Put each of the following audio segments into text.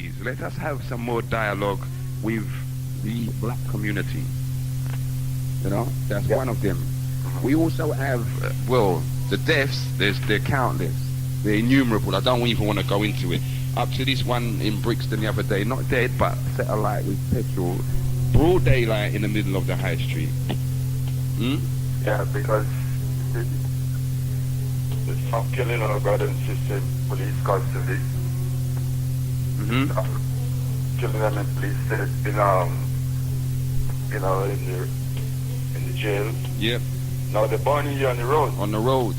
communities. Let us have some more dialogue with the black community. You know, that's one of them. We also have, the deaths, they're countless. They're innumerable. I don't even want to go into it. Up to this one in Brixton the other day, not dead, but set alight with petrol. Broad daylight in the middle of the high street. Yeah, because it's not killing our brother and sister in police custody. Killing them in police in the jail. Yep. Now they're burning you on the road. On the road.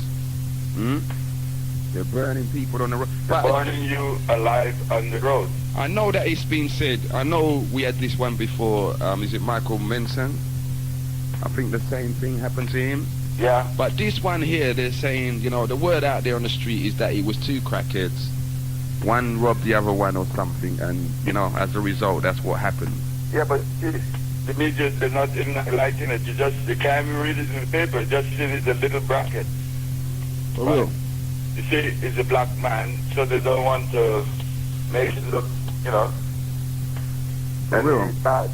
They're burning people on the road. They're burning you alive on the road. I know that it's been said. I know we had this one before. Is it Michael Manson? I think the same thing happened to him. Yeah. But this one here, they're saying, you know, the word out there on the street is that it was two crackheads. One robbed the other one or something, and, you know, as a result, that's what happened. Yeah, but the media, they're not liking it. You can't even read it in the paper. Just see it's a little bracket. For real? You see, it's a black man, so they don't want to make it look, you know. For real? Bad.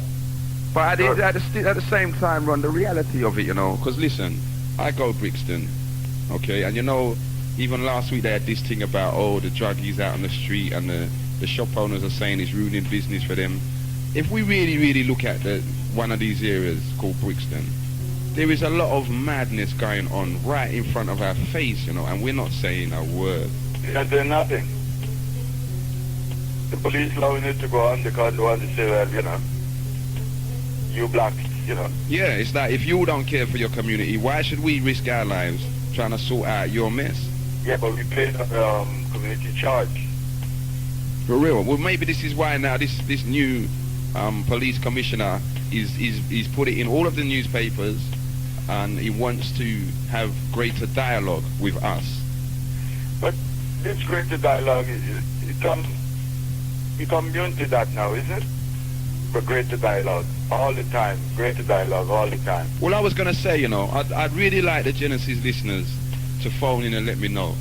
But at the same time, Ron, the reality of it, you know, because listen, I go Brixton, okay, and you know, even last week they had this thing about, the druggies out on the street, and the shop owners are saying it's ruining business for them. If we really, really look at one of these areas called Brixton, there is a lot of madness going on right in front of our face, you know, and we're not saying a word. Yeah, they're nothing. The police allowing it to go on because they want to say, well, you know, you blacks, you know. Yeah, it's like, if you don't care for your community, why should we risk our lives trying to sort out your mess? Yeah, but we pay community charge. For real. Well, maybe this is why now this new police commissioner is put it in all of the newspapers, and he wants to have greater dialogue with us. But this greater dialogue, you come immune to that now, isn't it? For greater dialogue all the time, greater dialogue all the time. Well, I was going to say, you know, I'd really like the Genesis listeners to phone in and let me know.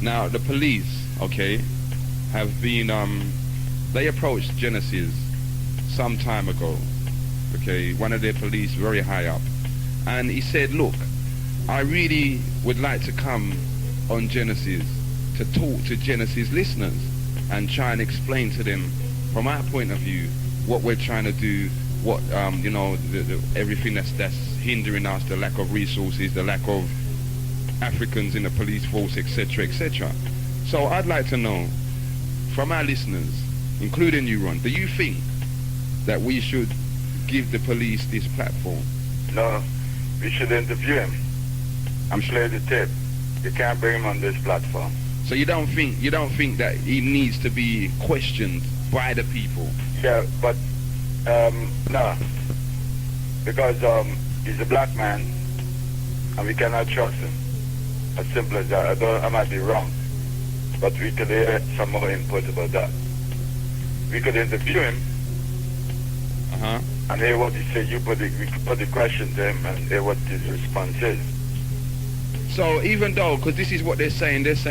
Now, the police, okay, have been, they approached Genesis some time ago, okay, one of their police very high up, and he said, look, I really would like to come on Genesis to talk to Genesis listeners and try and explain to them from our point of view what we're trying to do, what you know, everything that's hindering us, the lack of resources, the lack of Africans in the police force, etc., etc. So I'd like to know from our listeners, including you, Ron, do you think that we should give the police this platform? No, we should interview him and play the tape. You can't bring him on this platform. So you don't think that he needs to be questioned by the people? Yeah, but no, because he's a black man and we cannot trust him. As simple as that. I might be wrong, but we could hear some more input about that. We could interview him and hear what he said. We could put the question to him and hear what his response is. So even though, because this is what they're saying this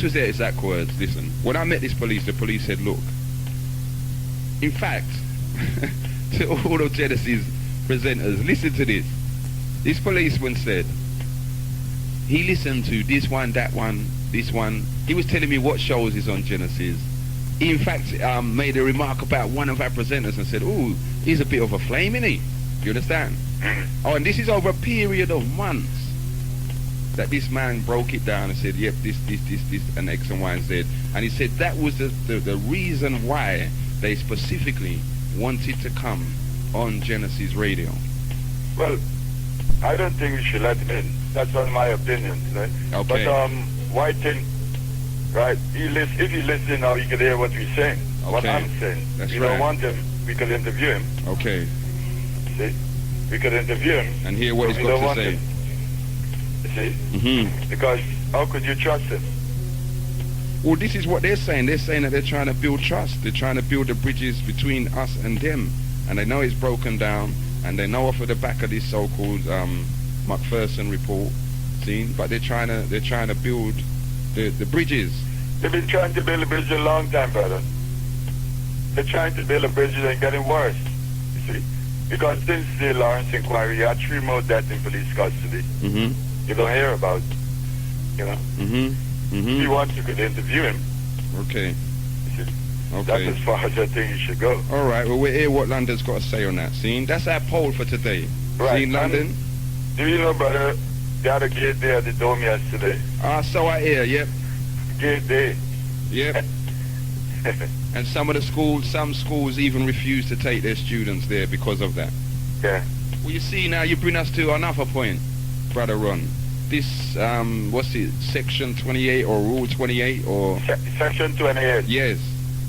was their exact words. Listen, when I met this police, the police said, look, in fact, to all of Genesis presenters, listen to this. This policeman said, he listened to this one, that one, this one. He was telling me what shows is on Genesis. He in fact made a remark about one of our presenters and said, oh, he's a bit of a flame, isn't he? You understand? Oh, and this is over a period of months that this man broke it down and said, yep, this, and X and Y and Z. And he said that was the reason why they specifically wanted to come on Genesis Radio. Well, I don't think we should let him in. That's not my opinion, right? Okay. But why think, right? If he listens now, he can hear what we're saying, what I'm saying. That's if right. We don't want him, we could interview him. Okay. See? We could interview him. And hear what he's got to say. Him. You see? Because how could you trust him? Well, this is what they're saying. They're saying that they're trying to build trust. They're trying to build the bridges between us and them. And they know it's broken down. And they know off of the back of this so-called MacPherson Report, seen. But they're trying to build the bridges. They've been trying to build a bridge a long time, brother. They're trying to build a bridge and it's getting worse. You see? Because since the Lawrence inquiry, you had 3 more deaths in police custody. Mm-hmm. You don't hear about, you know. Mm-hmm. Mm-hmm. If you want, you could interview him. Okay. You see? Okay. That's as far as I think you should go. All right. Well, we'll hear what London's got to say on that. See, that's our poll for today. Right. See, London. Do you know, brother, they had a gate there at the dome yesterday. So I hear. Yep. Gate day. Yep. And some schools even refuse to take their students there because of that. Yeah. Well, you see, now you bring us to another point, Brother Ron. This, what's it, Section 28 or Rule 28 or... Section 28. Yes.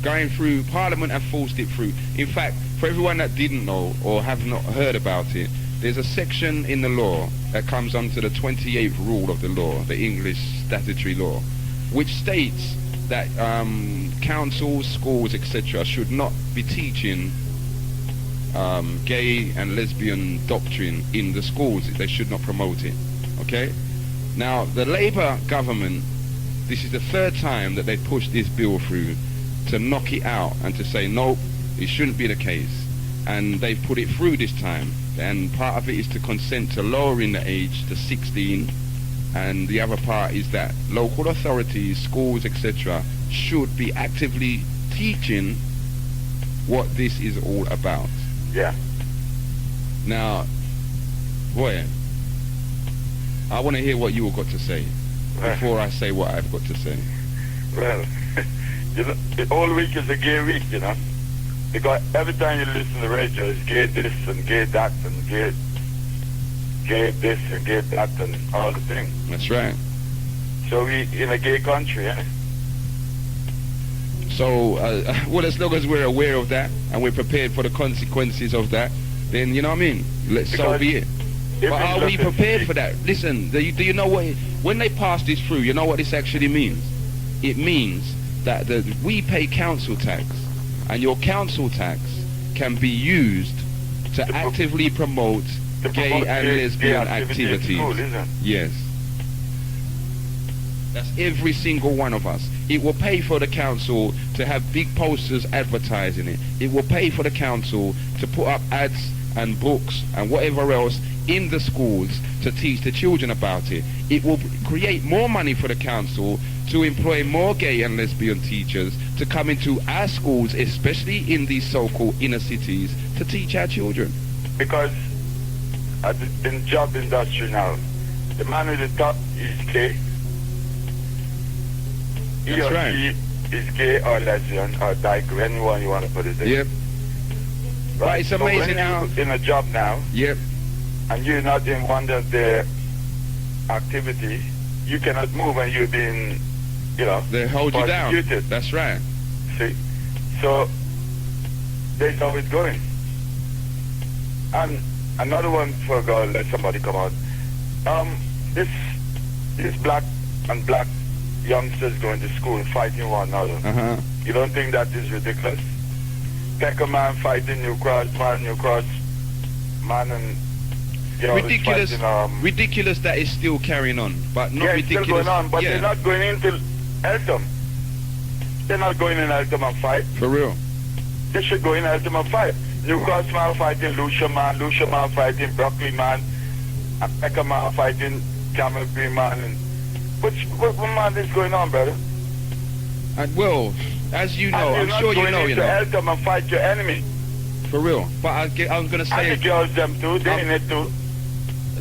Going through, Parliament have forced it through. In fact, for everyone that didn't know or have not heard about it, there's a section in the law that comes under the 28th rule of the law, the English statutory law, which states that councils, schools, etc. should not be teaching gay and lesbian doctrine in the schools. They should not promote it. Okay? Now, the Labour government, this is the 3rd time that they pushed this bill through to knock it out and to say, nope, it shouldn't be the case. And they've put it through this time. And part of it is to consent to lowering the age to 16. And the other part is that local authorities, schools, etc. should be actively teaching what this is all about. Yeah. Now, boy, I want to hear what you've got to say before I say what I've got to say. Well, you know, the whole week is a gay week, you know. Because every time you listen to the radio, it's gay this and gay that and gay this and gay that and all the things. That's right. So we in a gay country, eh? So, well, as long as we're aware of that and we're prepared for the consequences of that, then, you know what I mean? So be it. But are we prepared for that? Listen, do you know what, when they pass this through, you know what this actually means? It means that we pay council tax, and your council tax can be used to actively promote gay and lesbian activities. School, isn't it? Yes. That's every single one of us. It will pay for the council to have big posters advertising it. It will pay for the council to put up ads and books and whatever else in the schools to teach the children about it. It will create more money for the council to employ more gay and lesbian teachers to come into our schools, especially in these so-called inner cities, to teach our children. Because in job industry now, the man at the top is gay. He That's or right. she is gay or lesbian or dyke, anyone you want to put it in. Yep. Right, it's amazing how... in a job now, Yep. and you're not in one of their activity, you cannot move and you're being, you know, They hold you down. persecuted. That's right. See? So, that's how it's going. And another one for a girl, let somebody come out. This black and black youngsters going to school fighting one another. Uh-huh. You don't think that is ridiculous? Pecker man fighting New Cross, man and you know, Ridiculous. fighting, Ridiculous that it's still carrying on, but not yeah, ridiculous. it's still going on, but yeah. they're not going into Eltham. They're not going in Eltham and fight. For real. They should go in Eltham and fight. New Cross man fighting Lewisham man fighting Broccoli man, and Pecker man fighting Camel Green man. And what man is going on, brother? And well, as you know, and I'm sure you know, you know. Eltham and fight your enemy. For real. But I was going to say... And the girls them too, they in it too.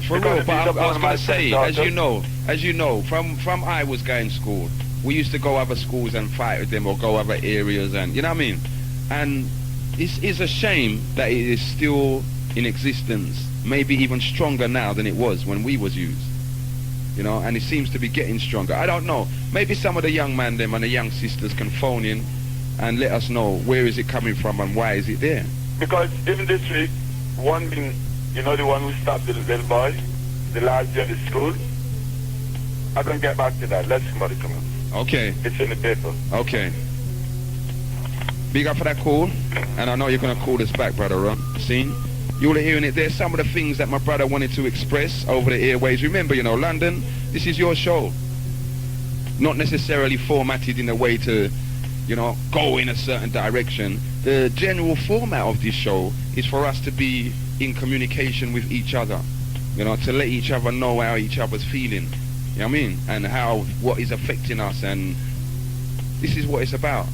For real, but I was going to say, as you know, from I was going to school, we used to go other schools and fight with them or go other areas and, you know what I mean? And it's a shame that it is still in existence, maybe even stronger now than it was when we was used. You know, and it seems to be getting stronger. I don't know. Maybe some of the young man them and the young sisters can phone in and let us know where is it coming from and why is it there. Because even this week, one being, you know, the one who stopped the little boy, the last day of the school, I'm going to get back to that. Let somebody come on. Okay. It's in the paper. Okay. Big up for that call. And I know you're going to call us back, Brother Ron. Seen? You're hearing it there. Some of the things that my brother wanted to express over the airways. Remember, you know, London, this is your show. Not necessarily formatted in a way to go in a certain direction. The general format of this show is for us to be in communication with each other, to let each other know how each other's feeling, you know what I mean, and what is affecting us, and this is what it's about.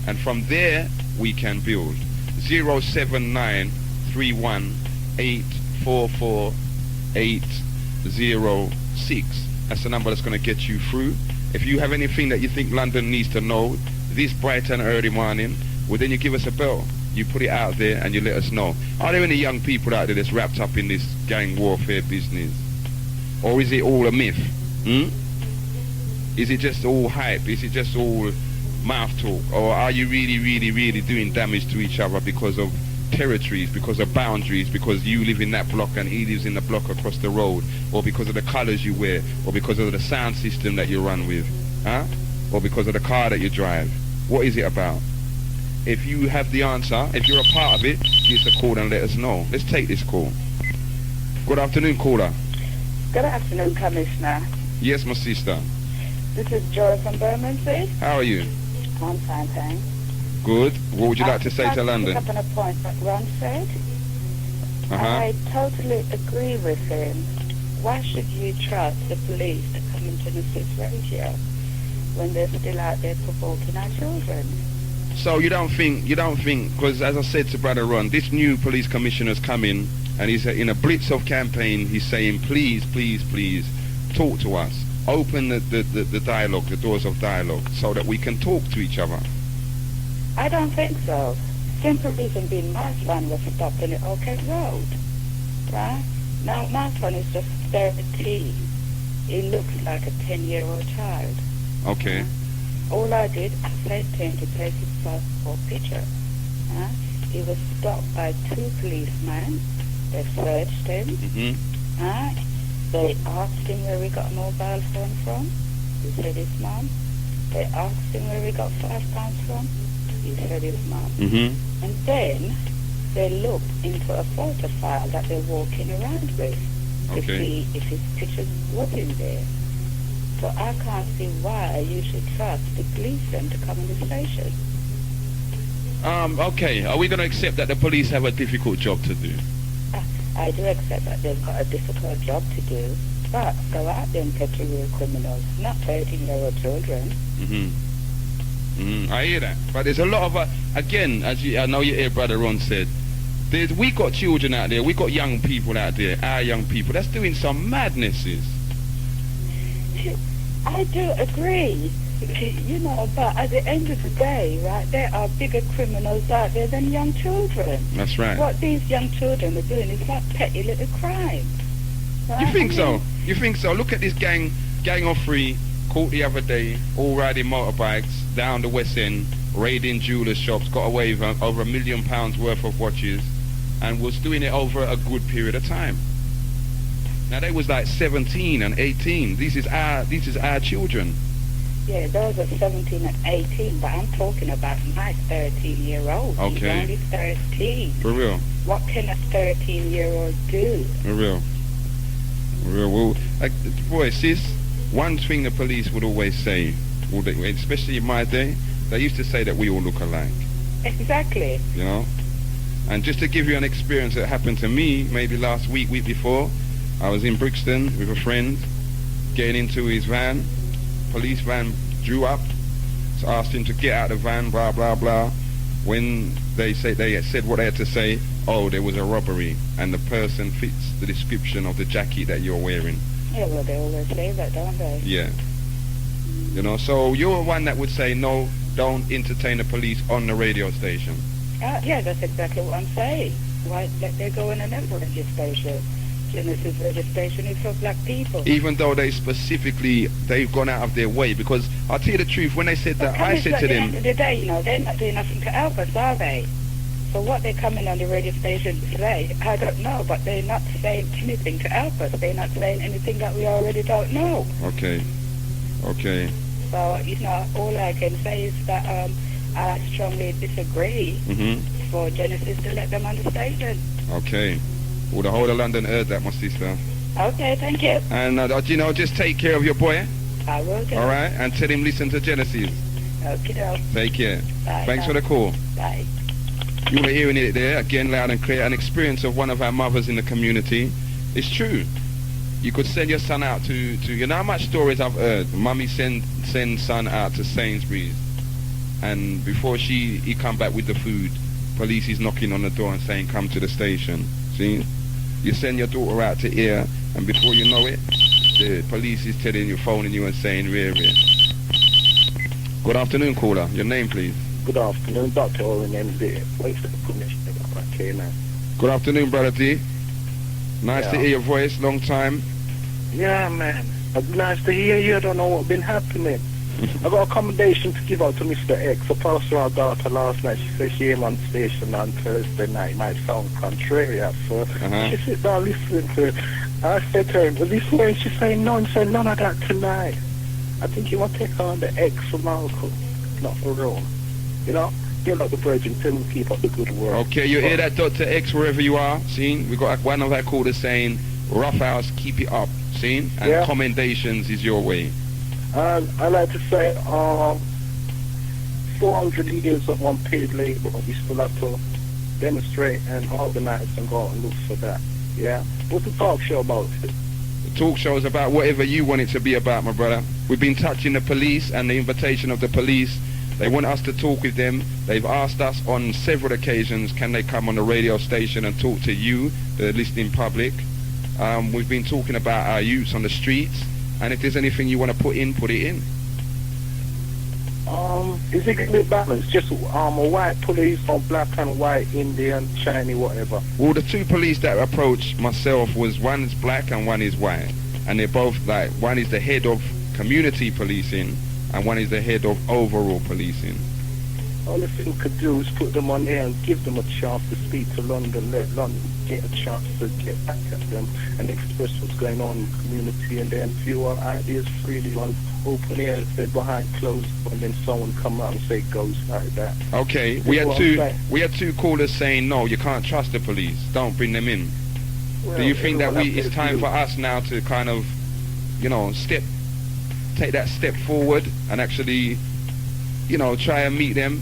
And from there we can build. 07931844806. That's the number that's going to get you through. If you have anything that you think London needs to know this bright and early morning, well, then you give us a bell. You put it out there and you let us know. Are there any young people out there that's wrapped up in this gang warfare business? Or is it all a myth? Is it just all hype? Is it just all mouth talk? Or are you really, really, really doing damage to each other because of territories, because of boundaries, because you live in that block and he lives in the block across the road, or because of the colours you wear, or because of the sound system that you run with, or because of the car that you drive? What is it about? If you have the answer, if you're a part of it, give us a call and let us know. Let's take this call. Good afternoon, caller. Good afternoon, Commissioner. Yes, my sister. This is Joy from Bermondsey. How are you? I'm fine, thanks. Good. What would you like to say to London? I pick up an point that Ron said. I totally agree with him. Why should you trust the police to come into Genesis Radio when they're still out there provoking our children? So you don't think, because as I said to Brother Ron, this new police commissioner's come in and he's in a blitz of campaign. He's saying, please, please, please, talk to us. Open the dialogue, the doors of dialogue, so that we can talk to each other. I don't think so. Simple reason being my son was stopped in the Orchard Road, right? Now my son is just 13. He looks like a 10-year-old child. Okay. All I did, I said to him to take his passport picture. He was stopped by 2 policemen. They searched him. They asked him where he got a mobile phone from. He said his mom. They asked him where he got £5 from. He said his mom. And then they looked into a photo file that they're walking around with to see if his picture was in there. So I can't see why you should trust the policemen to come in the station. Okay. Are we going to accept that the police have a difficult job to do? I do accept that they've got a difficult job to do, but go out there and catch real criminals, not 13-year-old children. I hear that. But there's a lot of, again, as I know your brother Ron said, we got children out there, we got young people out there, our young people, that's doing some madnesses. I do agree, but at the end of the day, right, there are bigger criminals out there than young children. That's right. What these young children are doing is like petty little crimes. Right? You think so? You think so? Look at this gang of 3 caught the other day, all riding motorbikes down the West End, raiding jewelers' shops, got away with over £1 million worth of watches, and was doing it over a good period of time. Now they was like 17 and 18. This is our children. Yeah, those are 17 and 18, but I'm talking about my 13-year-old. Okay. He's only 13. For real. What can a 13-year-old do? For real. Well, boy, sis, one thing the police would always say, especially in my day, they used to say that we all look alike. Exactly. And just to give you an experience that happened to me, maybe last week before, I was in Brixton with a friend, getting into his van. Police van drew up, so asked him to get out of the van, blah, blah, blah. When they said what they had to say, there was a robbery, and the person fits the description of the jacket that you're wearing. Yeah, well, they always say that, don't they? Yeah. So you're one that would say, no, don't entertain the police on the radio station. Yeah, that's exactly what I'm saying. Why let they go in another radio station? Genesis registration is for black people. Even though they've gone out of their way, because I'll tell you the truth, when they said that, I said to them... At the end of the day, they're not doing nothing to help us, are they? So what they're coming on the radio station to say, I don't know, but they're not saying anything to help us. They're not saying anything that we already don't know. Okay. So, all I can say is that I strongly disagree for Genesis to let them on the station. Okay. Well, the whole of London heard that, my sister. Okay, thank you. And, just take care of your boy. I will do. All right? And tell him listen to Genesis. Okay, doke. Take care. Bye. Thanks bye. for the call. Bye. You were hearing it there, again, loud and clear. An experience of one of our mothers in the community. It's true. You could send your son out to you know how much stories I've heard. Mummy send son out to Sainsbury's, and before he come back with the food, police is knocking on the door and saying, come to the station. See? You send your daughter out to here, and before you know it, the police is telling you, phoning you and saying, rear. Good afternoon, caller. Your name, please. Good afternoon, Dr. Owen MD. Wait for the permission. Okay, now. Good afternoon, Brother D. Nice to Yeah. hear your voice. Long time. Yeah, man. It's nice to hear you. I don't know what's been happening. I got a commendation to give out to Mr. X. I passed her our daughter last night. She said she came on station on Thursday night. Might sound contrary at first. She sit down listening to it. I said to her, was this when she saying no? And said none of that tonight. I think you want to take on the X for Malcolm, not for Rome. You know? Get up the bridge and tell them to keep up the good work. Okay, you hear that, Dr. X, wherever you are? See? We got one of our callers saying, rough house, keep it up. See? And Yeah. commendations is your way. And I like to say, 400 years of unpaid labor, we still have to demonstrate and organize and go out and look for that. Yeah? What's the talk show about? The talk show is about whatever you want it to be about, my brother. We've been touching the police and the invitation of the police. They want us to talk with them. They've asked us on several occasions, can they come on the radio station and talk to you, the listening public. We've been talking about our youths on the streets. And if there's anything you want to put in, put it in. Is it going to be balanced? Just a white police or black and white, Indian, Chinese, whatever? Well, the two police that approached myself was one is black and one is white. And they're both like, one is the head of community policing and one is the head of overall policing. All the thing we could do is put them on air and give them a chance to speak to London, let London get a chance to get back at them and express what's going on in the community, and then view our ideas freely on open air instead behind closed, and then someone come out and say it goes like that. Okay, we had two callers saying no, you can't trust the police, don't bring them in. Well, Do you think that everyone it's has time their for us now to kind of, you know, take that step forward and actually, you know, try and meet them?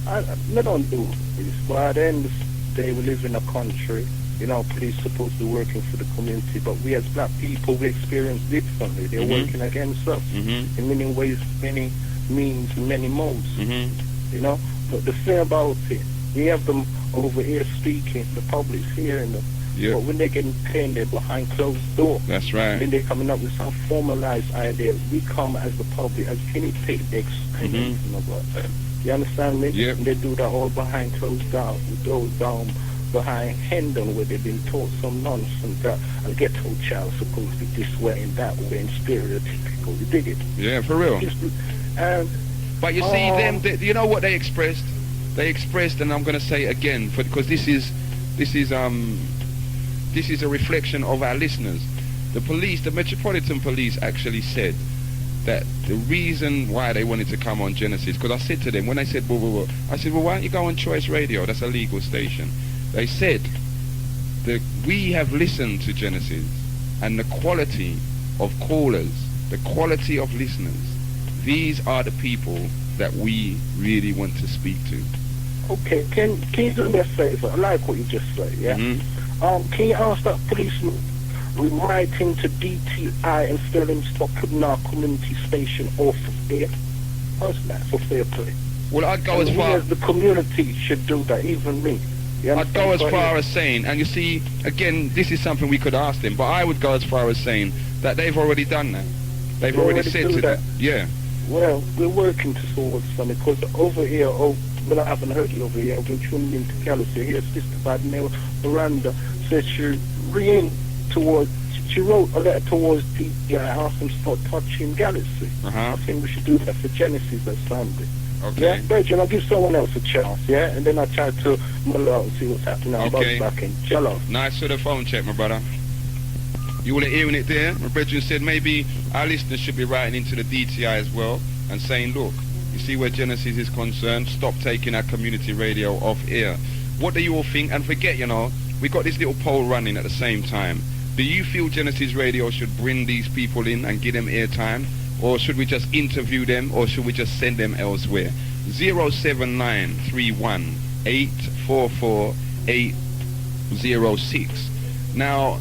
I don't do this, but at the end of the day, we live in a country, you know, police supposed to be working for the community, but we as black people, we experience differently. They're working against us in many ways, many means, many modes, you know. But the thing about it, we have them over here speaking, the public's hearing them. Yep. But when they're getting paid, they're behind closed doors. That's right. Then they're coming up with some formalized ideas. We come as the public, as guinea pigs, you understand me? Yep. And they do that all behind closed doors, behind Hendon, where they've been taught some nonsense that a ghetto child's supposed to be this way and that way and stereotypical. You dig it? Yeah, for real. But you see, you know what they expressed? They expressed, and I'm going to say it again, because this is a reflection of our listeners. The police, the Metropolitan Police, actually said that the reason why they wanted to come on Genesis, because I said to them, when they said, I said, well, why don't you go on Choice Radio? That's a legal station. They said that we have listened to Genesis, and the quality of callers, the quality of listeners, these are the people that we really want to speak to. Okay, can you do me a favor? I like what you just said, yeah? Can you ask that policeman writing to DTI and tell him stop putting our community station off of air? How's that for fair play? Well, I'd go and as far as the community should do that, even me. I'd go as far as saying, and you see, again, this is something we could ask them, but I would go as far as saying that they've already done that. They've already said to them, yeah. Well, we're working towards something, because over here, I haven't heard you over here, I've been tuning into Galaxy. Here's Sister Bad Mail Miranda says she wrote a letter towards DTI, asked them to start touching Galaxy. I think we should do that for Genesis or Sunday. Okay. Yeah, Bridget, I'll give someone else a chance, yeah? And then I'll try to mull out and see what's happening. I'll buzz back in. Jello. Nice for the phone check, my brother. You all are hearing it there? My brethren said maybe our listeners should be writing into the DTI as well and saying, look, you see where Genesis is concerned, stop taking our community radio off air. What do you all think? And forget, you know, we got this little poll running at the same time. Do you feel Genesis Radio should bring these people in and give them airtime? or should we just interview them, or should we just send them elsewhere? 07931844806. Now,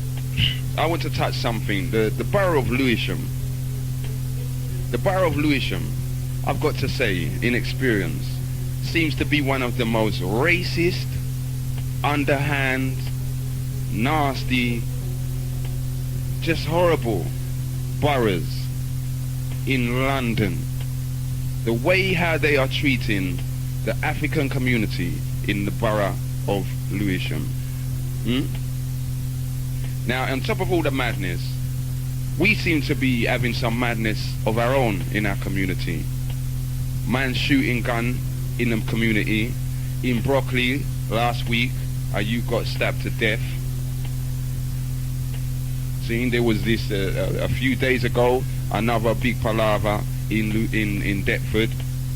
I want to touch something. The borough of Lewisham. The borough of Lewisham, I've got to say, in experience, seems to be one of the most racist, underhand, nasty, just horrible boroughs in London. The way how they are treating the African community in the borough of Lewisham. Now, on top of all the madness, we seem to be having some madness of our own in our community. Man shooting gun in the community. In Brockley last week, a youth got stabbed to death. Seeing there was this a few days ago, another big palaver in Deptford.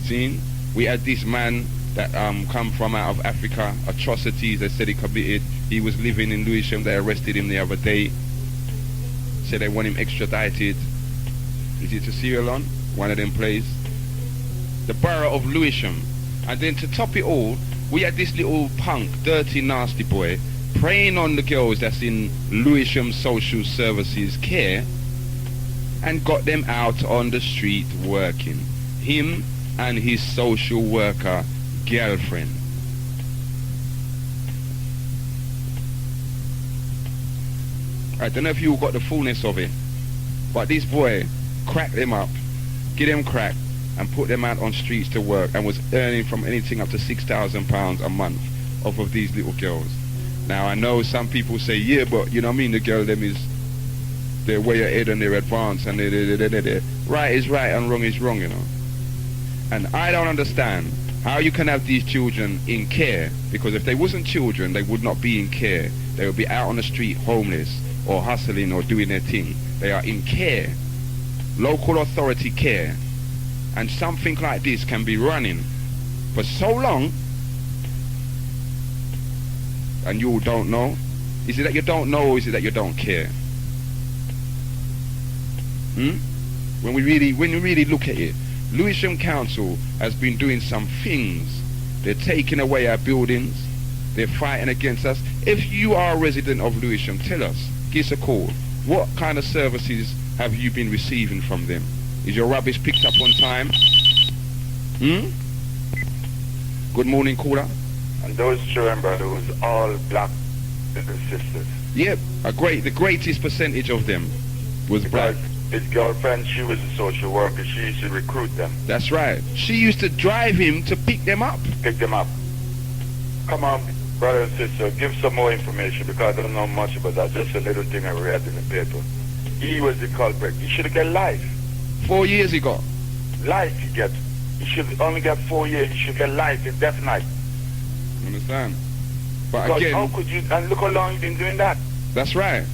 Seeing we had this man that come from out of Africa, atrocities they said he committed. He was living in Lewisham. They arrested him the other day. Said they want him extradited. Is it to Sierra Leone? One of them places. The borough of Lewisham. And then to top it all, we had this little punk, dirty, nasty boy preying on the girls that's in Lewisham Social Services care and got them out on the street working. Him and his social worker girlfriend. I don't know if you got the fullness of it, but this boy cracked them up, get them cracked, and put them out on streets to work, and was earning from anything up to £6,000 a month off of these little girls. Now I know some people say, yeah, but you know what I mean, the girl them is, they're way ahead and they're advanced and they're right is right and wrong is wrong, you know. And I don't understand how you can have these children in care, because if they wasn't children, they would not be in care. They would be out on the street homeless or hustling or doing their thing. They are in care, local authority care, and something like this can be running for so long and you don't know. Is it that you don't know, or is it that you don't care? When we really look at it, Lewisham Council has been doing some things. They're taking away our buildings. They're fighting against us. If you are a resident of Lewisham, tell us. Give us a call. What kind of services have you been receiving from them? Is your rubbish picked up on time? Good morning, caller. And those children, brother, was all black little sisters. Yep, the greatest percentage of them was black. His girlfriend, she was a social worker. She used to recruit them. That's right. She used to drive him to pick them up. Come on, brother and sister, give some more information, because I don't know much about that. Just a little thing I read in the paper. He was the culprit. He should have got life. 4 years he got. Life he get. He should only get 4 years. He should get life indefinite. Understand? But because again, how could you? And look how long you've been doing that. That's right.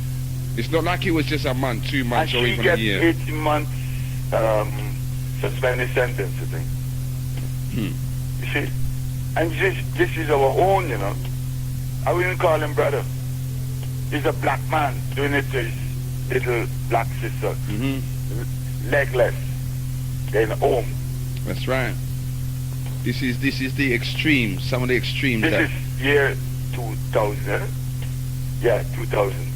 It's not like it was just a month, 2 months, or even a year. And she gets 18 months suspended sentence, I think. You see? And this is our own, you know. I wouldn't call him brother. He's a black man doing it to his little black sister. Legless. They're in home. That's right. This is the extreme, some of the extremes. This is year 2000. Yeah, 2000.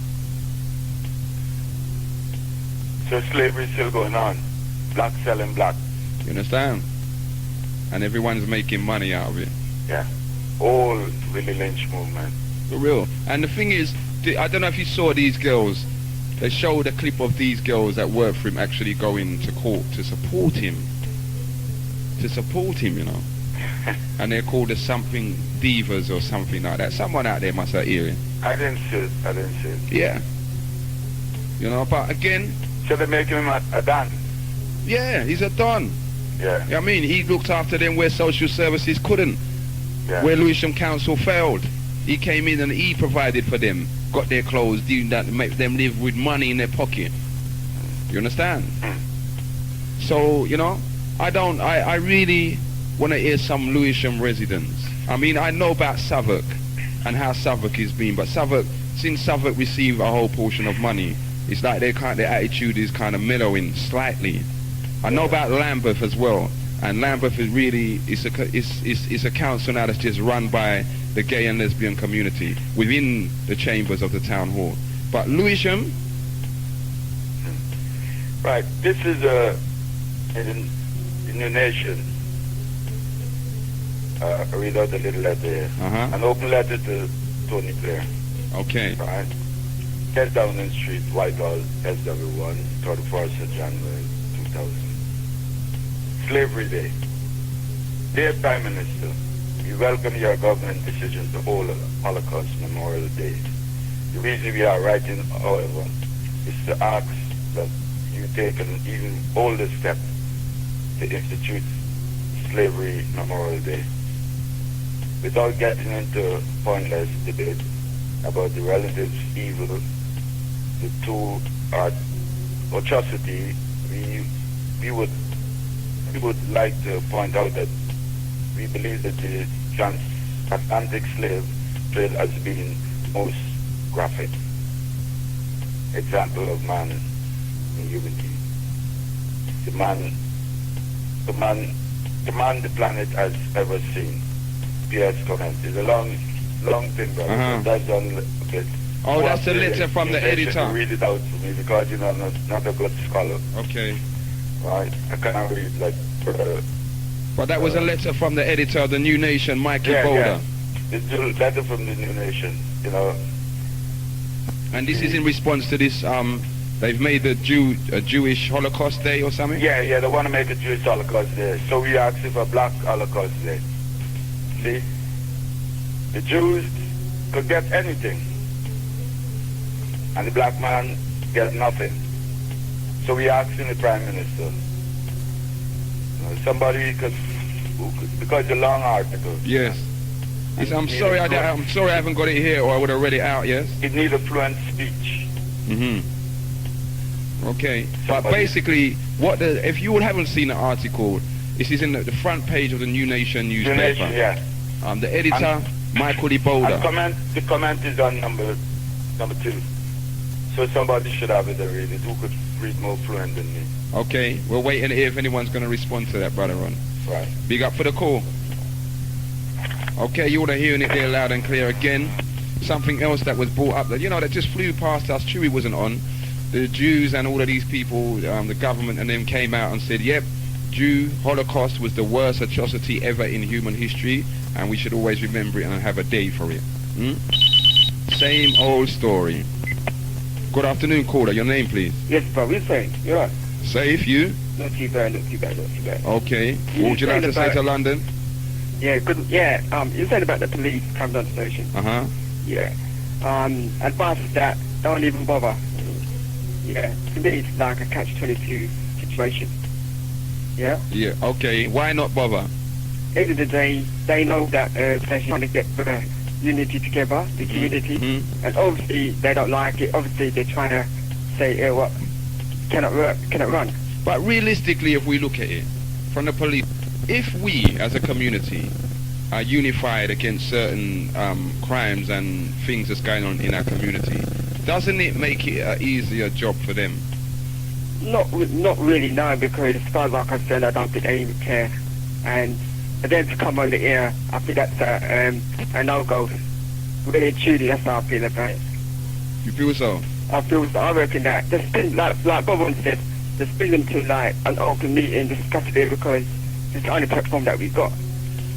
So slavery is still going on. Black selling black. You understand? And everyone's making money out of it. Yeah. All Willie Lynch movement. For real. And the thing is, I don't know if you saw these girls. They showed a clip of these girls that work for him actually going to court to support him. To support him, you know. And they're called as something divas or something like that. Someone out there must have hearing. I didn't see it. Yeah. You know, but again, so they're making him a don. Yeah, he's a don. Yeah. I mean, he looked after them where social services couldn't. Yeah. Where Lewisham Council failed. He came in and he provided for them. Got their clothes, doing that, make them live with money in their pocket. You understand? So, you know, I really want to hear some Lewisham residents. I mean, I know about Southwark and how Southwark is being, but Southwark, since Southwark received a whole portion of money, it's like their attitude is kind of mellowing slightly. I know about Lambeth as well, and Lambeth is really is a council now that's just run by the gay and lesbian community within the chambers of the town hall. But Lewisham, right, this is in the New Nation. I read out a little letter here. An open letter to Tony Blair. Okay. Right. 10 Downing Street, Whitehall, SW1, 31st of January 2000. Slavery Day. Dear Prime Minister, we welcome your government decision to hold a Holocaust Memorial Day. The reason we are writing, however, is to ask that you take an even bolder step to institute Slavery Memorial Day. Without getting into pointless debate about the relative evil, the two atrocity, we would like to point out that we believe that the transatlantic slave trade has been most graphic example of man in humanity. The man the planet has ever seen. P.S. comment. It's a long thing, brother. That's on a bit. Oh, that's a letter from the editor. Read it out for me because you know I'm not a good scholar. Okay. Right. I cannot read like. But that was a letter from the editor of the New Nation, Michael Boulder. Yeah. It's a letter from the New Nation. You know. And this is in response to this. They've made a Jewish Holocaust Day or something. Yeah. They want to make a Jewish Holocaust Day. So we are asking for a Black Holocaust Day. See, the Jews could get anything, and the black man gets nothing. So we asking the Prime Minister, somebody could, because the long article. Yes. I'm sorry I haven't got it here, or I would have read it out. Yes. It needs a fluent speech. Okay. But basically, if you haven't seen the article, this is in the front page of the New Nation newspaper. New Nation, yeah. The editor, Michael D. Boulder. The comment is on number 2. So somebody should have it already who could read more fluent than me. Okay, we're waiting to hear if anyone's going to respond to that, brother Ron. Right. Big up for the call. Okay, you ought to hearing it there loud and clear again. Something else that was brought up that just flew past us. Chewy wasn't on. The Jews and all of these people, the government and them came out and said, yep, Jew Holocaust was the worst atrocity ever in human history, and we should always remember it and have a day for it. Same old story. Good afternoon, caller. Your name, please? Yes, bro. We're saying. You're right. Safe, you? Not too bad. Okay. What would you like to say to London? Yeah, good. Yeah. You said about the police coming down the station. Yeah. Advice is that don't even bother. Yeah. To me, it's like a catch-22 situation. Yeah? Yeah, okay. Why not bother? End of the day, they know that they're trying to get the unity together, the community, and obviously they don't like it. Obviously they're trying to say, what, cannot work, cannot run. But realistically, if we look at it, from the police, if we as a community are unified against certain crimes and things that's going on in our community, doesn't it make it an easier job for them? Not really, no, because as far as like I said, I don't think they even care. And for them to come on the air, I think that's a no-go. Really, truly, that's how I feel about it. You feel so? I reckon that, just been, like Bob said, just bring them to like an open meeting, discuss it because it's the only platform that we've got.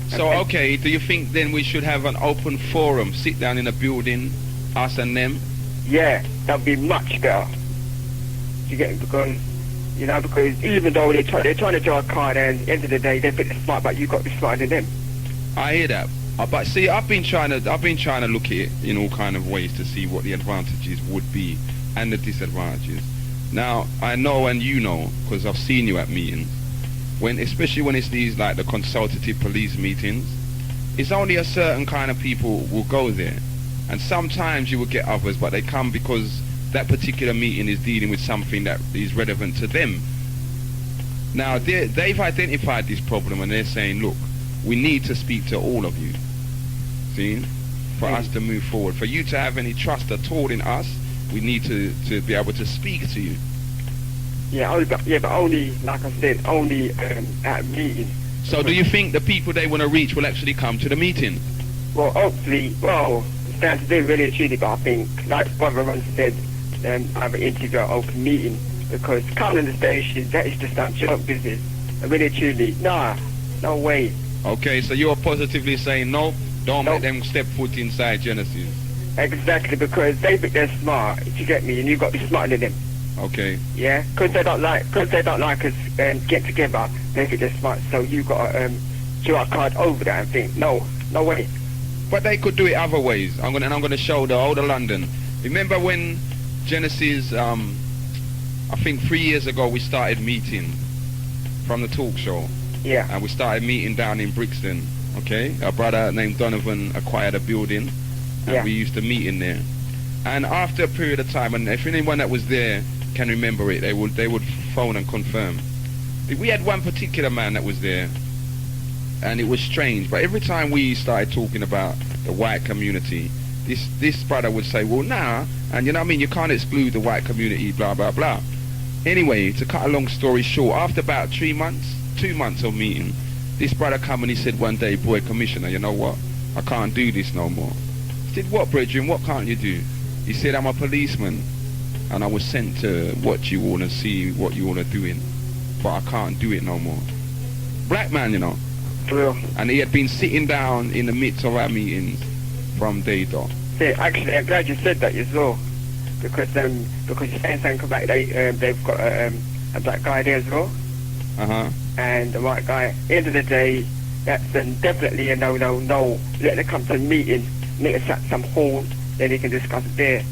So, okay, do you think then we should have an open forum, sit down in a building, us and them? Yeah, that would be much better. You get it? Because even though they're trying to draw a card, and at the end of the day they think they're smart, but you got to be smarter than them. I hear that, but see, I've been trying to look at it in all kind of ways to see what the advantages would be and the disadvantages. Now I know, and you know, because I've seen you at meetings, especially when it's these like the consultative police meetings, it's only a certain kind of people will go there, and sometimes you will get others, but they come because that particular meeting is dealing with something that is relevant to them. Now, they've identified this problem and they're saying, look, we need to speak to all of you, see, for us to move forward. For you to have any trust at all in us, we need to be able to speak to you. Yeah, but only, like I said, only at meetings. So do you think the people they want to reach will actually come to the meeting? Well, hopefully, it's down to them really and truly, but I think, like Brother Ron said, have an interview or open meeting, because coming to the station, that is just that joke business. And really and truly, no way. Okay, so you're positively saying no, don't let them step foot inside Genesis. Exactly, because they think they're smart, if you get me, and you've got to be smarter than them. Okay. Yeah, because they don't like us get together, they think they're smart, so you've got to draw a card over that and think, no way. But they could do it other ways. I'm gonna show the older London. Remember when Genesis, I think 3 years ago we started meeting from the talk show. Yeah. And we started meeting down in Brixton. Okay. A brother named Donovan acquired a building, and we used to meet in there. And after a period of time, and if anyone that was there can remember it, they would phone and confirm. We had one particular man that was there, and it was strange. But every time we started talking about the white community, this brother would say, well, and you know what I mean, you can't exclude the white community, blah, blah, blah. Anyway, to cut a long story short, after about 2 months of meeting, this brother come and he said one day, boy, Commissioner, you know what? I can't do this no more. I said, what, brethren, what can't you do? He said, I'm a policeman, and I was sent to watch you all and see what you all are doing, but I can't do it no more. Black man, you know. For real. And he had been sitting down in the midst of our meetings from day dot. Yeah, actually, I'm glad you said that as well, because you're saying something about they've got a black guy there as well. And the white guy. At the end of the day, that's definitely a no. Let them come to the meeting, meet us at some hall, then they can discuss it there.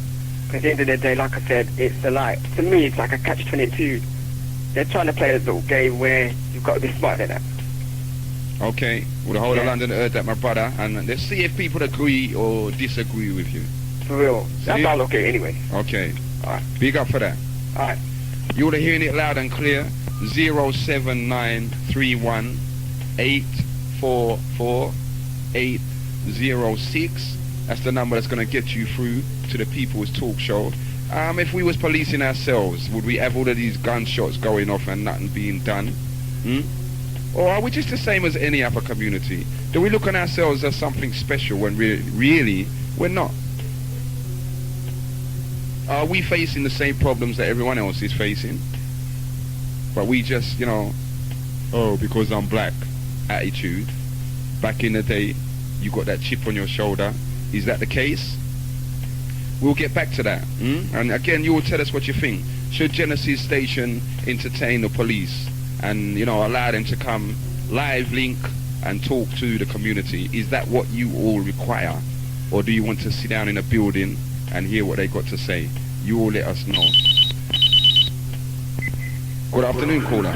Because at the end of the day, like I said, to me, it's like a catch-22. They're trying to play a little game where you've got to be smarter than that. Okay, well, the whole of London heard that, my brother, and let's see if people agree or disagree with you. For real. That's all okay anyway. Okay. All right. Big up for that. All right. You are hearing it loud and clear. 07931 844 806. That's the number that's going to get you through to the People's Talk Show. If we was policing ourselves, would we have all of these gunshots going off and nothing being done? Or are we just the same as any other community? Do we look on ourselves as something special when really we're not? Are we facing the same problems that everyone else is facing? But we just, because I'm black attitude. Back in the day, you got that chip on your shoulder. Is that the case? We'll get back to that. And again, you will tell us what you think. Should Genesis Station entertain the police and, allow them to come live link and talk to the community? Is that what you all require? Or do you want to sit down in a building and hear what they got to say? You all let us know. Good afternoon, caller.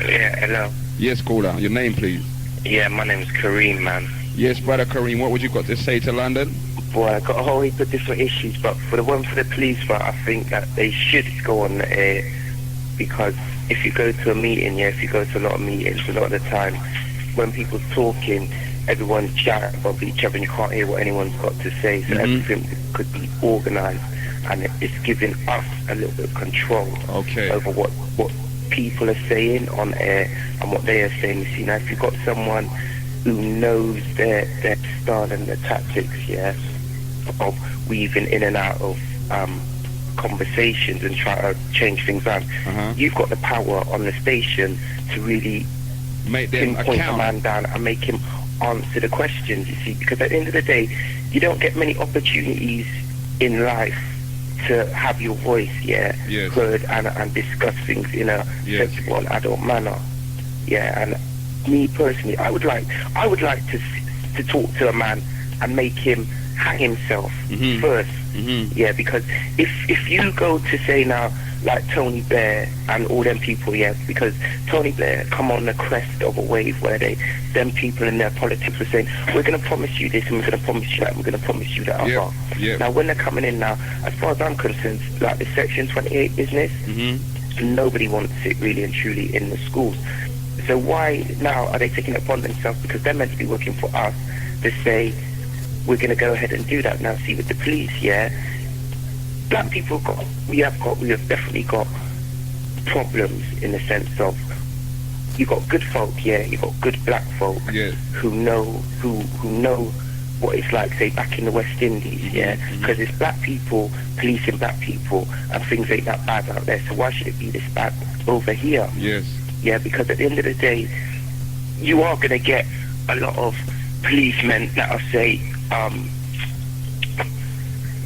Yeah, hello. Yes, caller. Your name, please. Yeah, my name's Kareem, man. Yes, brother Kareem. What would you got to say to London? Boy, I got a whole heap of different issues, but for the police, but I think that they should go on the air, because if you go to a meeting, if you go to a lot of meetings, a lot of the time, when people's talking, everyone's chatting above each other and you can't hear what anyone's got to say, so everything could be organised, and it's giving us a little bit of control over what people are saying on air and what they are saying. You see, now if you've got someone who knows their style and their tactics, of weaving in and out of conversations and try to change things around, you've got the power on the station to really make them pinpoint account. a man down and make him answer the questions, you see, because at the end of the day, you don't get many opportunities in life to have your voice heard and discuss things in a sensible and adult manner. And me personally, I would like to talk to a man and make him hang himself first. Because if you go to say now, like Tony Blair and all them people, because Tony Blair come on the crest of a wave where them people in their politics were saying, we're going to promise you this and we're going to promise you that and we're going to promise you that other. Now when they're coming in now, as far as I'm concerned, like the Section 28 business, nobody wants it really and truly in the schools. So why now are they taking it upon themselves, because they're meant to be working for us, to say we're going to go ahead and do that. Now see, with the police, black people we have definitely got problems in the sense of you got good folk, you got good black folk who know what it's like, say, back in the West Indies, because it's black people policing black people and things ain't that bad out there, so why should it be this bad over here? Because at the end of the day, you are going to get a lot of policemen that are, say,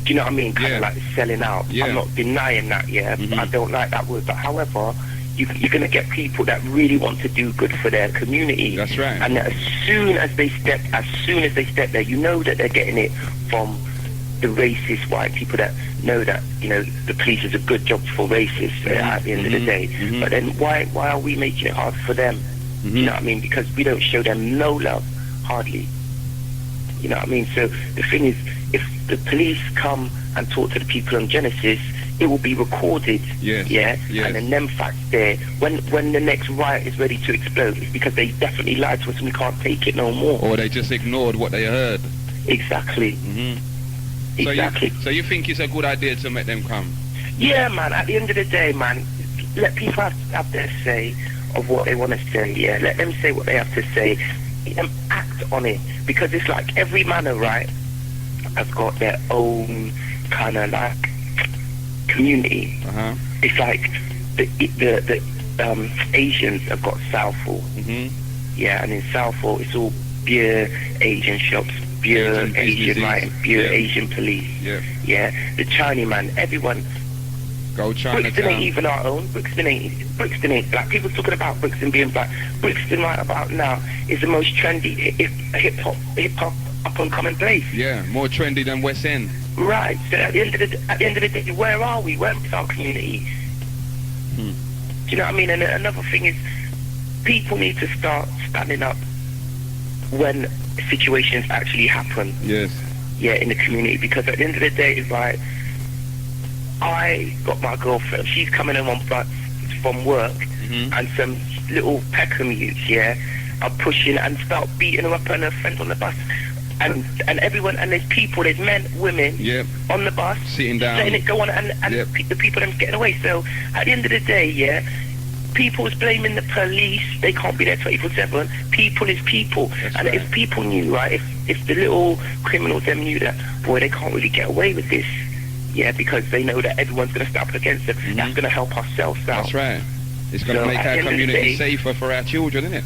do you know what I mean, kind of like selling out. I'm not denying that, but I don't like that word, but however, you're going to get people that really want to do good for their community. That's right. And as soon as they step there, you know that they're getting it from the racist white people that know that, you know, the police is a good job for racists at the end of the day. But then why are we making it hard for them? You know what I mean? Because we don't show them no love, hardly. You know what I mean? So the thing is, if the police come and talk to the people on Genesis, it will be recorded, and then them facts there, when the next riot is ready to explode, it's because they definitely lied to us and we can't take it no more. Or they just ignored what they heard. Exactly. Exactly. So you think it's a good idea to make them come? Yeah, man, at the end of the day, man, let people have their say of what they want to say, let them say what they have to say, let them act on it, because it's like every manor, right, has got their own kind of like community. It's like the Asians have got Sugaful, and in Sugaful it's all beer Asian shops, beer Asian writing, beer Asian police, the Chinese man, everyone. Go Chinatown. Brixton ain't even our own. Brixton ain't black. People talking about Brixton being black. Brixton right about now is the most trendy hip hop up and coming place. More trendy than West End. Right. So at the end of the day, where are we? Where is our community? Do you know what I mean? And another thing is, people need to start standing up when situations actually happen. In the community, because at the end of the day, it's like, I got my girlfriend, she's coming in from work, and some little Peckham youths, are pushing and start beating her up and her friends on the bus. And everyone, and there's people, there's men, women on the bus sitting down, letting it go on, and the people are getting away. So at the end of the day, people's blaming the police. They can't be there 24/7. People is people. That's and right. If people knew, right, if the little criminals them knew that, boy, they can't really get away with this, because they know that everyone's going to stand up against them. That's going to help ourselves out. That's right. It's going to make our community safer for our children, isn't it?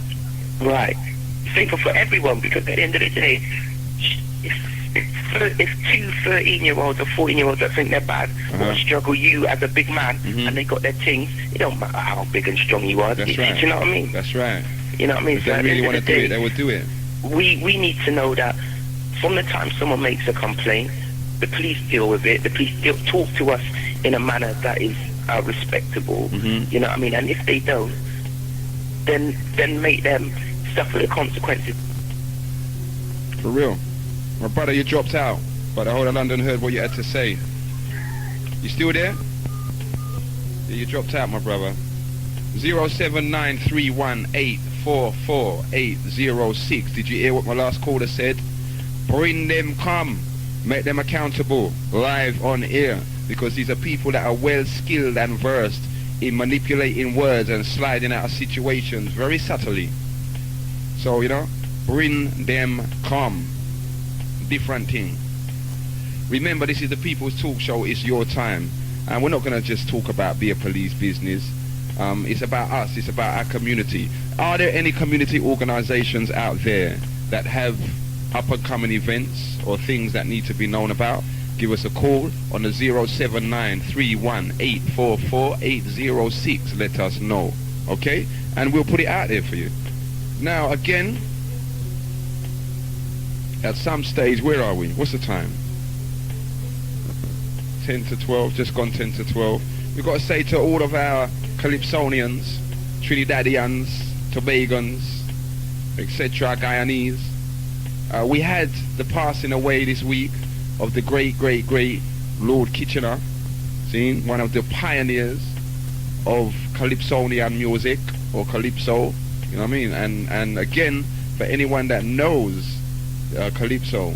Right. Safer for everyone, because at the end of the day, if two 13-year-olds or 14-year-olds that think they're bad or struggle you as a big man and they got their things, it don't matter how big and strong you are. That's right. Do you know what I mean? That's right. You know what I mean? If they really want to do it, they will do it. We need to know that from the time someone makes a complaint, the police deal with it. The police talk to us in a manner that is respectable. You know what I mean? And if they don't, then make them suffer the consequences. For real. My brother, you dropped out, but the whole of London heard what you had to say. You still there? Yeah, you dropped out, my brother. 07931844806. Did you hear what my last caller said? Bring them come. Make them accountable. Live on air. Because these are people that are well skilled and versed in manipulating words and sliding out of situations very subtly. So, bring them come. Different thing. Remember, this is the People's Talk Show. It's your time. And we're not going to just talk about beer police business. It's about us. It's about our community. Are there any community organizations out there that have up-and-coming events or things that need to be known about? Give us a call on the 07931844806. Let us know. Okay? And we'll put it out there for you. Now, again, at some stage, where are we? What's the time? 10 to 12, just gone 10 to 12. We've got to say to all of our Calypsonians, Trinidadians, Tobagans, etc., Guyanese, we had the passing away this week of the great, great, great Lord Kitchener, one of the pioneers of Calypsonian music, or Calypso, you know what I mean? And again, for anyone that knows Calypso,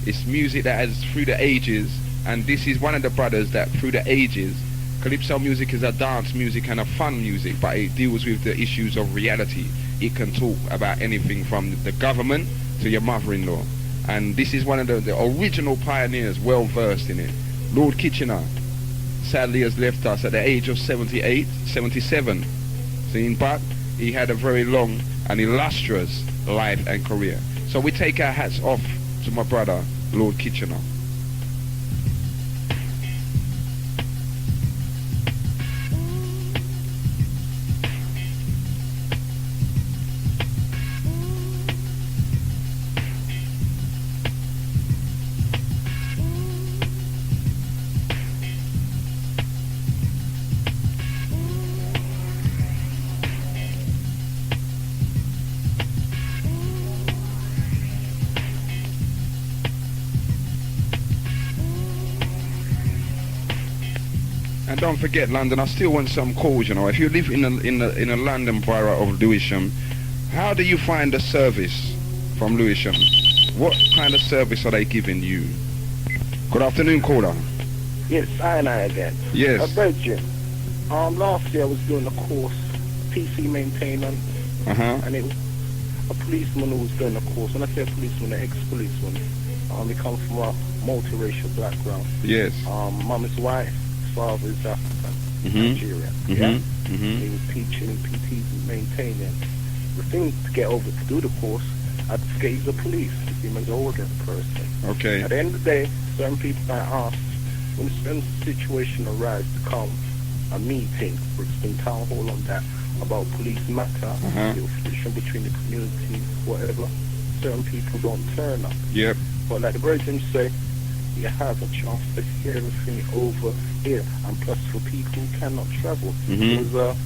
it's music that has through the ages, and this is one of the brothers that through the ages Calypso music is a dance music and a fun music, but it deals with the issues of reality. It can talk about anything from the government to your mother-in-law. And this is one of the original pioneers, well versed in it. Lord Kitchener sadly has left us at the age of 77. But he had a very long and illustrious life and career. So we take our hats off to my brother, Lord Kitchener. And don't forget London, I still want some calls, you know. If you live in a London borough of Lewisham, how do you find the service from Lewisham? What kind of service are they giving you? Good afternoon, caller. Yes, I again. Yes. Virgin. Last year I was doing a course, PC maintenance, and it was a policeman who was doing the course. When I say a policeman, an ex-policeman, he comes from a multiracial background. Yes. Mum is white. Father is African, Nigerian. He was teaching PTs and maintaining. The thing to get over to do the course, I had to get the police to see him as an older person. Okay. At the end of the day, certain people I asked, when a certain situation arrives to come, a meeting, for instance, town hall on that, about police matter, the friction between the community, whatever, certain people don't turn up. Yep. But like the Virgin say, you have a chance to hear everything over here, and plus for people who cannot travel. There was a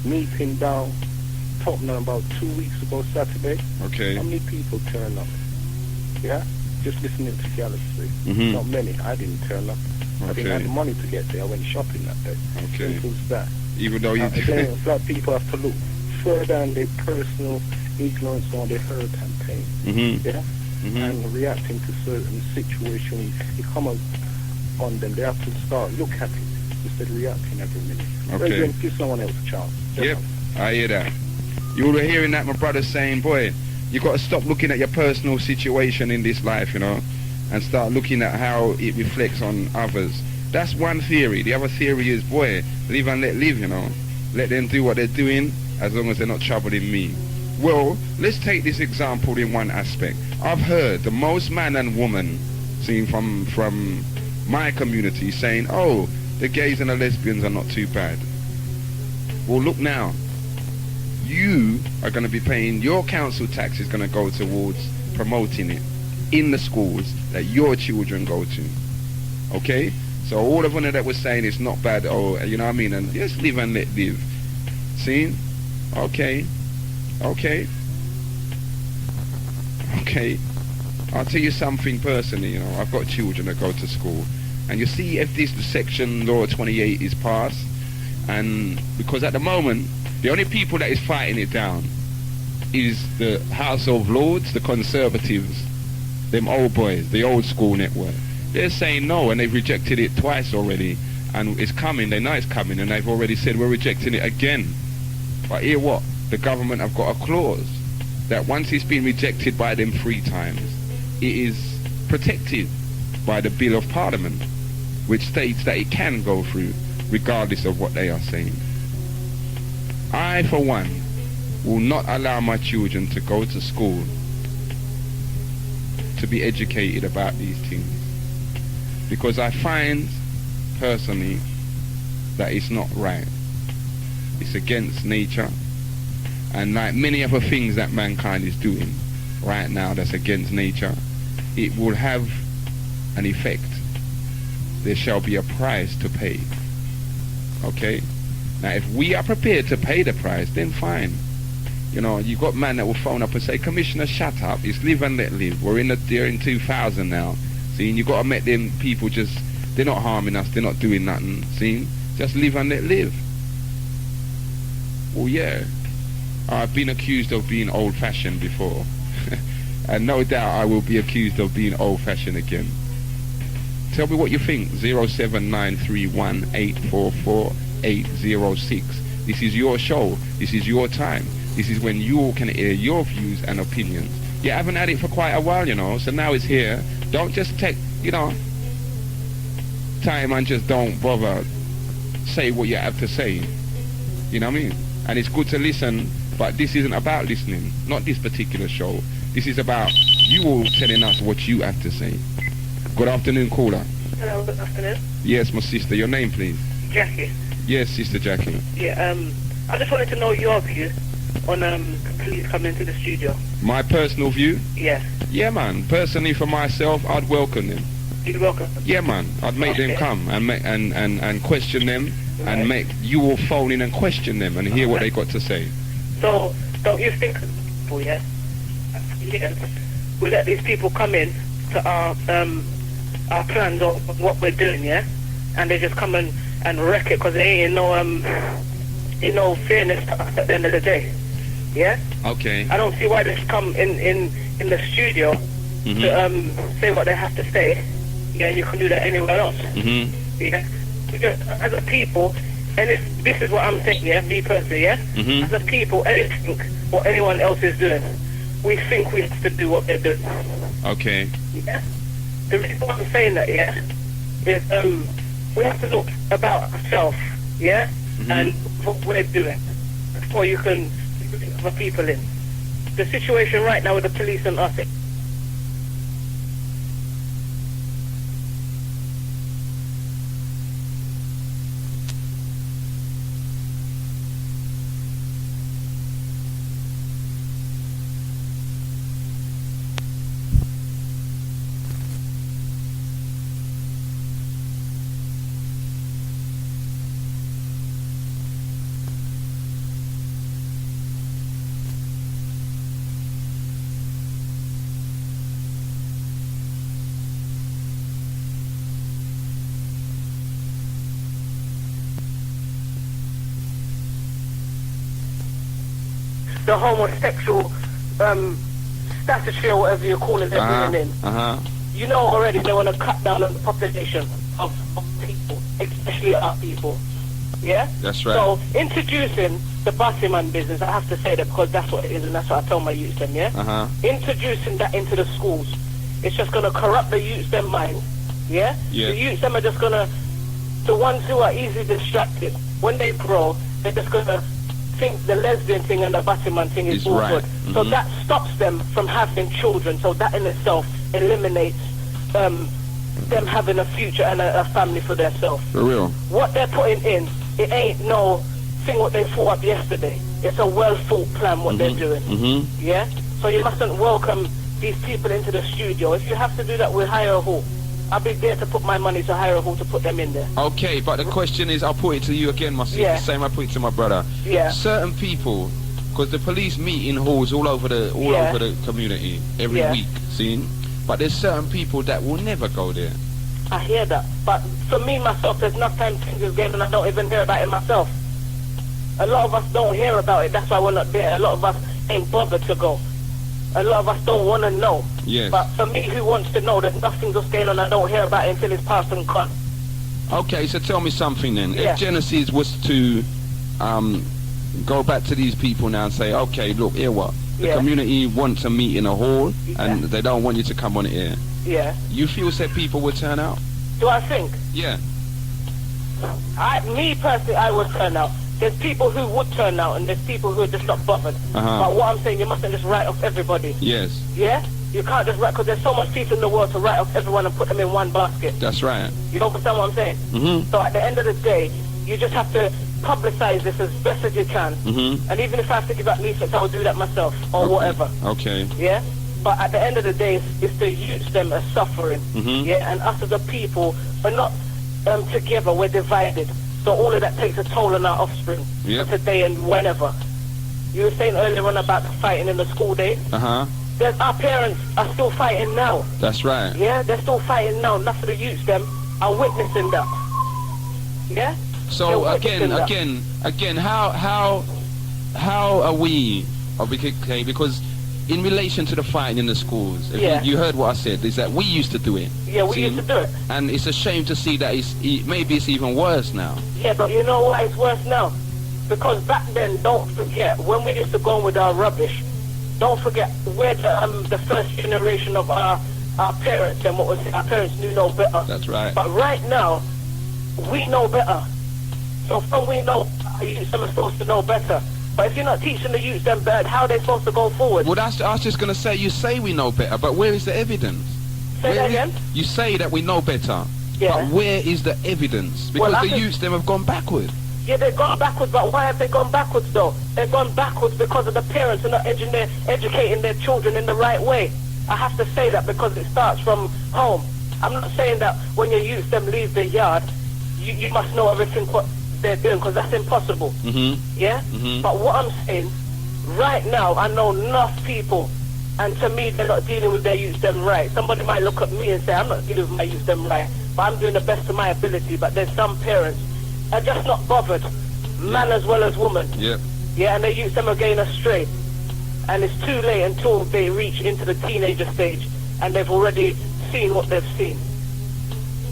meeting down Tottenham about 2 weeks ago Saturday. Okay. How many people turned up? Yeah? Just listening to Galaxy. Not many. I didn't turn up. I didn't have the money to get there. I went shopping that day. Okay. Simple as that. Even though you again, black people have to look further than their personal ignorance or their hurt and pain. Yeah? And reacting to certain situations, you come on them, they have to start look at it instead of reacting every minute. Okay. Give someone else a chance. Yep, I hear that. You were hearing that, my brother saying, boy, you got to stop looking at your personal situation in this life, you know, and start looking at how it reflects on others. That's one theory. The other theory is, boy, live and let live, you know. Let them do what they're doing as long as they're not troubling me. Well, let's take this example in one aspect. I've heard the most man and woman seen from my community saying, oh, the gays and the lesbians are not too bad. Well, look now. You are going to be paying, your council tax is going to go towards promoting it in the schools that your children go to. Okay? So all of them that was saying it's not bad, oh, you know what I mean? And just live and let live. See? Okay. Okay. I'll tell you something personally, you know, I've got children that go to school, and you see if this section law 28 is passed, and because at the moment the only people that is fighting it down is the House of Lords, the Conservatives, them old boys, the old school network. They're saying no, and they've rejected it twice already, and it's coming, they know it's coming, and they've already said we're rejecting it again. But hear what? The government have got a clause that once it's been rejected by them 3 times, it is protected by the Bill of Parliament, which states that it can go through regardless of what they are saying. I, for one, will not allow my children to go to school to be educated about these things, because I find personally that it's not right. It's against nature. And like many other things that mankind is doing right now that's against nature, it will have an effect. There shall be a price to pay. Okay? Now if we are prepared to pay the price, then fine. You know, you got man that will phone up and say, Commissioner, shut up. It's live and let live. We're in 2000 now. See, and you got to make them people just, they're not harming us. They're not doing nothing. See? Just live and let live. Well, yeah. I've been accused of being old-fashioned before. And no doubt I will be accused of being old-fashioned again. Tell me what you think. 07931844806. This is your show. This is your time. This is when you can air your views and opinions. You haven't had it for quite a while, you know, so now it's here. Don't just take, you know, time and just don't bother say what you have to say. You know what I mean? And it's good to listen, but this isn't about listening. Not this particular show. This is about you all telling us what you have to say. Good afternoon, caller. Hello, good afternoon. Yes, my sister. Your name, please? Jackie. Yes, Sister Jackie. Yeah, I just wanted to know your view on police coming into the studio. My personal view? Yes. Yeah, man. Personally, for myself, I'd welcome them. You'd welcome them? Yeah, man. I'd make them come and question them, right. And make you all phone in and question them and hear what they got to say. So, don't you think, yeah, we let these people come in to our plans of what we're doing, yeah, and they just come and wreck it because they ain't no fairness to us at the end of the day, yeah. Okay. I don't see why they come in the studio to say what they have to say. Yeah, you can do that anywhere else. Yeah, because as a people, and this is what I'm saying, yeah, me personally, yeah. As a people, anything what anyone else is doing, we think we have to do what they're doing. Okay. Yeah. The reason why I'm saying that, yeah, is we have to look about ourselves, yeah, and what we're doing before you can bring other people in. The situation right now with the police and us. The homosexual statutory or whatever you call it they're bringing in. You know already they want to cut down on the population of people, especially our people. Yeah? That's right. So introducing the busing man business, I have to say that because that's what it is and that's what I tell my youth them, yeah? Introducing that into the schools, it's just going to corrupt the youths their mind, yeah? The youths them are just going to, the ones who are easily distracted, when they grow, they're just going to think the lesbian thing and the Batman thing is all good. So that stops them from having children. So that in itself eliminates them having a future and a family for themselves. For real. What they're putting in, it ain't no thing what they thought up yesterday. It's a well thought plan what they're doing. Yeah? So you mustn't welcome these people into the studio. If you have to do that, we'll hire a hall. I'll be there to put my money to hire a hall to put them in there. Okay, but the question is, I'll put it to you again, my sister, same I put it to my brother. Yeah. Certain people, because the police meet in halls all over the community every week, see? But there's certain people that will never go there. I hear that, but for me myself, there's enough time things is going and I don't even hear about it myself. A lot of us don't hear about it, that's why we're not there. A lot of us ain't bothered to go. A lot of us don't want to know. Yes. But for me, who wants to know, there's nothing that's going on, I don't hear about it until it's past and gone. Okay, so tell me something then. If Genesis was to go back to these people now and say, okay, look, here what? The community wants to meet in a hall and they don't want you to come on air. Yeah. You feel that people would turn out? Do I think? Yeah. Me personally, I would turn out. There's people who would turn out and there's people who are just not bothered. But what I'm saying, you mustn't just write off everybody. Yes. Yeah? You can't just write, because there's so much people in the world to write off everyone and put them in one basket. That's right. You understand what I'm saying? So at the end of the day, you just have to publicize this as best as you can. And even if I have to give out leaflets, I will do that myself or whatever. Okay. Yeah? But at the end of the day, it's the youths them are suffering. Yeah? And us as a people are not together, we're divided. So all of that takes a toll on our offspring for today and whenever. You were saying earlier on about the fighting in the school days. There's our parents are still fighting now. That's right. Yeah, they're still fighting now. Enough of the youths them are witnessing that. Yeah. So again, how are we? Okay, because in relation to the fighting in the schools, you heard what I said, is that we used to do it. Yeah, we used to do it. And it's a shame to see that maybe it's even worse now. Yeah, but you know why it's worse now? Because back then, don't forget, when we used to go on with our rubbish, don't forget, we're the first generation of our parents, and our parents knew no better. That's right. But right now, we know better. So from we know, our youth are supposed to know better. But if you're not teaching the youth them better, how are they supposed to go forward? Well, I was just going to say, you say we know better, but where is the evidence? Say that again? You say that we know better, but where is the evidence? Because the youths, them have gone backward. Yeah, they've gone backwards, but why have they gone backwards, though? They've gone backwards because of the parents are not educating their children in the right way. I have to say that because it starts from home. I'm not saying that when your youth them leave the yard, you must know everything what they're doing, because that's impossible. Yeah? But what I'm saying, right now, I know enough people, and to me, they're not dealing with their youth them right. Somebody might look at me and say, I'm not dealing with my youth them right, but I'm doing the best of my ability. But there's some parents are just not bothered, man as well as woman. Yeah, and their youth them are going astray. And it's too late until they reach into the teenager stage, and they've already seen what they've seen.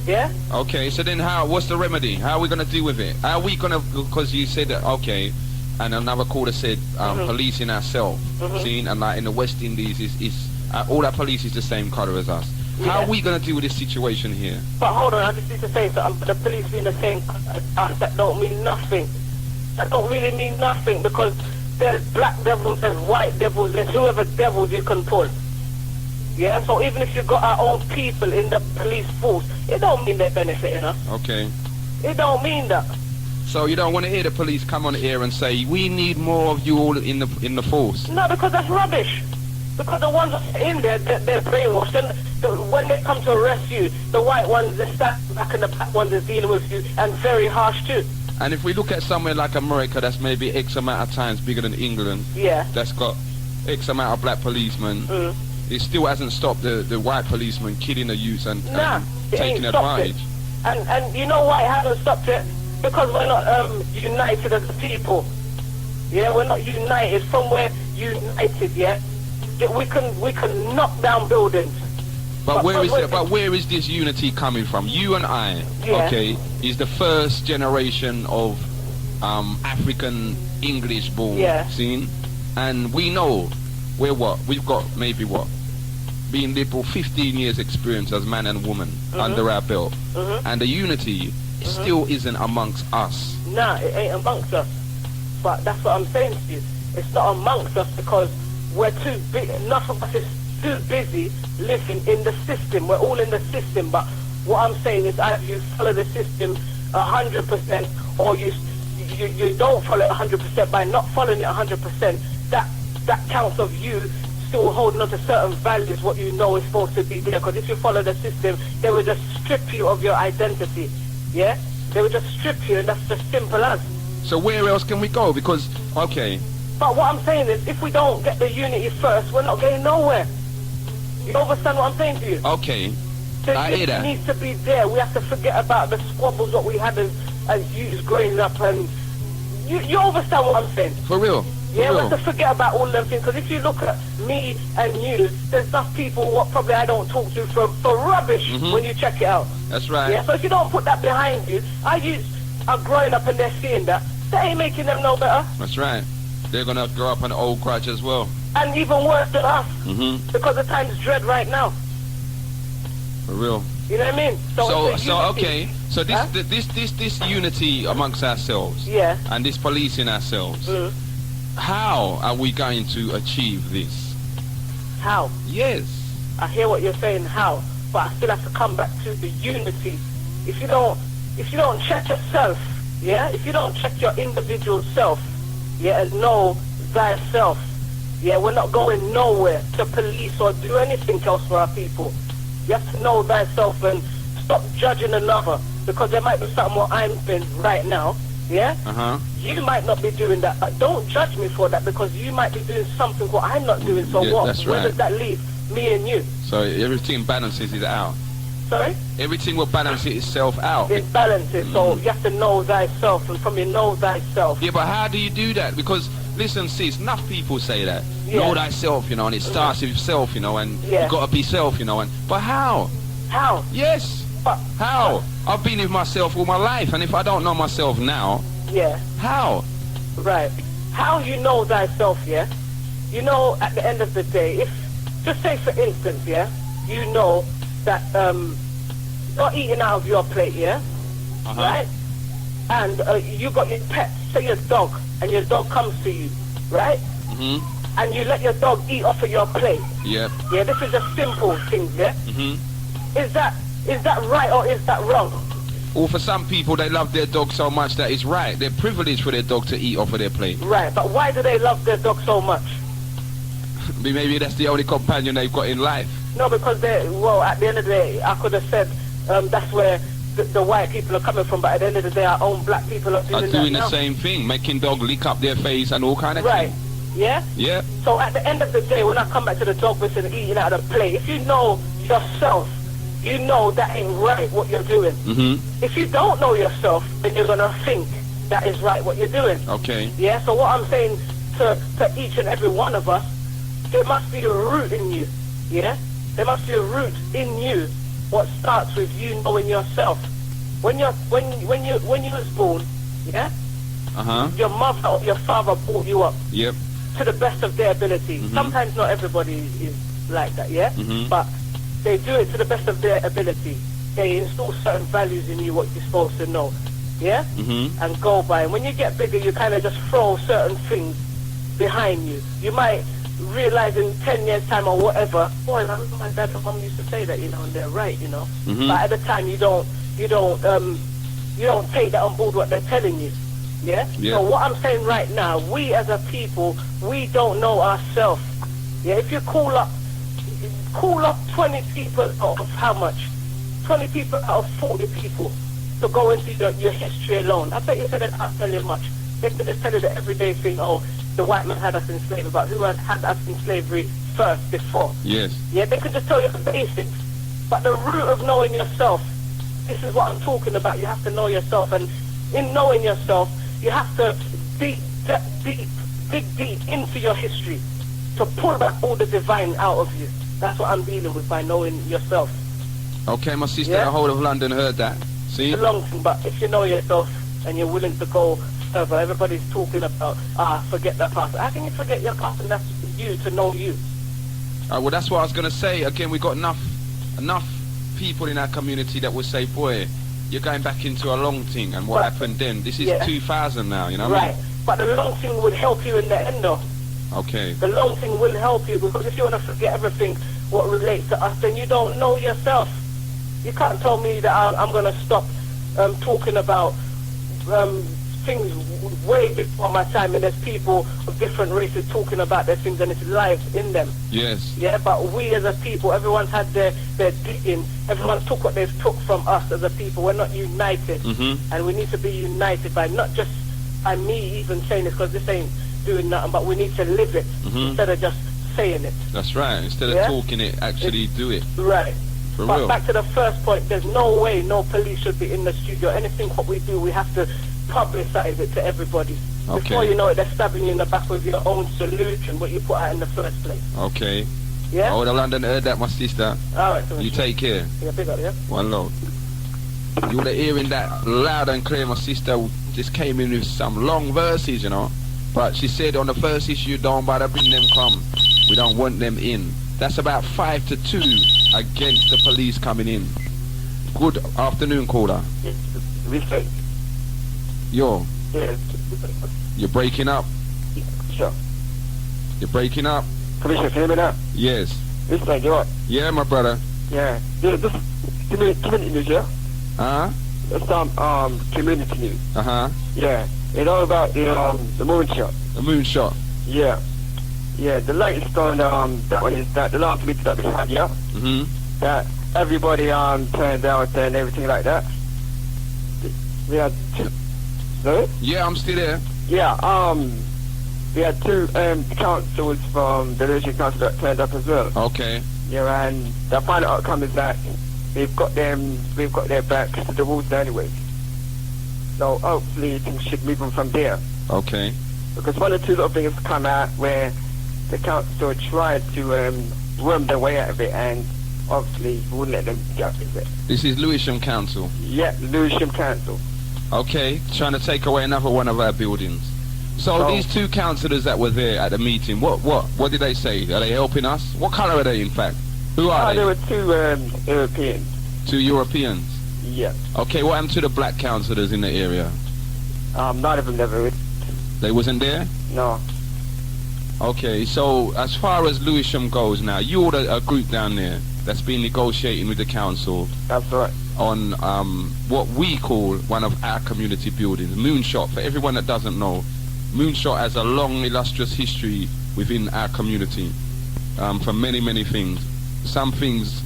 Yeah? Okay, so then what's the remedy? How are we going to deal with it? How are we going to, because you said that, okay, and another caller said policing ourselves, and like in the West Indies, is all our police is the same colour as us. How are we going to deal with this situation here? But hold on, I just need to say something. The police being the same as us, that don't mean nothing. That don't really mean nothing, because there's black devils, there's white devils, there's whoever devils you can pull. Yeah, so even if you've got our own people in the police force, it don't mean they're benefiting us. Okay. It don't mean that. So you don't want to hear the police come on air and say, we need more of you all in the force? No, because that's rubbish. Because the ones in there, they're brainwashed. And when they come to arrest you, the white ones, they stand back, and the black ones are dealing with you, and very harsh too. And if we look at somewhere like America, that's maybe X amount of times bigger than England, that's got X amount of black policemen, it still hasn't stopped the white policemen killing the youth and taking advantage. And you know why it hasn't stopped it? Because we're not united as a people. Yeah, we're not united. From where united, we can knock down buildings. But where is this unity coming from? You and I, okay, is the first generation of African English born, seen, and we know we've got maybe being liberal 15 years experience as man and woman under our belt, and the unity still isn't amongst us. Nah, it ain't amongst us. But that's what I'm saying to you. It's not amongst us because we're too big. Enough of us is too busy living in the system. We're all in the system. But what I'm saying is either you follow the system 100%, or you don't follow it 100%. By not following it 100%, that counts of you still holding on to certain values, what you know is supposed to be there. Because if you follow the system, they will just strip you of your identity. Yeah? They will just strip you, and that's just simple as. So where else can we go? Because, okay. But what I'm saying is, if we don't get the unity first, we're not getting nowhere. You understand what I'm saying to you? Okay. I hear that. It needs to be there. We have to forget about the squabbles what we had as youths growing up, and you understand what I'm saying? For real? Yeah, we have to forget about all them things, because if you look at me and you, there's enough people what probably I don't talk to for rubbish when you check it out. That's right. Yeah, so if you don't put that behind you, our youths are growing up and they're seeing that. That ain't making them no better. That's right. They're going to grow up an old grudge as well. And even worse than us, because the time's dread right now. For real. You know what I mean? So okay. So this unity amongst ourselves, and this policing ourselves, how are we going to achieve this? How? Yes. I hear what you're saying, how, but I still have to come back to the unity. If you don't check yourself, if you don't check your individual self, and know thyself, we're not going nowhere to police or do anything else for our people. You have to know thyself and stop judging another, because there might be something what I'm doing right now, you might not be doing that, but don't judge me for that, because you might be doing something what I'm not doing. So what? That's Where right. does that leave me and you? So everything balances it out. Sorry? Everything will balance itself out. It balances, so you have to know thyself, and from you know thyself. Yeah, but how do you do that? Because listen, sis, enough people say that. Know thyself, you know, and it starts with self, you know, and you got to be self, you know, and but how? How? Yes. How? I've been with myself all my life, and if I don't know myself now, how? Right. How you know thyself, you know, at the end of the day, if, just say for instance, you know that you're eating out of your plate, right? And you got your pet, say your dog, and your dog comes to you, right? And you let your dog eat off of your plate. Yeah, this is a simple thing, Is that right or is that wrong? Well, for some people, they love their dog so much that it's right. They're privileged for their dog to eat off of their plate. Right, but why do they love their dog so much? Maybe that's the only companion they've got in life. No, because at the end of the day, I could have said that's where the white people are coming from, but at the end of the day, our own black people are doing the same thing, making dog lick up their face and all kind of things. Right, yeah? So at the end of the day, when I come back to the dog and eating out of the plate, if you know yourself, you know that ain't right what you're doing. If you don't know yourself, then you're going to think that is right what you're doing. Okay. Yeah, so what I'm saying to each and every one of us, there must be a root in you, There must be a root in you what starts with you knowing yourself. When you was born, your mother or your father brought you up to the best of their ability. Sometimes not everybody is like that, but they do it to the best of their ability. They install certain values in you, what you're supposed to know, and go by. And when you get bigger, you kind of just throw certain things behind you. You might realize in 10 years time or whatever, boy, my dad and mom used to say that, and they're right, But at the time you don't take that on board what they're telling you. So what I'm saying right now, we as a people, we don't know ourselves. If you call up 20 people out of how much? 20 people out of 40 people to go into your history alone. I bet you said that I'll tell you much. They could just tell you the everyday thing, the white man had us in slavery, but who had us in slavery first, before? Yes. Yeah, they could just tell you the basics. But the root of knowing yourself, this is what I'm talking about. You have to know yourself, and in knowing yourself, you have to dig deep into your history to pull back all the divine out of you. That's what I'm dealing with by knowing yourself. Okay, my sister, the whole of London heard that. See? It's a long thing, but if you know yourself and you're willing to go further, everybody's talking about, forget that past. How can you forget your past and that's you to know you? Well, that's what I was going to say. Again, we got enough people in our community that will say, boy, you're going back into a long thing, and what happened then? This is 2000 now, you know what I mean? But the long thing would help you in the end, though. Okay. The long thing will help you, because if you want to forget everything what relates to us, then you don't know yourself. You can't tell me that I'm going to stop talking about things way before my time, and there's people of different races talking about their things, and it's lives in them. Yes. Yeah, but we as a people, everyone's had their digging, everyone's took what they've took from us as a people. We're not united, and we need to be united by not just by me even saying this, because this ain't doing nothing, but we need to live it instead of just saying it. That's right. Instead of talking it, actually do it. Right. For but real. Back to the first point, there's no way no police should be in the studio. Anything what we do, we have to publicize it to everybody. Okay. Before you know it, they're stabbing you in the back with your own solution, what you put out in the first place. Okay. Yeah? Oh, the London heard that, my sister. Alright, so you take care. Yeah, big up, yeah? One love. You were hearing that loud and clear. My sister just came in with some long verses, But she said on the first issue, don't bother bring them come. We don't want them in. That's about 5-2 against the police coming in. Good afternoon, caller. Respect. Yo. Yes. You're breaking up. Sure. You're breaking up. Commissioner, can you hear me now? Yes. Respect, you what? Yeah, my brother. Yeah. This community news, yeah? Uh-huh. It's community news. Uh-huh. Yeah. You know about the moonshot. The moonshot. Yeah. Yeah, the latest on that one is that the last meeting that we had, yeah? That everybody turned out and everything like that. We had two. Sorry? Yeah, I'm still there. Yeah, we had two councils from the Lewisham Council that turned up as well. Okay. Yeah, and the final outcome is that we've got their backs to the walls anyway. So hopefully things should move on from there. Okay. Because one or two little things come out where the council tried to worm their way out of it, and obviously wouldn't let them get out of it. This is Lewisham Council? Yeah, Lewisham Council. Okay, trying to take away another one of our buildings. So these two councillors that were there at the meeting, what did they say? Are they helping us? What colour are they, in fact? Who are they? There were two Europeans. Two Europeans? Yeah. Okay, what happened to the black councillors in the area? None of them never. They wasn't there? No. Okay, so as far as Lewisham goes now, you're a group down there that's been negotiating with the council. That's right. On what we call one of our community buildings, Moonshot. For everyone that doesn't know, Moonshot has a long, illustrious history within our community for many, many things. Some things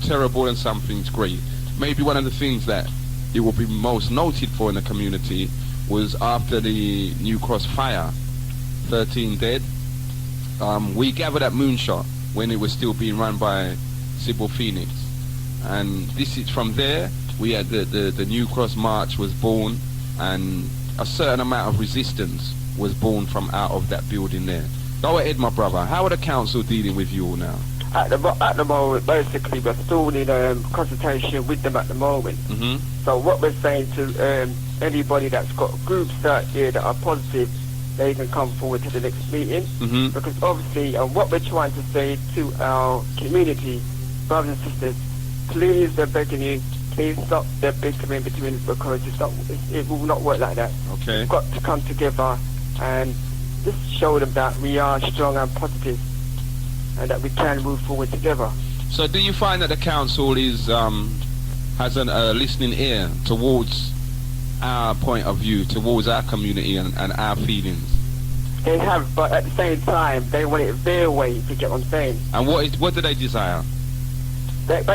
terrible and some things great. Maybe one of the things that it will be most noted for in the community was after the New Cross fire, 13 dead. We gathered at Moonshot when it was still being run by Sybil Phoenix. And this is from there, we had the New Cross March was born, and a certain amount of resistance was born from out of that building there. Go ahead, my brother. How are the council dealing with you all now? At the moment, basically, we're still in consultation with them at the moment. Mm-hmm. So what we're saying to anybody that's got groups out here that are positive, they can come forward to the next meeting. Mm-hmm. Because obviously, what we're trying to say to our community, brothers and sisters, please, they're begging you, please stop the bickering between us, because it will not work like that. Okay. We've got to come together and just show them that we are strong and positive, and that we can move forward together. So do you find that the council is has a listening ear towards our point of view, towards our community and our feelings? They have, but at the same time, they want it their way, if you get what I'm saying. And what do they desire? It's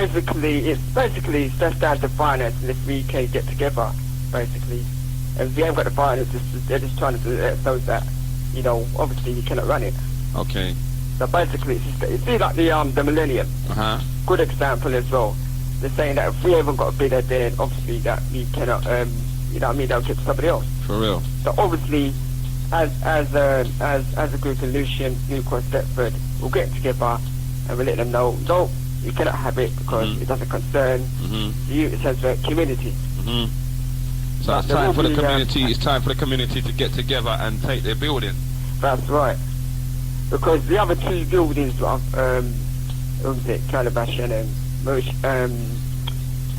just down to finance, and if we can get together, basically. And if we haven't got the finance, they're just trying to let us know that, obviously we cannot run it. Okay. So basically, it's like the Millennium. Uh-huh. Good example as well. They're saying that if we haven't got a bidder, then obviously that we cannot, they'll give to somebody else. For real. So obviously, as a group in Lewisham, New Cross, Deptford, we'll get together and we'll let them know, no, you cannot have it because it doesn't concern you. It says the community. Mm-hmm. So it's time for the community. It's time for the community to get together and take their building. That's right. Because the other two buildings, Calabash and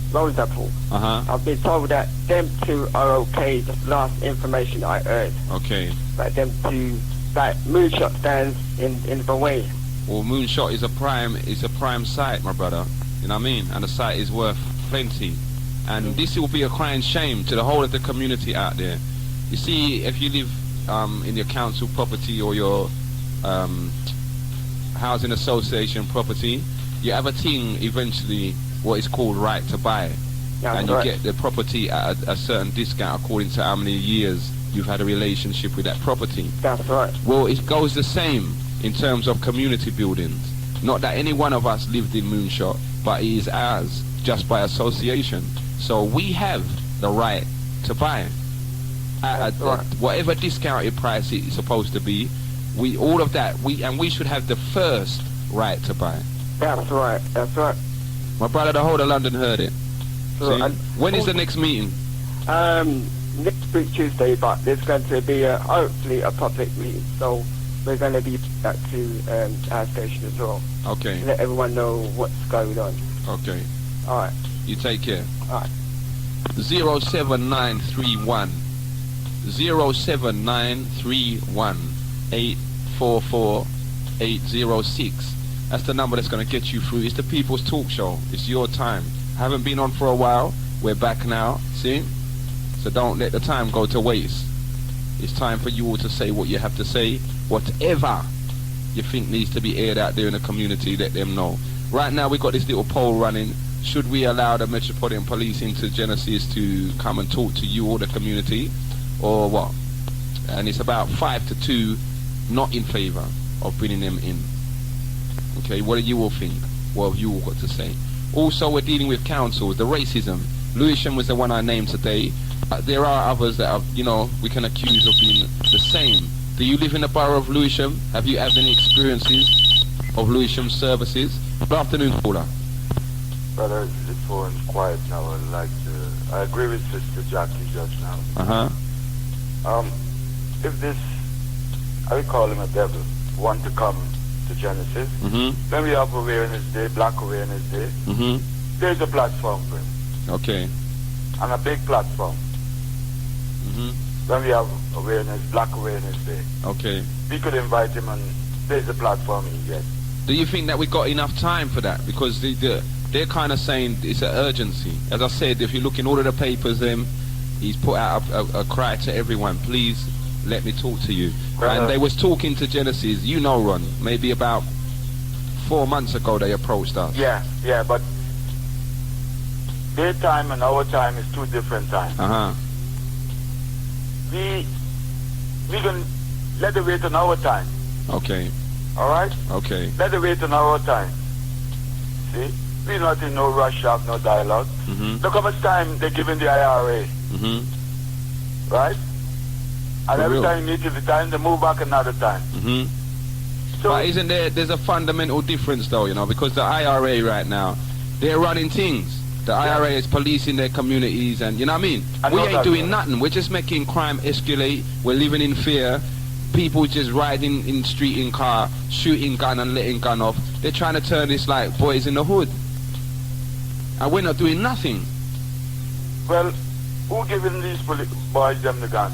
Sugaful, I've been told that them two are okay. Just the last information I heard. Okay. But them two, that Moonshot stands in the way. Well, Moonshot is a prime site, my brother. You know what I mean? And the site is worth plenty. And this will be a crying shame to the whole of the community out there. You see, if you live in your council property or your housing association property, you have a thing eventually what is called right to buy. Yeah, and you get the property at a certain discount according to how many years you've had a relationship with that property. That's right. Well, it goes the same in terms of community buildings. Not that any one of us lived in Moonshot, but it is ours just by association. So we have the right to buy at whatever discounted price it is supposed to be. We should have the first right to buy. That's right. That's right. My brother, the whole of London heard it. Sure. When is the next meeting? Next week Tuesday, but there's going to be hopefully a public meeting. So we're going to be back to our station as well. Okay. To let everyone know what's going on. Okay. All right. You take care. All right. 07931 844 806. That's the number that's going to get you through. It's the People's Talk Show. It's your time. Haven't been on for a while. We're back now. See? So don't let the time go to waste. It's time for you all to say what you have to say. Whatever you think needs to be aired out there in the community, let them know. Right now we've got this little poll running. Should we allow the Metropolitan Police into Genesis to come and talk to you or the community, or what? And it's about 5-2 not in favour of bringing them in. Okay, what do you all think? What have you all got to say? Also, we're dealing with councils, the racism. Lewisham was the one I named today. There are others that are, we can accuse of being the same. Do you live in the borough of Lewisham? Have you had any experiences of Lewisham services? Good afternoon, caller. Brother, the phone's quiet now. I agree with Sister Jackie Judge now. If this, I would call him a devil, want to come to Genesis, when we have Awareness Day, Black Awareness Day, there's a platform for him. Okay. And a big platform. When we have Awareness, Black Awareness Day. Okay. We could invite him and there's a platform he gets. Do you think that we got enough time for that? Because they're kind of saying it's an urgency. As I said, if you look in all of the papers, he's put out a cry to everyone, please let me talk to you. And they was talking to Genesis, you know, Ron, maybe about 4 months ago they approached us. Yeah, but their time and our time is two different times. We can let it wait on our time. Okay. All right? Okay. Let it wait on our time. See? We're not in no rush, have no dialogue. Look how much time they're giving the IRA. Right? And every time you meet the time, they move back another time. So, but isn't there's a fundamental difference though, you know, because the IRA right now, they're running things. The IRA is policing their communities and, you know what I mean? We ain't doing nothing. We're just making crime escalate. We're living in fear. People just riding in street in car, shooting gun and letting gun off. They're trying to turn this like boys in the hood. And we're not doing nothing. Well, who giving these boys them the gun?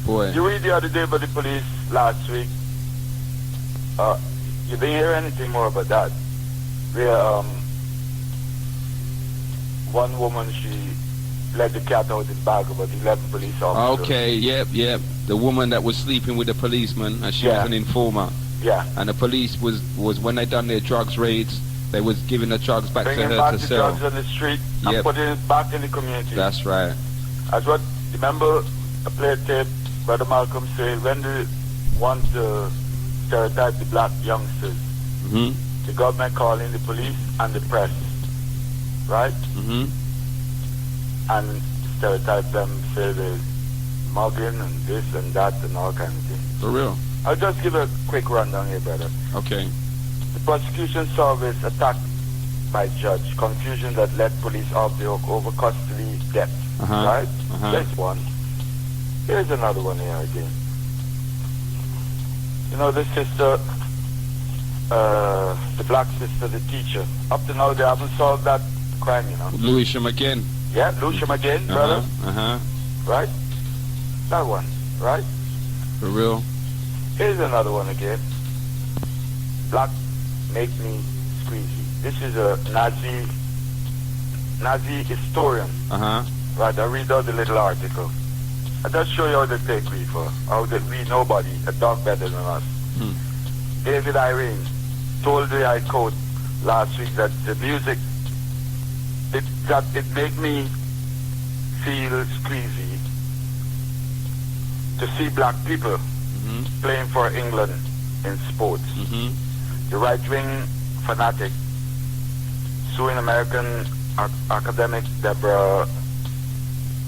Boy. You read the other day about the police last week. You didn't hear anything more about that. Where one woman, she let the cat out of the bag about 11 police officers. Okay, yep. The woman that was sleeping with the policeman and she was an informer. Yeah. And the police was when they done their drugs raids, they was giving the drugs back Bringing to her back to the sell. drugs on the street and putting it back in the community. That's right. That's what, remember a play tape, Brother Malcolm said, when they want to stereotype the black youngsters, the government calling the police and the press, right? And stereotype them, say they're mugging and this and that and all kinds of things. For real? I'll just give a quick rundown here, brother. Okay. The prosecution service attacked by judge, confusion that led police off the hook over custody debt, right? That's one. Here's another one here again. You know, this sister, the black sister, the teacher, up to now they haven't solved that crime, you know. Lewisham again. Yeah, Lewisham again, brother. Right? That one, right? For real? Here's another one again. Black make me squeezy. This is a Nazi historian. Right, I read out the little article. I just show you how they take we for. How that we nobody, a dog better than us. David Irene told the I quote last week that the music it make me feel squeezy to see black people playing for England in sports. The right-wing fanatic suing American academic Deborah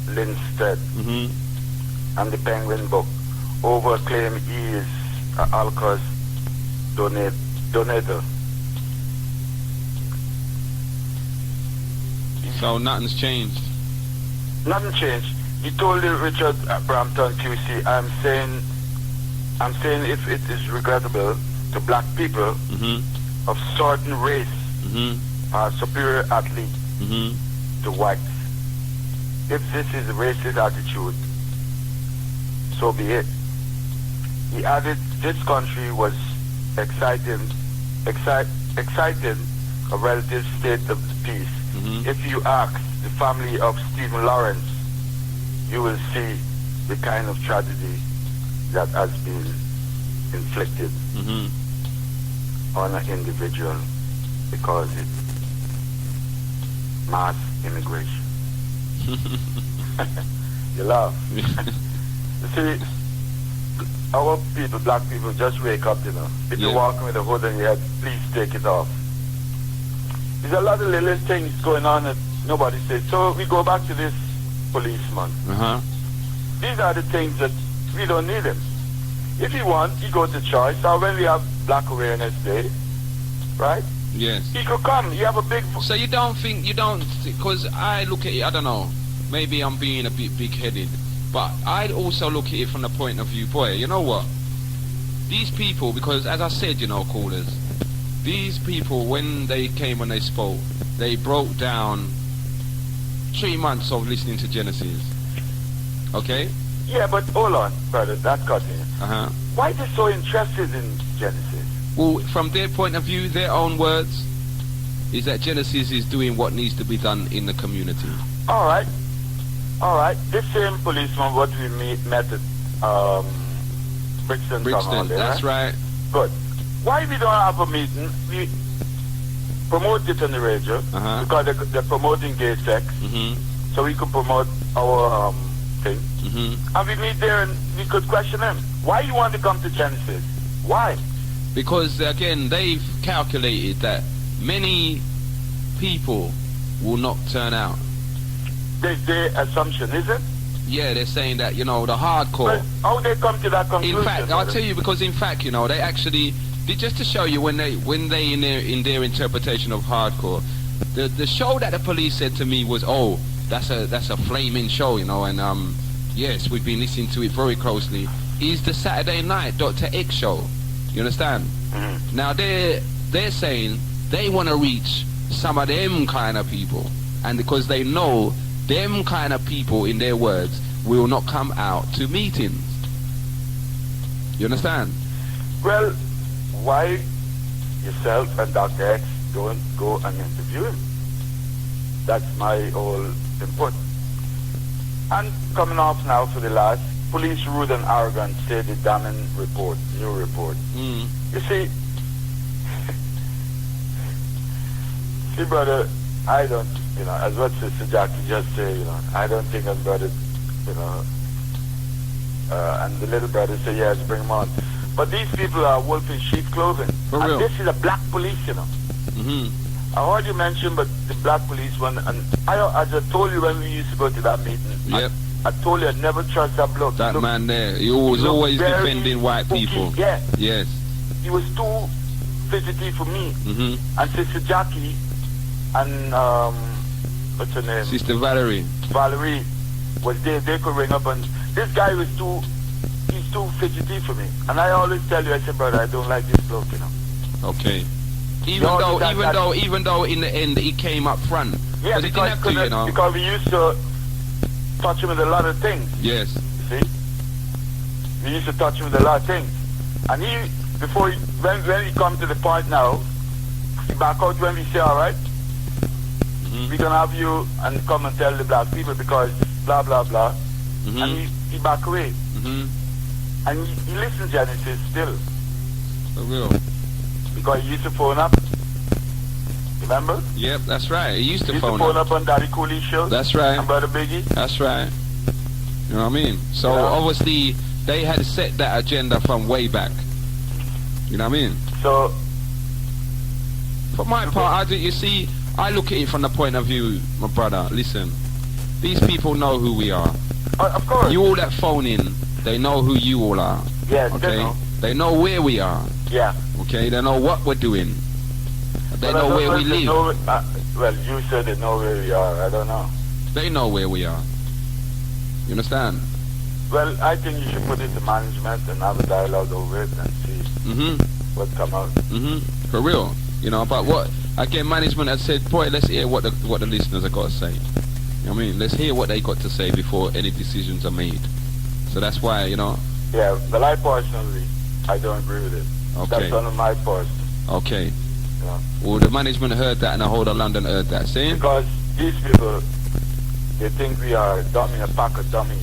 Lindstedt and the Penguin book over claim he is an Alcos donator. So nothing's changed? Nothing changed. He told Richard Brampton QC, I'm saying if it is regrettable to black people of certain race are superior athlete to whites. If this is a racist attitude, so be it. He added this country was exciting a relative state of peace. If you ask the family of Stephen Lawrence, you will see the kind of tragedy that has been inflicted on an individual because it's mass immigration. You laugh. You see, our people, black people, just wake up, you know. If you're walking with a hood on your head, please take it off. There's a lot of little things going on that nobody says. So we go back to this policeman. These are the things that we don't need him. If he wants, he go to church. So when we have Black Awareness Day, right? Yes. He could come. You have a big... So you don't, because I look at it, I don't know, maybe I'm being a bit big-headed, but I'd also look at it from the point of view, boy, you know what? These people, because as I said, callers, these people, when they came and they spoke, they broke down 3 months of listening to Genesis. Okay? Yeah, but hold on, brother, that's cutting it. Uh-huh. Why are they so interested in Genesis? Well, from their point of view, their own words, is that Genesis is doing what needs to be done in the community. All right. This same policeman, what we met at Brixton, that's right. Good. Why we don't have a meeting? We promote it on the radio because they're promoting gay sex, so we could promote our thing. And we meet there and we could question them. Why you want to come to Genesis? Why? Because again, they've calculated that many people will not turn out. That's their assumption, is it? Yeah, they're saying that, the hardcore. But how they come to that conclusion? In fact, I'll tell you, because in fact, they actually, just to show you when they in their interpretation of hardcore, the show that the police said to me was, oh, that's a flaming show, and yes, we've been listening to it very closely, is the Saturday night Dr. X show. You understand? Mm-hmm. Now they're saying they want to reach some of them kind of people, and because they know them kind of people, in their words, will not come out to meetings. You understand? Well, why yourself and Dr. X don't go and interview him? That's my whole input. And coming off now for the last, police rude and arrogant, say the damning report, new report. You see, brother, I don't, as what Sister Jackie just said, I don't think I'm brother, and the little brother say, yes, bring them on. But these people are wolf in sheep clothing. For and real. This is a black police, I heard you mention, but the black police one, and I just told you when we used to go to that meeting. Yep. I told you I'd never trust that bloke. That man there, he was always defending white spooky. people. Yeah. Yes. He was too fidgety for me. And Sister Jackie and what's her name? Sister Valerie. Valerie was there. They could ring up, and this guy was he's too fidgety for me. And I always tell you, I said, brother, I don't like this bloke, Okay. Even though in the end he came up front. Yeah, because because we used to touch him with a lot of things. Yes. You see? We used to touch him with a lot of things. And when we come to the point now, he back out when we say, all right, we're going to have you and come and tell the black people because blah, blah, blah. And he back away. And he listens to Genesis still. For real. Because he used to phone up. Remember? Yep, that's right. He used to phone up on Daddy Cooley's show. That's right. And Brother Biggie. That's right. You know what I mean? So obviously they had set that agenda from way back. You know what I mean? So for my part, I look at it from the point of view, my brother, listen, these people know who we are. Of course. You all that phone in, they know who you all are. Yes, okay? They know where we are. Yeah. Okay, they know what we're doing. They know where we live. Well, you said they know where we are. I don't know. They know where we are. You understand? Well, I think you should put it to management and have a dialogue over it and see what come out. For real. But what, again, management has said, boy, let's hear what the listeners have got to say. You know what I mean? Let's hear what they got to say before any decisions are made. So that's why, Yeah, but I personally, I don't agree with it. Okay. That's one of my parts. Okay. Yeah. Well, the management heard that and the whole of London heard that. See? Because these people, they think we are a pack of dummies,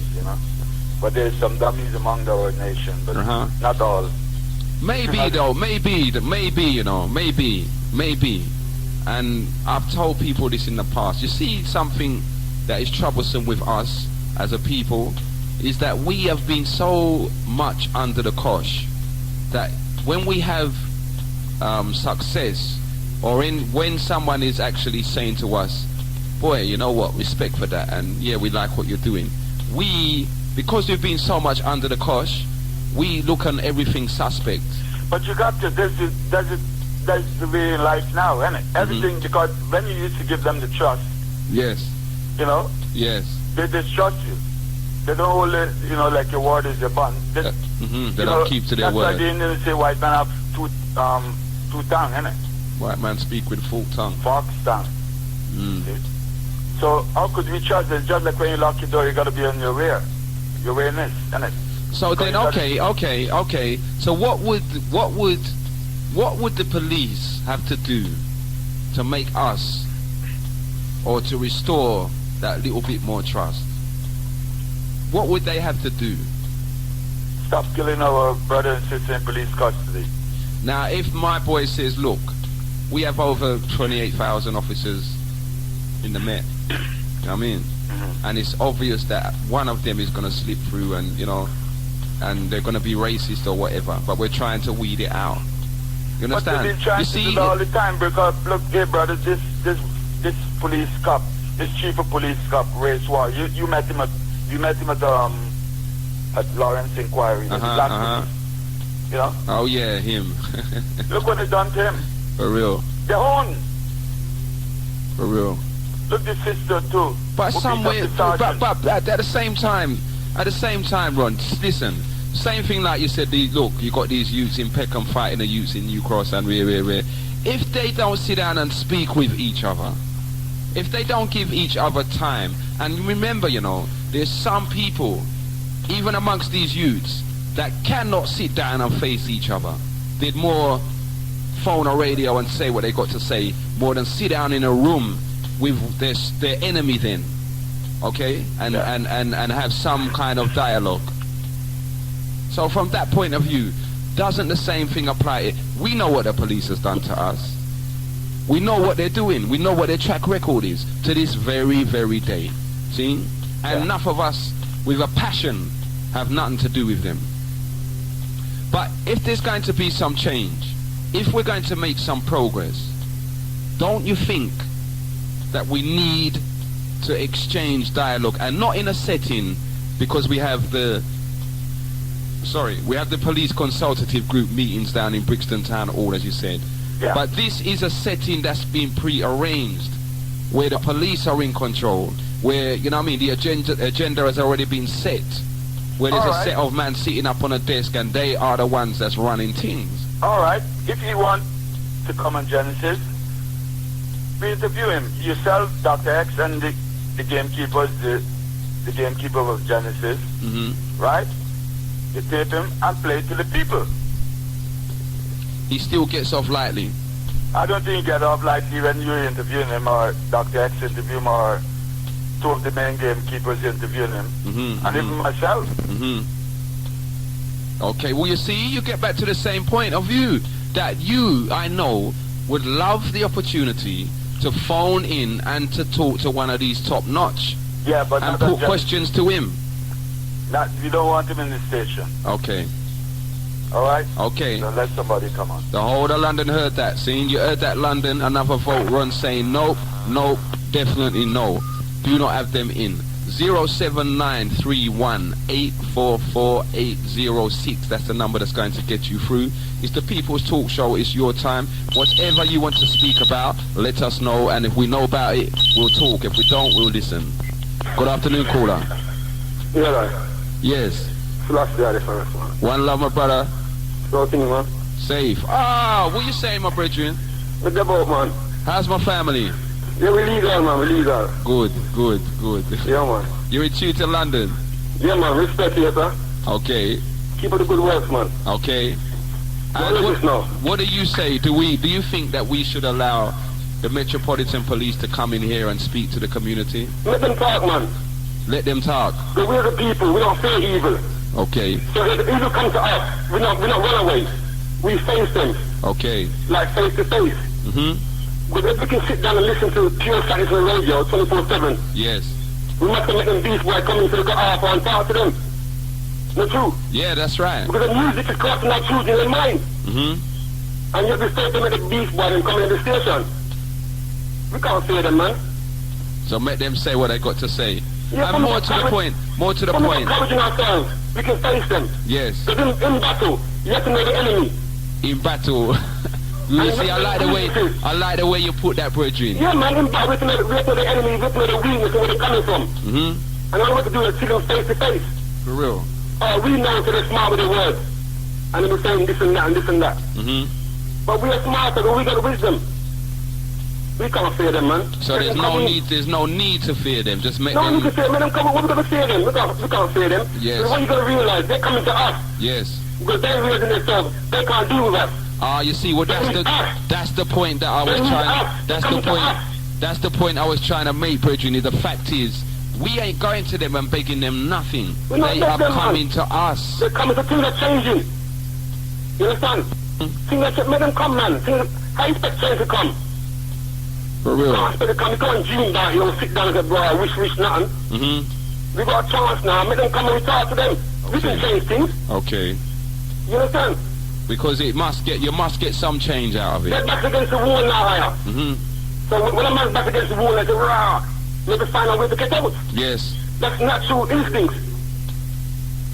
But there's some dummies among our nation, but not all. Maybe though, maybe, maybe. And I've told people this in the past. You see, something that is troublesome with us as a people is that we have been so much under the cosh that when we have success, or when someone is actually saying to us, boy, you know what, respect for that, and yeah, we like what you're doing, we because we've been so much under the cosh, we look on everything suspect. But you got to, that's the way in life now, isn't it? Everything, because when you used to give them the trust, yes, you know, yes, they distrust you. They don't hold it, you know, like your word is your bond. They don't keep to their word. That's why the Indians say white man have two tongue, isn't it? White man speak with full tongue. Fox tongue. So how could we trust? It's just like when you lock your door, you got to be on your rear. Your awareness, isn't it? So then, okay. So what would the police have to do to make us, or to restore that little bit more trust? What would they have to do? Stop killing our brothers and sisters in police custody. Now, if my boy says, look, we have over 28,000 officers in the Met, you know what I mean? And it's obvious that one of them is going to slip through, and you know, and they're going to be racist or whatever, but we're trying to weed it out. You understand? But they've been trying to do it all the time, because look, hey brothers, this police cop, this chief of police cop, race war. You met him at Lawrence Inquiry. You know? Oh yeah, him. Look what they done to him. For real. Their own. For real. Look, the sister too. But somewhere, but at the same time, Ron, listen. Same thing like you said. Look, you got these youths in Peckham fighting the youths in New Cross and where. If they don't sit down and speak with each other, if they don't give each other time, and remember, you know, there's some people, even amongst these youths, that cannot sit down and face each other. They'd more phone or radio and say what they got to say, more than sit down in a room with their enemy then, okay, and have some kind of dialogue. So from that point of view, doesn't the same thing apply? We know what the police has done to us. We know what they're doing. We know what their track record is to this very, very day. See? And enough of us with a passion have nothing to do with them. But if there's going to be some change, if we're going to make some progress, don't you think that we need to exchange dialogue, and not in a setting, because we have the police consultative group meetings down in Brixton Town Hall, as you said. Yeah. But this is a setting that's been pre-arranged, where the police are in control, where, you know what I mean, the agenda has already been set, where there's a set of men sitting up on a desk and they are the ones that's running things. All right. If you want to come on Genesis, we interview him. Yourself, Dr. X, and the gamekeepers, the gamekeeper of Genesis, right? You tape him and play to the people. He still gets off lightly. I don't think he gets off lightly when you're interviewing him, or Dr. X interview him, or two of the main gamekeepers interviewing him, and even myself. Okay, well, you see, you get back to the same point of view, that you, I know, would love the opportunity to phone in and to talk to one of these top notch, but and put questions to him. You don't want him in the station. Okay. All right? Okay. So let somebody come on. The whole of London heard that. Seeing you heard that, London, another vote run saying nope, definitely no. Do not have them in. 07931844806. That's the number that's going to get you through. It's the People's Talk Show. It's your time. Whatever you want to speak about, let us know. And if we know about it, we'll talk. If we don't, we'll listen. Good afternoon, caller. Yeah, yes. One love, my brother. Man. Safe. What you saying, my brethren? What about, man? How's my family? Yeah, we legal, man. We legal. Good. Yeah, man. You retreat to London? Yeah, man. Respect you, sir. Okay. Keep up the good work, man. Okay. And what do you say? Do you think that we should allow the Metropolitan Police to come in here and speak to the community? Let them talk, man. Let them talk. But we're the people. We don't fear evil. Okay. So if evil comes to us, we not run away. We face them. Okay. Like face to face. But if we can sit down and listen to pure science on the radio 24/7. Yes. We must make them beast boy come into the car and talk to them. Not true? Yeah, that's right. Because the music is crossing our truth in their mind. And yet we start to make a beast boy and come in the station. We can't fear them, man. So make them say what they got to say. Yeah, and more to the point. More to the point. Encouraging ourselves, we can face them. Yes. Because in battle, you have to know the enemy. In battle. You see, I like the way you put that, brethren. Yeah, man, in battle, we have to know the enemy, we have to know the weakness and where they're coming from. Mm-hmm. And all we have to do is see them face to face. For real. We know that they're smart with their words. And they're saying this and that and this and that. Mm-hmm. But we are smarter, but we got wisdom. We can't fear them, man. So there's no need to fear them. Just make them... No, you can fear them. Let them come. What are we going to fear them? We can't fear them. Yes. But what you got to realize, they're coming to us. Yes. Because they're realizing themselves. They can't deal with us. You see, well, that's the point that I was trying... That's the point I was trying to make, brethren. The fact is, we ain't going to them and begging them nothing. They are coming to us. They're coming to things are changing. You understand? Things that make them come, man. How you expect change to come? For real. You can't expect to come. You can't dream that, you know, sit down and say, bro, I wish nothing. Mm-hmm. We got a chance now. Make them come and we talk to them. We can change things. Okay. You understand? Because you must get some change out of it. They're back against the wall now, higher. Mm-hmm. So when a man's back against the wall, they say, rah, maybe find a way to get out. Yes. That's natural instincts.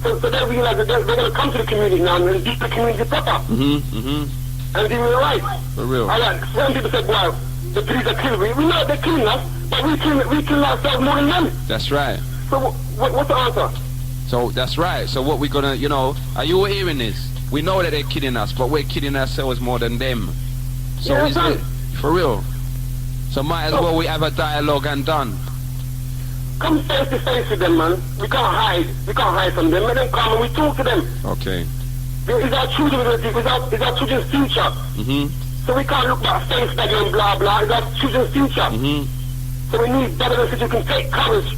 So they realize that they're going to come to the community now and beat the community proper. And they were right. For real. Some people said, well, the police are killing. We know they're killing us, but we kill ourselves more than them. That's right. So what's the answer? So that's right. So what we're going to, are you all hearing this? We know that they're killing us, but we're killing ourselves more than them. So yeah, is it? For real. So might as well we have a dialogue and done. Come face to face with them, man. We can't hide. We can't hide from them. Let them come and we talk to them. Okay. It's our children's future. So we can't look back face value and blah blah. It's our children's future. So we need brothers and sisters who can take courage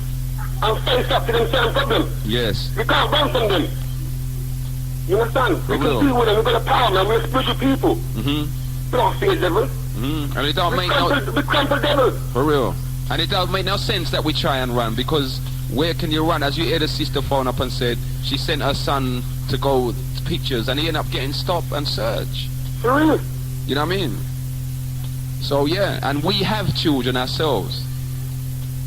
and face up to them same problem. Yes. We can't run from them. You understand? We can deal with them. We've got a power, man. We're spiritual people. We don't fear devil. And it don't make we crumple devil. For real. And it don't make no sense that we try and run, because where can you run? As you hear the sister phone up and said she sent her son to go to pictures and he ended up getting stopped and searched. For real. You know what I mean? So yeah, and we have children ourselves.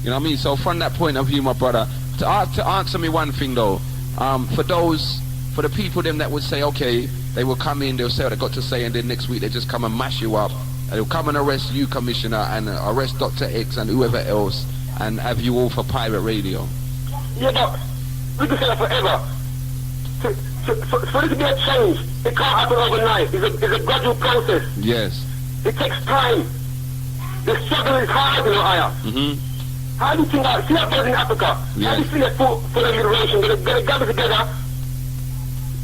You know what I mean? So from that point of view, my brother, to answer me one thing though, for the people them that would say, okay, they will come in, they'll say what they got to say, and then next week they just come and mash you up. They'll come and arrest you, Commissioner, and arrest Dr. X and whoever else, and have you all for pirate radio. Yeah, but we can say that forever. For it to be a change, it can't happen overnight. It's a gradual process. Yes. It takes time. The struggle is hard, Aya. How do you think that? See that bird in Africa? Yes. How do you see that for the liberation? They're gather together,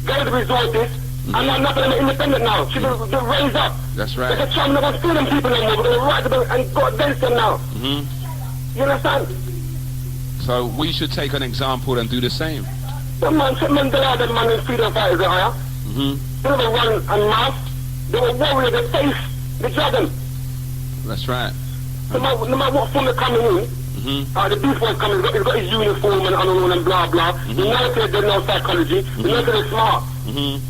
gather the resources, and now nothing are independent now. They're raised up. That's right. They're trying to steal them people anymore. We're going to rise up and go against them now. You understand? So we should take an example and do the same. The man, they are the man in freedom fighters, Aya. They never run and mass. They were warriors. They faced the dragon. That's right. No matter what form they're coming in, the beast boy's coming, he's got his uniform and blah blah. We know that they know psychology, we know that they're smart.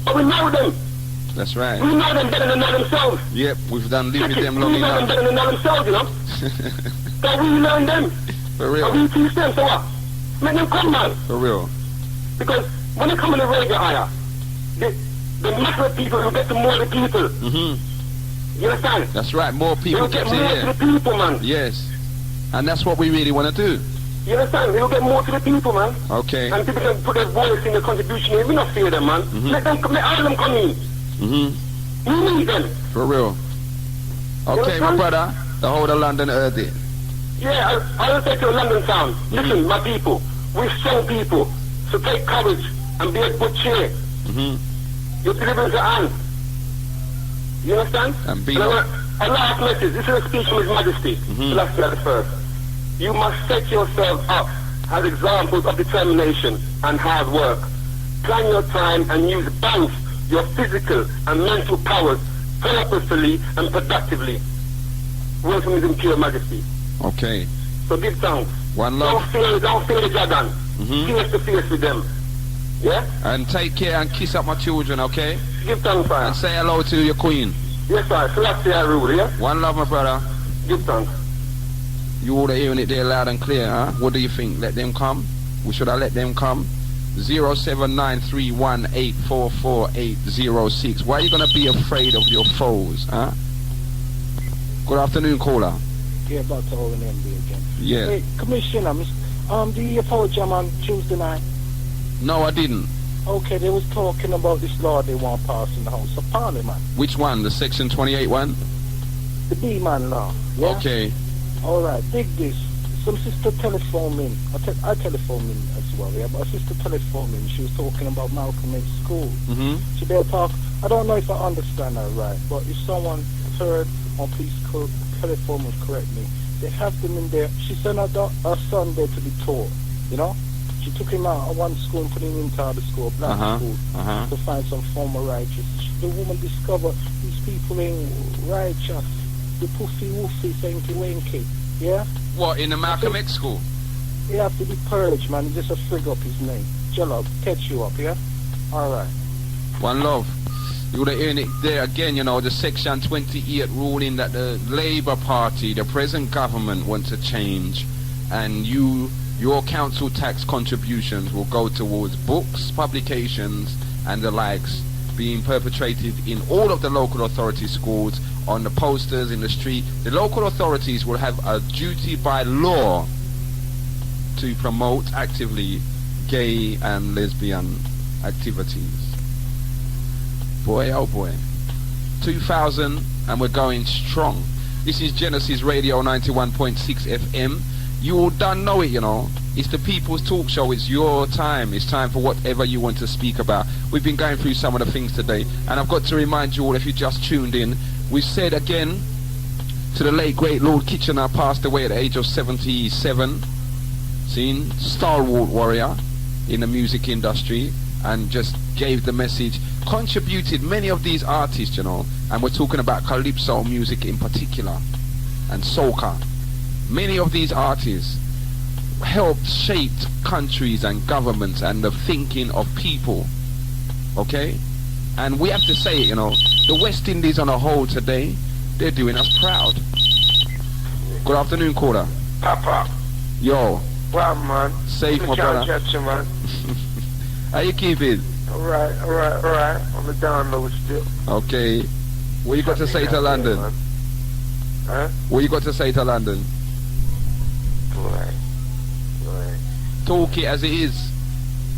But we know them. That's right. We know them better than they know themselves. Yep, we've done lived with them long enough. We know them better than they know themselves, you know. So we learn them. For real. So we teach them, so what? Make them come, man. For real. Because when they come in the radio, Aya, the mass of people will get to more of the people. You understand? That's right, more people get more to the people, man. Yes. And that's what we really want to do. You understand? They'll get more to the people, man. Okay. And people can put their voice in the contribution here. We not fear them, man. Let all of them come in. We need them. For real. Okay, my brother, the whole of London heard it. Yeah, I will say to the London town, listen, my people, we're strong people, so take courage and be of good cheer. Your deliverance at hand. You understand? And be a last message. This is a speech from His Majesty. Let's get it first. You must set yourself up as examples of determination and hard work. Plan your time and use both your physical and mental powers purposefully and productively. Words from His Imperial Majesty. Okay. So give thanks. One love. Don't fear the dragon. Face to face with them. Yeah? And take care and kiss up my children, okay? Give thanks, sir. And say hello to your queen. Yes, sir. Selassie I rule, yeah? One love, my brother. Give thanks. You all are hearing it there loud and clear, huh? What do you think? Let them come? Should I let them come? 07931844806. Why are you going to be afraid of your foes, huh? Good afternoon, caller. Yeah, about to Owen MD again. Yeah. Hey, Commissioner, did you hear Paul Jam on Tuesday night? No, I didn't. Okay, they was talking about this law they want passed in the House of Parliament. Which one? The Section 28 one? The B-man law. Yeah? Okay. All right, dig this. Some sister telephoned in. I telephoned in as well, yeah, but a sister telephoned in. She was talking about Malcolm X school. Mm-hmm. She did talk. I don't know if I understand her right, but if someone heard or please telephone would correct me, they have them in there. She sent her son there to be taught, you know? She took him out of one school and put him into other school, black school, to find some form of righteousness. The woman discovered these people ain't righteous. The puffy woofy, thanky wanky. Yeah? What, in the Malcolm X school? He have to be purged, man. Just a frig up his name. Jello, catch you up, yeah? Alright. One love. You would have heard it there again, you know, the Section 28 ruling that the Labour Party, the present government, want to change. And your council tax contributions will go towards books, publications, and the likes being perpetrated in all of the local authority schools, on the posters in the street. The local authorities will have a duty by law to promote actively gay and lesbian activities. Boy, oh boy. 2000 and we're going strong. This is Genesis Radio 91.6 FM. You all done know it, you know. It's the People's Talk Show. It's your time. It's time for whatever you want to speak about. We've been going through some of the things today, and I've got to remind you all, if you just tuned in, we said again to the late great Lord Kitchener, passed away at the age of 77. Seen stalwart warrior in the music industry, and just gave the message, contributed many of these artists, you know, and we're talking about calypso music in particular, and soca. Many of these artists helped shape countries and governments and the thinking of people, okay? And we have to say it, you know, the West Indies on a whole today, they're doing us proud. Good afternoon, caller. Papa. Yo. Wow, man. Safe, my brother. Catch you, man. How you keeping? Alright. On the down low still. Okay. What you got to say to London? Huh? What you got to say to London? Right. Talk it as it is.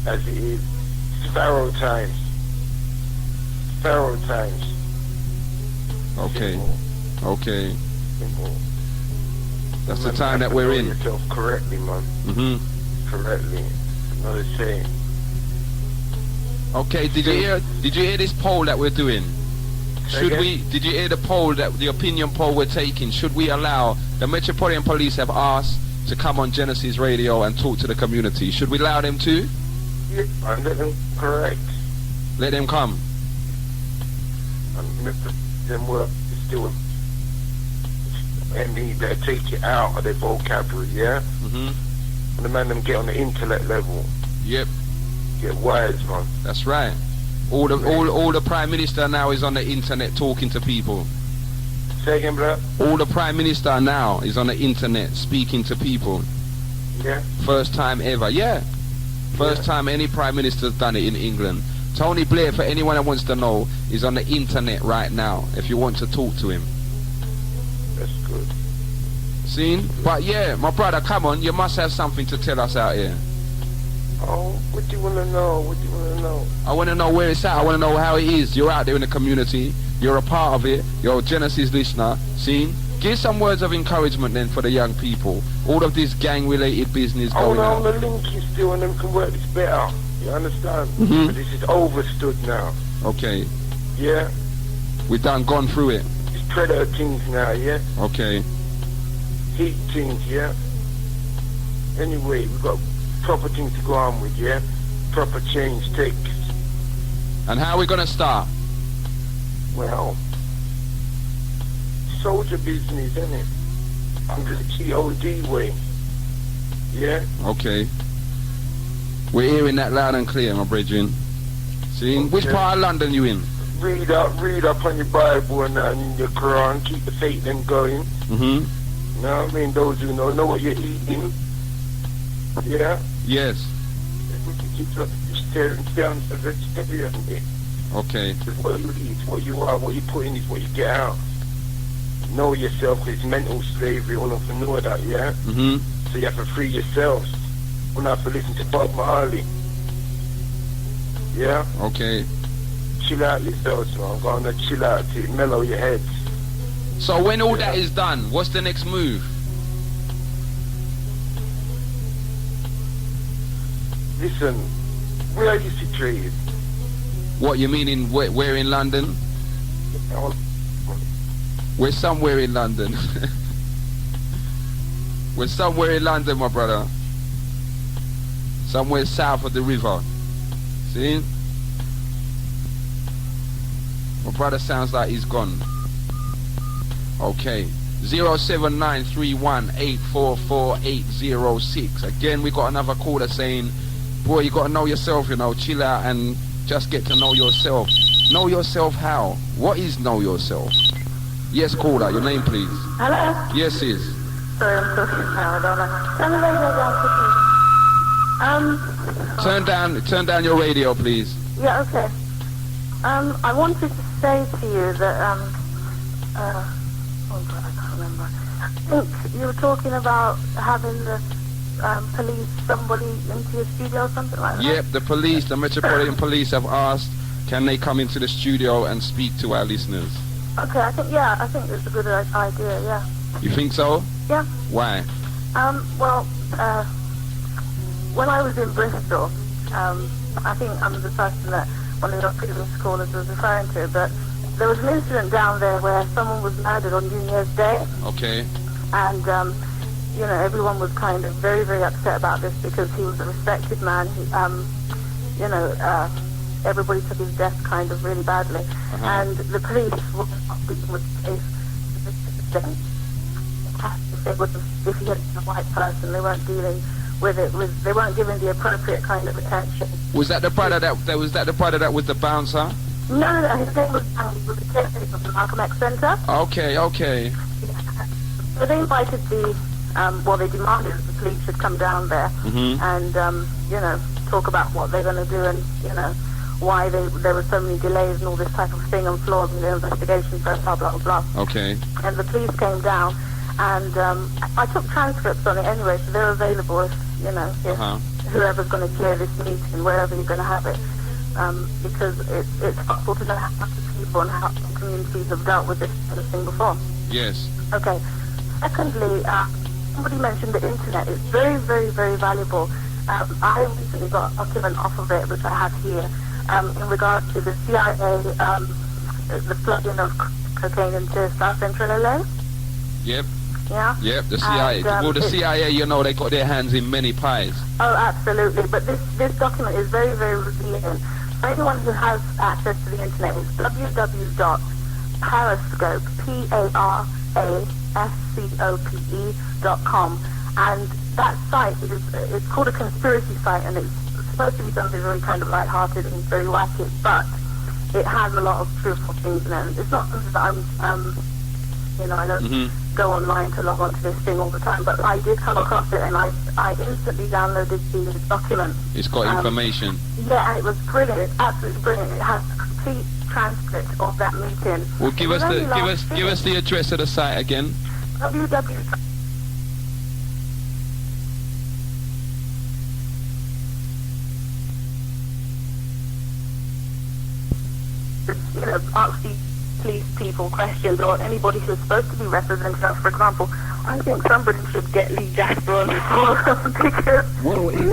As it is. Pharaoh times. Okay. Simple. Okay. Simple. That's the time that we're in. Yourself correctly, man. Mm-hmm. Correctly. Another saying. Okay. Did you hear this poll that we're doing? Did you hear the poll, the opinion poll we're taking? Should we allow, the Metropolitan Police have asked to come on Genesis Radio and talk to the community. Should we allow them to? Yeah, and let them correct. Let them come. And let them work still. And they take it out of their vocabulary, yeah? Mm-hmm. And the man them get on the intellect level. Yep. Get wise, man. That's right. All the Prime Minister now is on the internet talking to people. Say again, bro? All the Prime Minister now is on the internet speaking to people. Yeah? First time ever, yeah. First time any Prime Minister's done it in England. Tony Blair, for anyone that wants to know, is on the internet right now, if you want to talk to him. That's good. Seen? But yeah, my brother, come on, you must have something to tell us out here. Oh, what do you want to know? I want to know where it's at. I want to know how it is. You're out there in the community. You're a part of it. You're a Genesis listener. See? Give some words of encouragement then for the young people. All of this gang-related business going on. The link is still and them can work this better. You understand? Mm-hmm. But this is overstood now. Okay. Yeah? We done gone through it. It's predator things now, yeah? Okay. Heat things, yeah? Anyway, we've got proper things to go on with, yeah? Proper change takes. And how are we going to start? Well, soldier business, innit? Under the TOD way. Yeah? Okay. We're hearing that loud and clear, my brethren. See? Okay. Which part of London you in? Read up on your Bible and your Quran, keep the faith then going. Mm-hmm. You know what I mean? Those who know what you're eating. Yeah? Yes. Stay on the vegetarian bit. Okay. What you eat, what you are, what you put in is what you get out. Know yourself, because it's mental slavery, all of them know that, yeah? Mm-hmm. So you have to free yourselves. You don't have to listen to Bob Marley. Yeah? Okay. Chill out yourselves, man. Go on to chill out to mellow your heads. So when all that is done, what's the next move? Listen, where are you situated? What you mean in where in London? We're somewhere in London. We're somewhere in London, my brother. Somewhere south of the river. See? My brother sounds like he's gone. Okay. 07931844806. Again, we got another caller saying, boy, you got to know yourself, you know, chill out and just get to know yourself. Know yourself how? What is know yourself? Yes, caller, your name, please. Hello? Yes, sis. Sorry, I'm talking now, I don't know. Turn the radio down, please. Turn down your radio, please. Yeah, okay. I wanted to say to you that, oh God, I can't remember. I think you were talking about having the police, somebody into your studio or something like that? Yep, the police, the Metropolitan Police have asked, can they come into the studio and speak to our listeners? Okay, I think it's a good idea, yeah. You think so? Yeah. Why? When I was in Bristol, I think I'm the person that one of your previous callers was referring to, but there was an incident down there where someone was murdered on New Year's Day. Okay. And, everyone was kind of very, very upset about this because he was a respected man. Everybody took his death kind of really badly. Uh-huh. And the police were not dealing with the case. If he had been a white person, they weren't dealing with it. They weren't giving the appropriate kind of attention. Was that the brother that was the bouncer? No, his name was the caretaker of the Malcolm X Centre. Okay. So they invited they demanded that the police should come down there and, talk about what they're going to do and, why there were so many delays and all this type of thing on flaws in the investigation, blah, blah, blah, blah. Okay. And the police came down and I took transcripts on it anyway, so they're available if whoever's going to clear this meeting, wherever you're going to have it. Because it's helpful to know how much people and how communities have dealt with this sort of thing before. Yes. Okay. Secondly, somebody mentioned the internet. It's very, very, very valuable. I recently got a document off of it, which I have here, in regards to the CIA, the flooding of cocaine into South Central LA. Yep. Yeah? Yep, the CIA. The CIA, they got their hands in many pies. Oh, absolutely. But this document is very, very revealing. For anyone who has access to the internet, it's www.parascope, PARASCOPE.com. And that site it's called a conspiracy site, and it's supposed to be something very kind of light-hearted and very wacky, but it has a lot of truthful things in it. It's not something that I don't go online to log on to this thing all the time, but I did come across it and I instantly downloaded the document. It's got information. Yeah, and it was brilliant. It's absolutely brilliant. It has a complete transcript of that meeting. Well, give us the address of the site again. www. Ask these police people questions, or anybody who's supposed to be representing us. For example, I think somebody should get Lee Jasper on the forum because... Well, in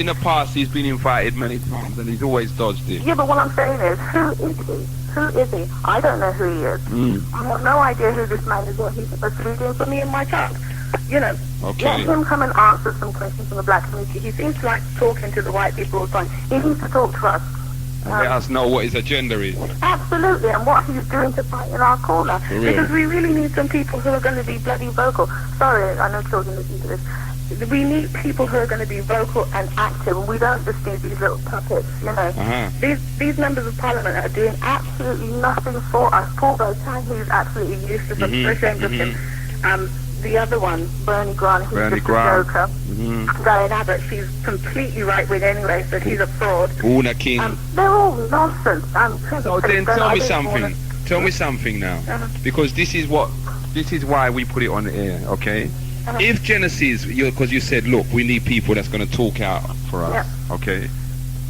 the past, he's been invited many times, and he's always dodged it. Yeah, but what I'm saying is, who is he? Who is he? I don't know who he is. I have no idea who this man is, what he's supposed to be doing for me in my talk. Let him come and answer some questions from the black community. He seems to like talking to the white people all the time. He needs to talk to us. And let us know what his agenda is. Absolutely, and what he's doing to fight in our corner. Because we really need some people who are going to be bloody vocal. Sorry, I know children listen to this. We need people who are going to be vocal and active, and we don't just need these little puppets, These members of parliament are doing absolutely nothing for us. Paul Botan, he's absolutely useless. I'm so ashamed of him. the other one, Bernie Grant, he's just a joker. Diane Abbott, she's completely right-wing anyway, so she's a fraud. Una King. They're all nonsense. So then tell me something. Tell me something now. Because this is why we put it on the air, okay? If Genesis, because you said, look, we need people that's going to talk out for us, okay?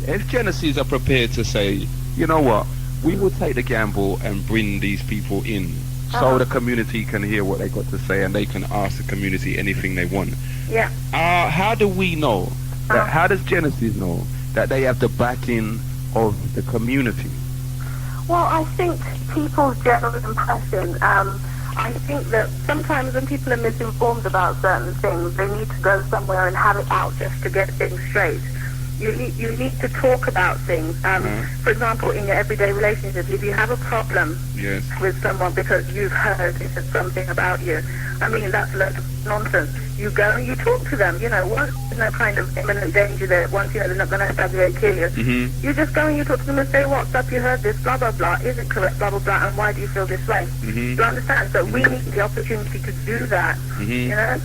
If Genesis are prepared to say, you know what, we will take the gamble and bring these people in so the community can hear what they got to say and they can ask the community anything they want. Yeah. How do we know, that, how does Genesis know that they have the backing of the community? Well, I think people's general impression, I think that sometimes when people are misinformed about certain things, they need to go somewhere and have it out just to get things straight. You need to talk about things. For example, in your everyday relationships, if you have a problem with someone because you've heard they said something about you, I mean, that's a lot of nonsense. You go and you talk to them. You know, once there's no kind of imminent danger there, once you know they're not going to stab you and kill you, you just go and you talk to them and say, what's up, you heard this, blah, blah, blah, is it correct, blah, blah, blah, and why do you feel this way? You understand? So we need the opportunity to do that, you know?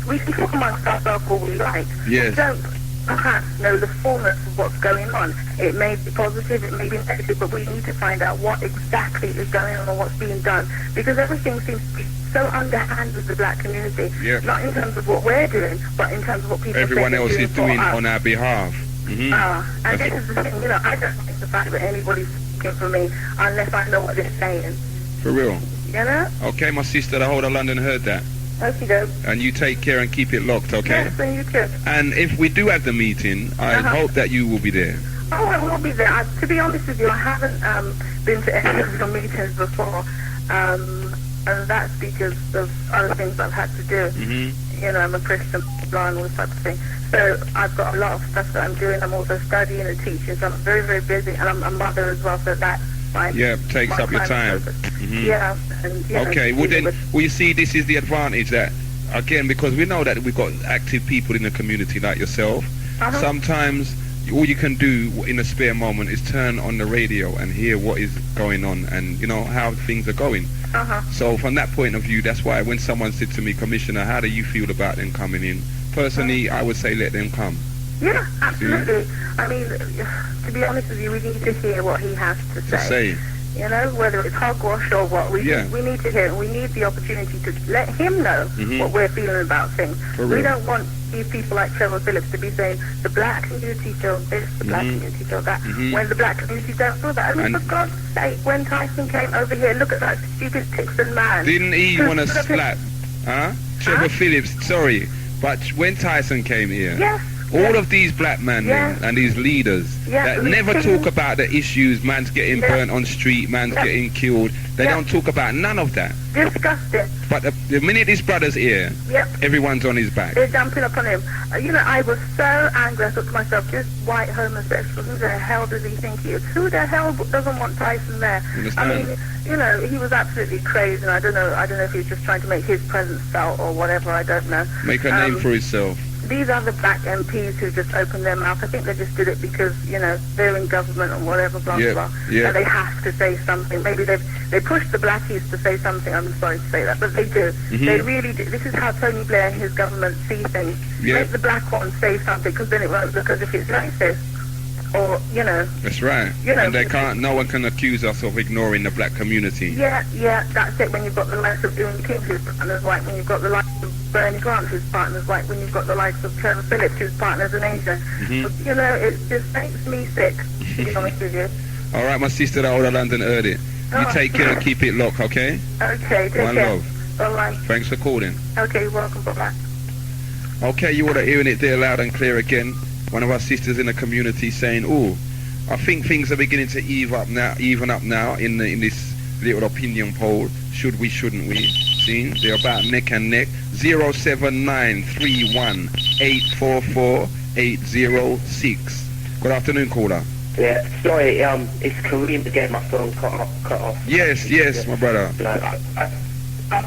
We can talk amongst ourselves all we like. We don't perhaps know the fullness of what's going on. It may be positive, it may be negative, but we need to find out what exactly is going on and what's being done, because everything seems to be so underhand with the black community, not in terms of what we're doing, but in terms of what people everyone else is doing on our behalf. And this is the thing, you know, I don't like the fact that anybody's speaking for me unless I know what they're saying. For real? You know? Okay, my sister, the whole of London heard that. Okay, and you take care and keep it locked, okay? Yes, and you too. And if we do have the meeting, I hope that you will be there. Oh, I will be there. To be honest with you, I haven't been to any of your meetings before, and that's because of other things I've had to do. You know, I'm a Christian, and all this type of thing. So I've got a lot of stuff that I'm doing. I'm also studying and teaching, so I'm very, very busy, and I'm a mother as well, so that's takes up your time. Yeah. And, okay, well then, you see, this is the advantage that, again, because we know that we've got active people in the community like yourself, sometimes all you can do in a spare moment is turn on the radio and hear what is going on and, you know, how things are going. So from that point of view, that's why when someone said to me, Commissioner, how do you feel about them coming in? Personally, I would say let them come. Yeah, absolutely. I mean, to be honest with you, we need to hear what he has to say. You know, whether it's hogwash or what, we need to hear it. We need the opportunity to let him know what we're feeling about things. We don't want these people like Trevor Phillips to be saying, the black community feels this, the black community feels that, when the black community don't feel that. I mean, for God's sake, when Tyson came over here, look at that stupid Texan man. Didn't he want to slap? Trevor Phillips, sorry. But when Tyson came here, all of these black men and these leaders that never talk about the issues, man's getting burnt on street, man's getting killed, they don't talk about none of that. Disgusting. But the minute his brother's here, everyone's on his back. They're jumping up on him. You know, I was so angry, I thought to myself, this white homosexual, who the hell does he think he is? Who the hell doesn't want Tyson there? I mean, you know, he was absolutely crazy, and I don't know if he was just trying to make his presence felt or whatever, I don't know. Make a name for himself. These are the black MPs who just opened their mouth. I think they just did it because, you know, they're in government or whatever, blah, blah. And they have to say something. Maybe they push the blackies to say something. I'm sorry to say that, but they do. They really do. This is how Tony Blair and his government see things. Make the black ones say something, because then it won't, because if it's racist, or, you know. That's right. You know, and no one can accuse us of ignoring the black community. Yeah, that's it. When you've got the likes of Owen King, whose partner's white, when you've got the likes of Bernie Grant, whose partner's white, when you've got the likes of Trevor Phillips, whose partner's an Asian. You know, it just makes me sick, to be honest with you. All right, my sister, the whole of London heard it. You take care and keep it locked, okay? Okay, take care. One love. Bye-bye. Thanks for calling. Okay, you're welcome. Bye-bye. Okay, you are hearing it there loud and clear again. One of our sisters in the community saying, "Oh, I think things are beginning to even up now in this little opinion poll. Should we, shouldn't we? See, they're about neck and neck. 07931844806. Good afternoon, caller. Yeah, sorry, it's Kareem again. My phone cut off. Yes, my brother. I'm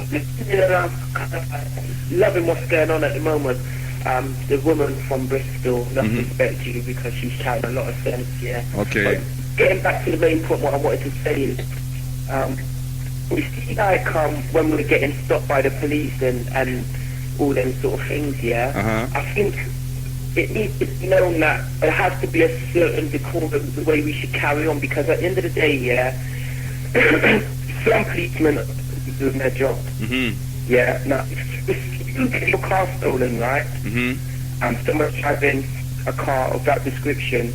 loving what's going on at the moment. The woman from Bristol, nothing respect to you because she's shouting a lot of sense, Okay. But getting back to the main point, what I wanted to say is, we see like when we're getting stopped by the police and all them sort of things, yeah. I think it needs to be known that there has to be a certain decorum the way we should carry on, because at the end of the day, yeah, some policemen are doing their job. Yeah. Now, if you get your car stolen, right, and someone's driving a car of that description,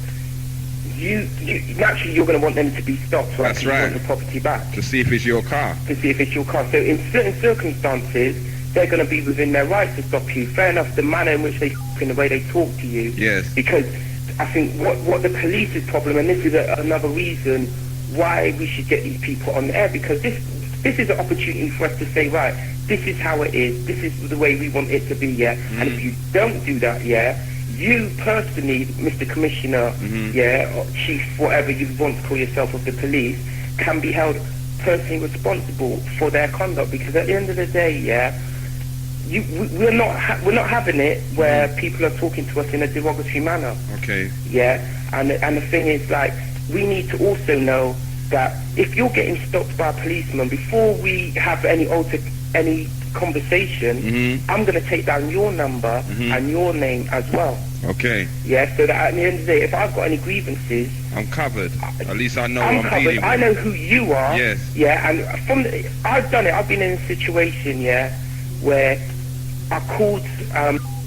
you naturally you're going to want them to be stopped, right? That's right. You want the property back to see if it's your car. So in certain circumstances, they're going to be within their right to stop you. Fair enough, the manner in which they in the way they talk to you. Yes. Because I think what the police's problem, and this is another reason why we should get these people on the air, because this is an opportunity for us to say, right, this is how it is, this is the way we want it to be, yeah. And if you don't do that, yeah, you personally, Mr. Commissioner, yeah, or Chief, whatever you want to call yourself of the police, can be held personally responsible for their conduct, because at the end of the day, yeah, we're not having it where people are talking to us in a derogatory manner. Okay. Yeah, and the thing is, like, we need to also know that if you're getting stopped by a policeman, before we have any conversation, I'm going to take down your number and your name as well. Okay. Yeah, so that at the end of the day, if I've got any grievances, I'm covered. At least I know I'm I'm covered. dealing with. I know who you are. Yes. Yeah, and I've done it. I've been in a situation, yeah, where I called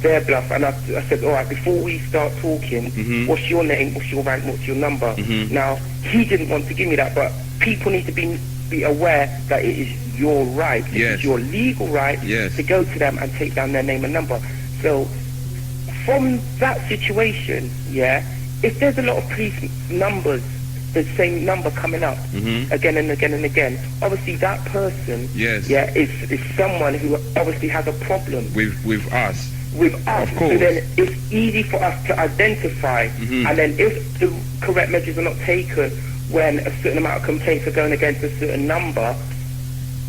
their bluff, and I said, all right, before we start talking, what's your name, what's your rank, what's your number? Now, he didn't want to give me that, but people need to be aware that it is your right, it is your legal right to go to them and take down their name and number. So, from that situation, yeah, if there's a lot of police numbers, the same number coming up again and again and again, obviously that person is someone who obviously has a problem with us. Of course. So then it's easy for us to identify, and then if the correct measures are not taken when a certain amount of complaints are going against a certain number,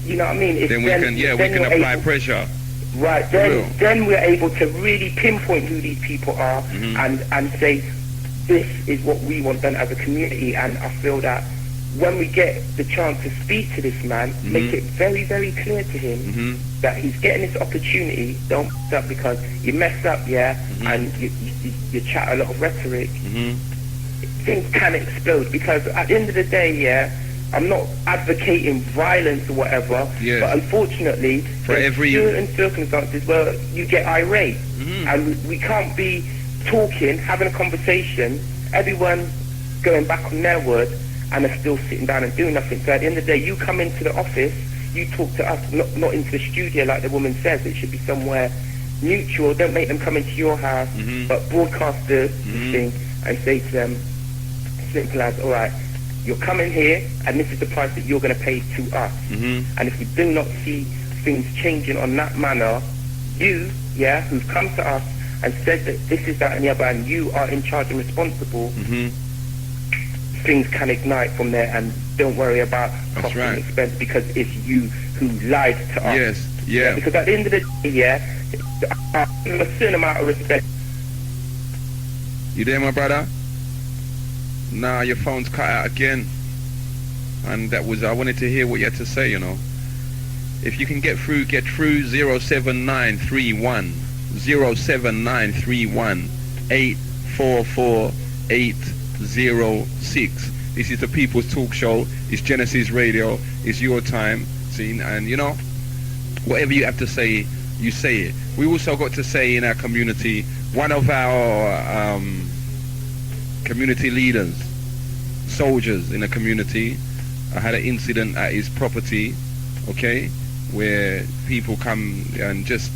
you know what I mean? Then we can apply pressure. Right, then we're able to really pinpoint who these people are and say, this is what we want done as a community. And I feel that when we get the chance to speak to this man, make it very, very clear to him that he's getting this opportunity. Don't mess up, because you mess up, and you chat a lot of rhetoric, things can explode. Because at the end of the day, I'm not advocating violence or whatever, but unfortunately, there's certain circumstances where you get irate, and we can't be talking, having a conversation, everyone going back on their word, and they're still sitting down and doing nothing. So at the end of the day, you come into the office, you talk to us, not into the studio like the woman says. It should be somewhere mutual. Don't make them come into your house, but broadcast the thing and say to them, simple as, all right, you're coming here, and this is the price that you're going to pay to us. And if we do not see things changing on that manner, you, who've come to us and said that this is that and the other, and you are in charge and responsible, things can ignite from there. And don't worry about cost and expense, because it's you who lied to us. Because at the end of the day, a certain amount of respect. You there, my brother? Nah, your phone's cut out again. And that was, I wanted to hear what you had to say, you know. If you can get through 07931 844 806. This is the People's Talk Show. It's Genesis Radio. It's your time. See, and you know, whatever you have to say, you say it. We also got to say in our community, one of our community leaders, soldiers in the community, had an incident at his property, okay, where people come and just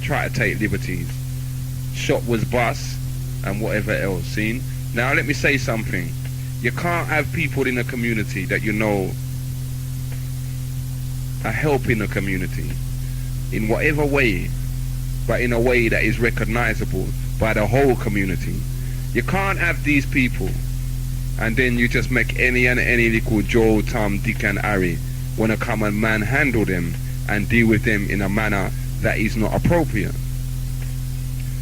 try to take liberties. Shop was bust and whatever else. Seen? Now let me say something. You can't have people in the community that you know are helping the community in whatever way, but in a way that is recognizable by the whole community. You can't have these people and then you just make any little Joe, Tom, Dick and Harry want to come and manhandle them and deal with them in a manner that is not appropriate.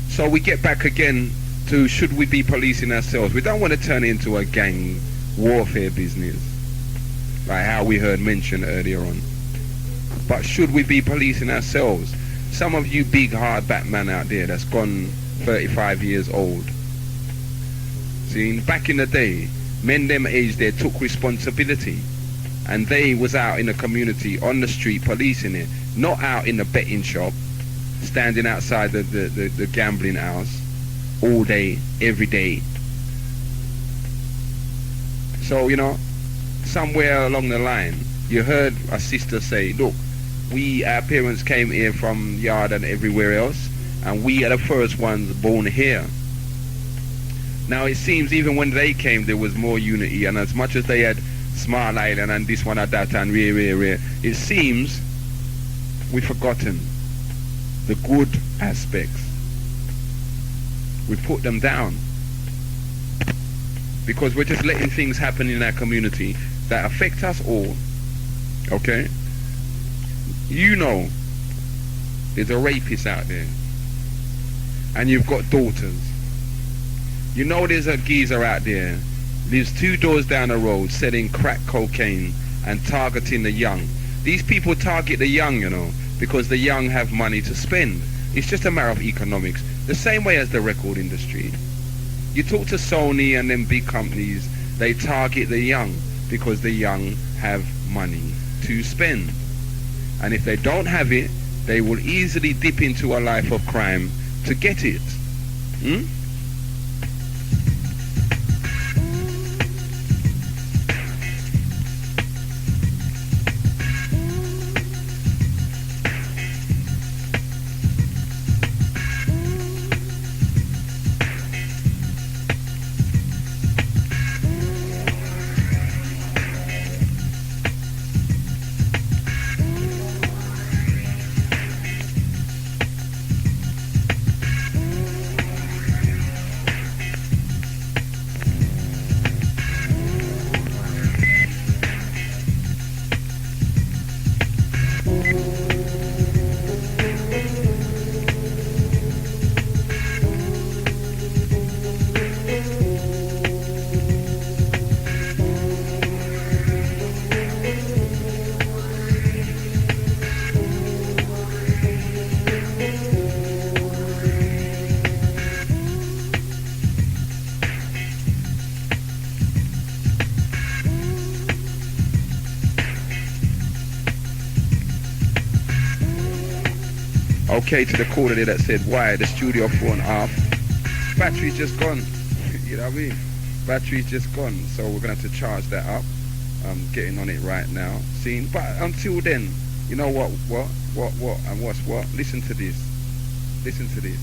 So we get back again to, should we be policing ourselves? We don't want to turn it into a gang warfare business. like how we heard mentioned earlier on. But should we be policing ourselves? Some of you big hard Batman out there that's gone 35 years old. See, back in the day, men them age they took responsibility. And they was out in the community, on the street, policing it. Not out in the betting shop, standing outside the gambling house all day, every day. So, somewhere along the line, you heard a sister say, look, our parents came here from yard and everywhere else, and we are the first ones born here. Now it seems even when they came there was more unity, and as much as they had Small Island and this one and that and rare, it seems we've forgotten the good aspects. We put them down because we're just letting things happen in our community that affect us all. Okay? There's a rapist out there, and you've got daughters. There's a geezer out there, lives 2 doors down the road, selling crack cocaine and targeting the young. These people target the young, because the young have money to spend. It's just a matter of economics. The same way as the record industry. You talk to Sony and them big companies, they target the young because the young have money to spend. And if they don't have it, they will easily dip into a life of crime to get it. Okay, to the caller there that said, why the studio phone off? Battery's just gone. You know what I mean? Battery's just gone. So we're going to have to charge that up. I'm getting on it right now. See? But until then, you know what, and what's what? Listen to this. Listen to this.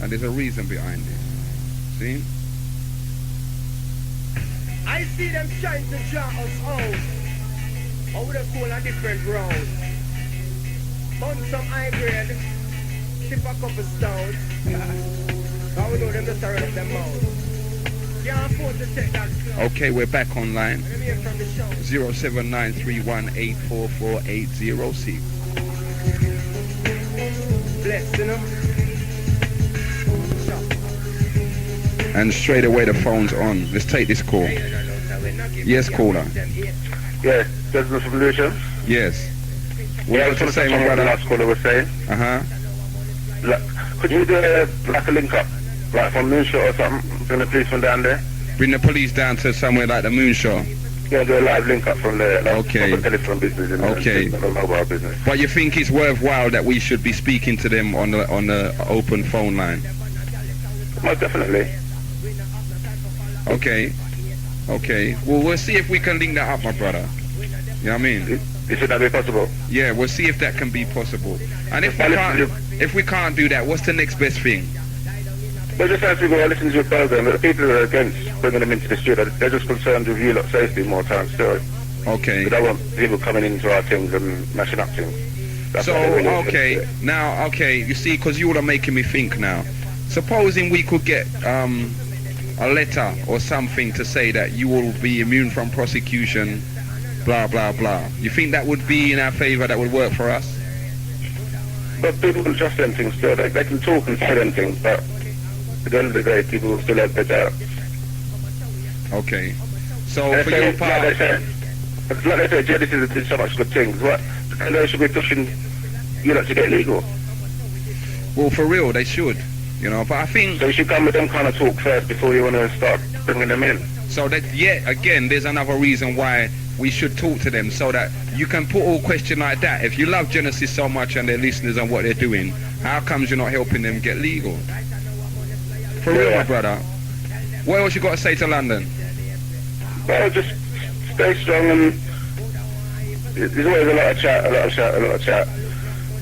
And there's a reason behind it. See? I see them trying to draw us out. How would I call a different road? Bun some high grade, sip a couple stones. How we know them just run up them mouths. Can't afford to take that slow. Okay, we're back online. 07931844806. Bless, And straight away the phone's on. Let's take this call. Yes, caller. Yes, business solution. Yes. What I was going to say, my brother, last caller was saying. Could you do a link up, like from Moonshot or something? Bring the policeman down there. Bring the police down to somewhere like the Moonshot. Yeah, do a live link up from there. Like okay. From the telephone business and the mobile business. But you think it's worthwhile that we should be speaking to them on the open phone line? Most definitely. Okay. Well, we'll see if we can link that up, my brother. You know what I mean? Should that be possible? Yeah, we'll see if that can be possible. And if we can't do that, what's the next best thing? Well, just as people are listening to your program, the people who are against bringing them into the street, they're just concerned with you lot safety more times still. Okay. They don't want people coming into our things and mashing up things. That's you see, because you all are making me think now. Supposing we could get a letter or something to say that you will be immune from prosecution, blah blah blah. You think that would be in our favour? That would work for us? But people will trust them things still. They can talk and say them things, but at the end of the day, people will still have their doubt. Okay. So for your part, Like they say, Genesis did so much good things. What? And they should be pushing you lot to get legal. Well, for real, they should. You know, but I think... So you should come with them kind of talk first before you want to start bringing them in. So that, yeah, again, there's another reason why we should talk to them, so that you can put a question like that. If you love Genesis so much and their listeners and what they're doing, how comes you're not helping them get legal? For real, my brother. What else you got to say to London? Well, just stay strong, and there's always a lot of chat.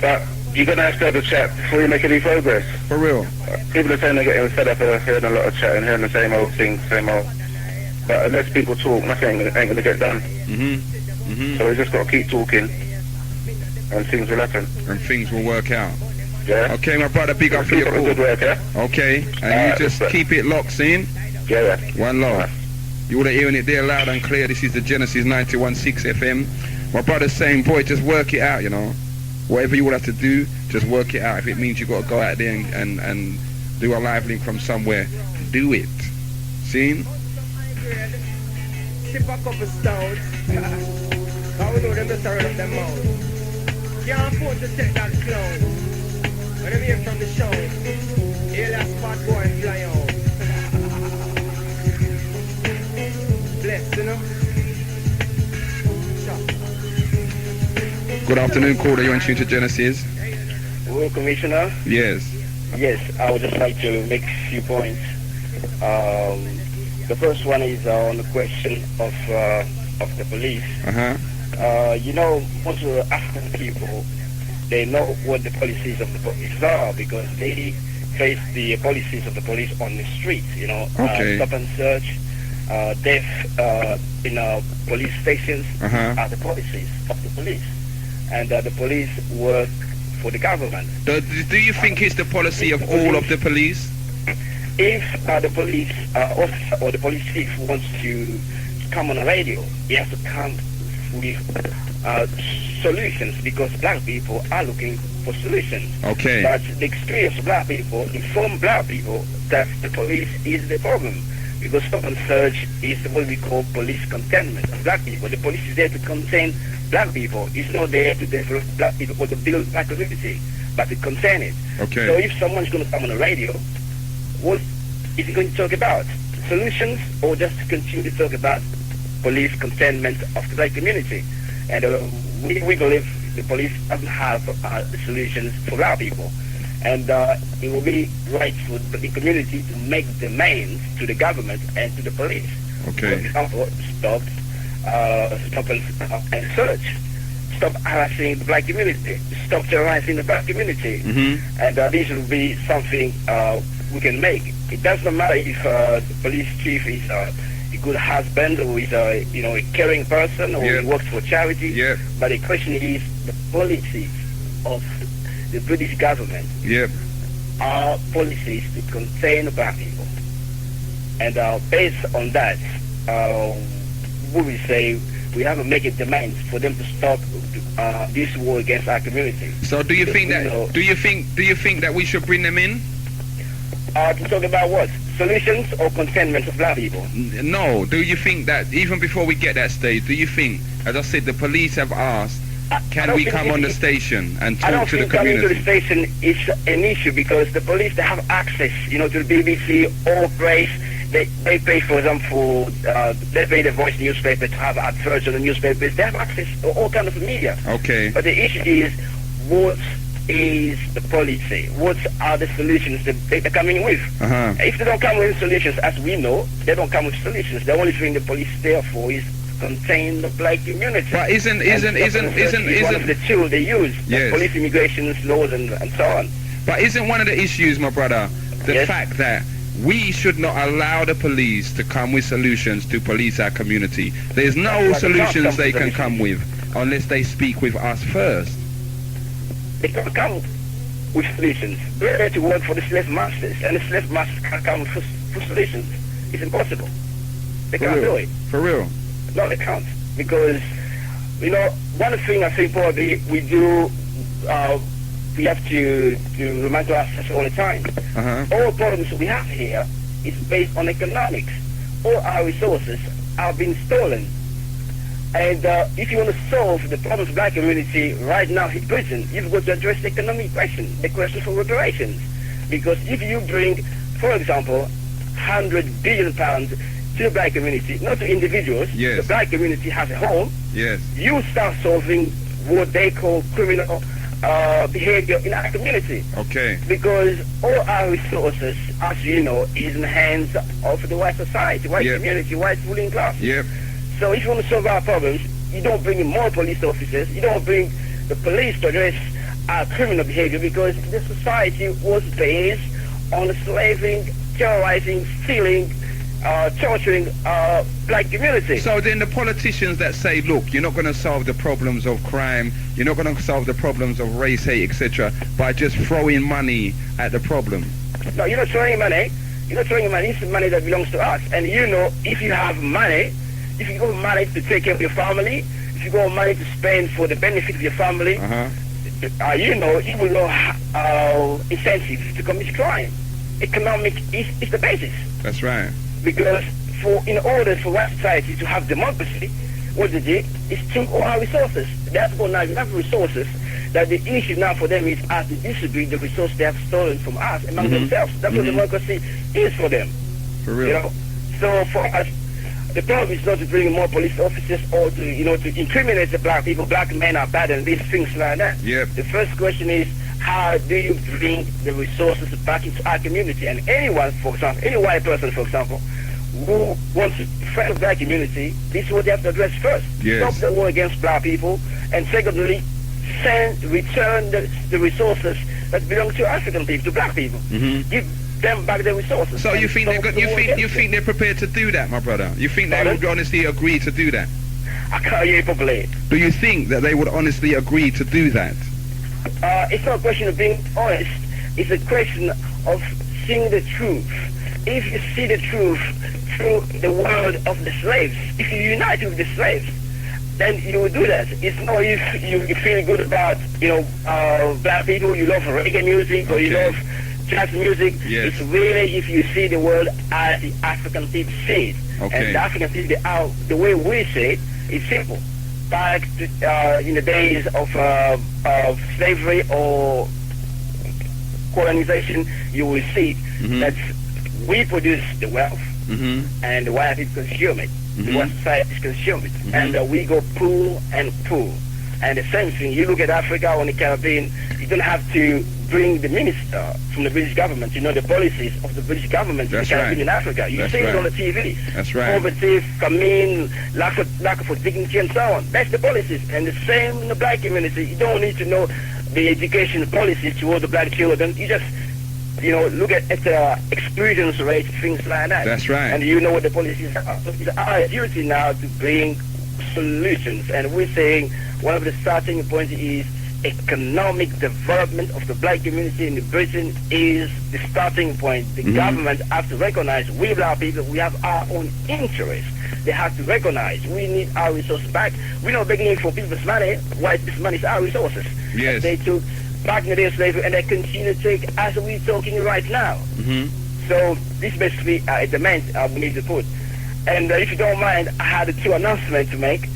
But you're going to have a chat before you make any progress. For real. People are saying they're getting fed up of hearing a lot of chat and hearing the same old thing, same old. But unless people talk, nothing ain't going to get done. So we just got to keep talking, and things will happen. And things will work out. Yeah. Okay, my brother, big up for your call. Good work, yeah? Okay, and you just keep it locked in. Yeah. One love. You would have hearing it there loud and clear. This is the Genesis 91.6 FM. My brother's saying, boy, just work it out, you know. Whatever you would have to do, just work it out. If it means you got to go out there and do a live link from somewhere, do it. See? Sip a couple stones. How we know them just turn up them mouth. Can't afford to take that clown. When them hear from the show, hear that spot boy fly out. Bless, you know. Good afternoon, caller. You're in tune to Genesis. Well, Commissioner? Yes. Yes, I would just like to make a few points. The first one is on the question of the police. You know, most of the African people, they know what the policies of the police are because they face the policies of the police on the streets. You know, stop and search, death in police stations are the policies of the police, and the police work for the government. Do you think it's the policy of all of the police? If the police officer or the police chief wants to come on the radio, he has to come with solutions because black people are looking for solutions. Okay. But the experience of black people inform black people that the police is the problem because stop and search is what we call police containment of black people. The police is there to contain black people. It's not there to develop black people or to build black community, but to contain it. Okay. So if someone's going to come on the radio, what is he going to talk about? Solutions or just to continue to talk about police containment of the black community? And we believe the police doesn't have solutions for black people. And it will be right for the community to make demands to the government and to the police. Okay. For example, stop and search. Stop harassing the black community. Stop terrorizing the black community. And this will be something we can make. It doesn't matter if the police chief is a good husband or is a caring person or he works for charity. But the question is the policies of the British government are policies to contain black people. And based on that, we will say we have to make a demand for them to stop this war against our community. So do you think that do you think that we should bring them in? To talk about what? Solutions or containment of black people? No. Do you think that even before we get that stage, do you think, as I said, the police have asked, can we come on the station and talk to the community? Coming to the station is an issue because the police, they have access, to the BBC or press. They pay, for example, they pay the Voice newspaper to have adverts on the newspapers. They have access to all kinds of media. Okay. But the issue is, what is the policy? What are the solutions that they're coming with? If they don't come with solutions, as we know, they don't come with solutions. The only thing the police is there for is contain the black community. But isn't one of the tools they use? Yes. Police, immigration laws, and so on. But isn't one of the issues, my brother, the fact that we should not allow the police to come with solutions to police our community? There's no solutions they can come with unless they speak with us first. They can't come with solutions. We're there to work for the slave masters, and the slave masters can't come for solutions. It's impossible. They can't do it. For real? No, they can't. Because, one thing I think probably we do, we have to remind ourselves all the time. All problems we have here is based on economics. All our resources are being stolen. And if you want to solve the problems of the black community right now in prison, you've got to address the economic question, the question for reparations. Because if you bring, for example, £100 billion to the black community, not to individuals, the black community has a home, you start solving what they call criminal behavior in our community. Okay. Because all our resources, as you know, is in the hands of the white society, white community, white ruling class. So if you want to solve our problems, you don't bring in more police officers, you don't bring the police to address our criminal behavior, because the society was based on enslaving, terrorizing, stealing, torturing black community. So then the politicians that say, look, you're not going to solve the problems of crime, you're not going to solve the problems of race hate, etc., by just throwing money at the problem. No, you're not throwing money. You're not throwing money. It's money that belongs to us. And you know, if you have money, if you got money to take care of your family, if you got money to spend for the benefit of your family, you know, you will know incentives to commit crime. Economic is the basis. That's right. Because in order for white society to have democracy, what they did is took all our resources. Therefore, now you have resources that the issue now for them is how to distribute the resources they have stolen from us among themselves. That's what democracy is for them. For real. You know? So for us, the problem is not to bring more police officers or to, you know, to incriminate the black people. Black men are bad and these things like that. The first question is, how do you bring the resources back into our community? And anyone, for example, any white person, for example, who wants to defend the black community, this is what they have to address first. Stop the war against black people, and secondly, return the resources that belong to African people, to black people. Give them back their resources. So you think you think they're prepared to do that, my brother? You think they would honestly agree to do that? I can't hear you properly. Do you think that they would honestly agree to do that? It's not a question of being honest. It's a question of seeing the truth. If you see the truth through the word of the slaves, if you unite with the slaves, then you will do that. It's not if you feel good about, you know, black people, you love reggae music, or you love jazz music. It's really if you see the world as the African people see it. And the African people, the way we see it, is simple. Back to, in the days of slavery or colonization, you will see that we produce the wealth, and the white people consume it. The white society consume it, and we go poor and poor. And the same thing, you look at Africa or the Caribbean, you don't have to bring the minister from the British government. You know the policies of the British government in the Caribbean in Africa. You see it on the TV. That's right. Poverty, famine, lack of dignity, and so on. That's the policies. And the same in the black community. You don't need to know the education policies towards the black children. You just, you know, look at the exclusion rate, things like that. That's right. And you know what the policies are. So it's our duty now to bring solutions. And we're saying one of the starting points is economic development of the black community in Britain is the starting point. The government has to recognize we black people, we have our own interests. They have to recognize we need our resources back. We're not begging for people's money. White people's money is our resources. They took back in the day of slavery, and they continue to take as we're talking right now. So this basically a demand we need to put. And if you don't mind, I had two announcements to make.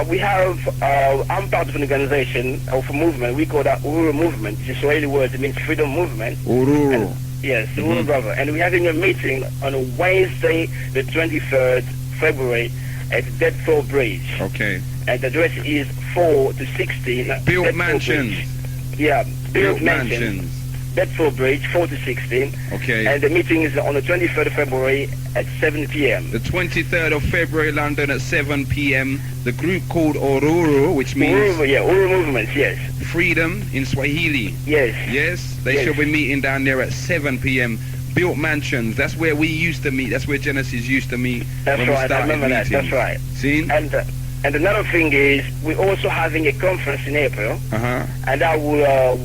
We have, I'm part of an organization, of a movement, we call that Uhuru Movement. It's a Swahili word, it means freedom movement. Uhuru. Yes, Uhuru brother. And we're having a meeting on Wednesday, the 23rd February, at Deadfall Bridge. And the address is 4 to 16. Built Mansions. Built Mansions. Deadfall Bridge, 4 to 16. And the meeting is on the 23rd of February at 7 p.m. The 23rd of February, London at 7 p.m. The group called Oruru, which means... Uhuru Movement, yes. Freedom in Swahili. Yes. They shall be meeting down there at 7 p.m. Built Mansions, that's where we used to meet. That's where Genesis used to meet. That's right, I remember that. That's right. See? And another thing is, we're also having a conference in April. And that will...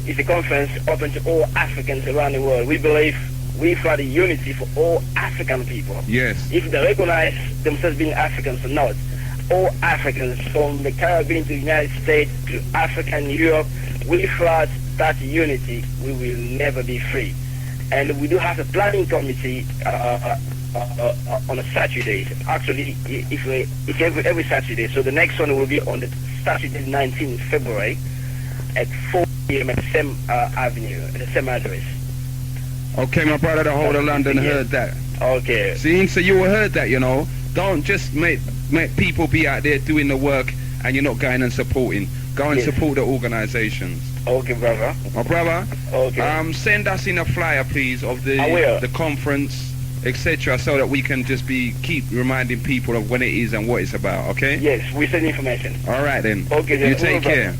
is a conference open to all Africans around the world. We believe we fight unity for all African people. If they recognize themselves being Africans or not, all Africans from the Caribbean to the United States to Africa and Europe, we fight that unity. We will never be free. And we do have a planning committee on a Saturday. Actually, it's every Saturday. So the next one will be on the Saturday, 19th February, at 4 p.m. at the same avenue, at the same address. Okay, my brother, the whole of London heard that. Okay. See, so you heard that, you know. Don't just make people be out there doing the work and you're not going and supporting. Go and support the organisations. Okay, brother. My brother. Okay. Send us in a flyer, please, of the conference, etc., so that we can just keep reminding people of when it is and what it's about. Okay? Yes, we send information. All right then. Okay, then. You take care.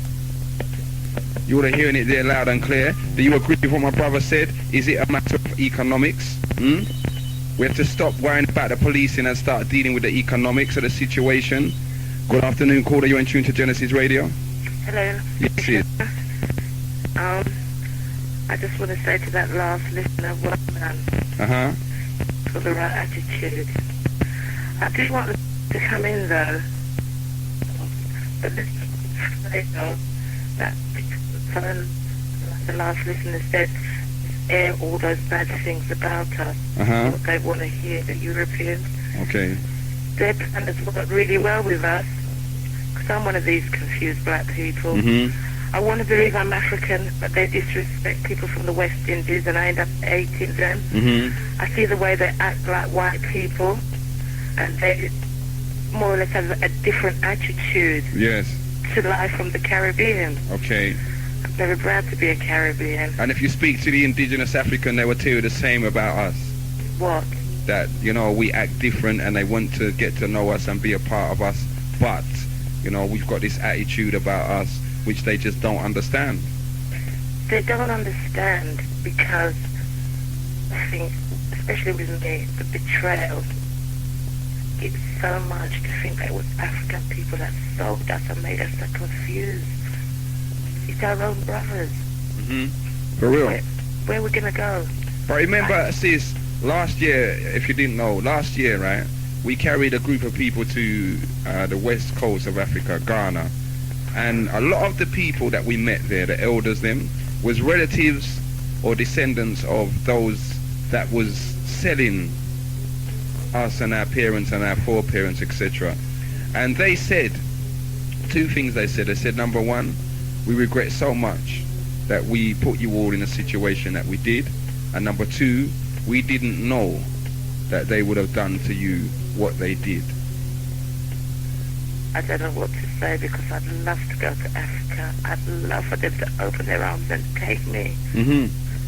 You would have hearing it there loud and clear. Do you agree with what my brother said? Is it a matter of economics? We have to stop worrying about the policing and start dealing with the economics of the situation. Good afternoon, caller. You're in tune to Genesis Radio. Hello. Yes, yes. I just want to say to that last listener, well done for the right attitude. I do want to come in though, but this say though that the last listener said, air all those bad things about us. What they want to hear, the Europeans. Okay. Their plan has worked really well with us. Because I'm one of these confused black people. I want to believe I'm African, but they disrespect people from the West Indies and I end up hating them. I see the way they act like white people and they more or less have a different attitude to life from the Caribbean. Okay. I'm very proud to be a Caribbean. And if you speak to the indigenous African, they will tell you the same about us. What? That, you know, we act different and they want to get to know us and be a part of us, but, you know, we've got this attitude about us which they just don't understand. They don't understand because I think, especially with me, the betrayal, it's so much to think that it was African people that sold us and made us so confused. It's our own brothers. For real. Where we're going to go? But remember, sis, last year, if you didn't know, last year, right, we carried a group of people to the west coast of Africa, Ghana. And a lot of the people that we met there, the elders them, was relatives or descendants of those that was selling us and our parents and our foreparents, etc. And they said, two things they said. They said, number one, we regret so much that we put you all in a situation that we did. And number two, we didn't know that they would have done to you what they did. I don't know what to say because I'd love to go to Africa. I'd love for them to open their arms and take me.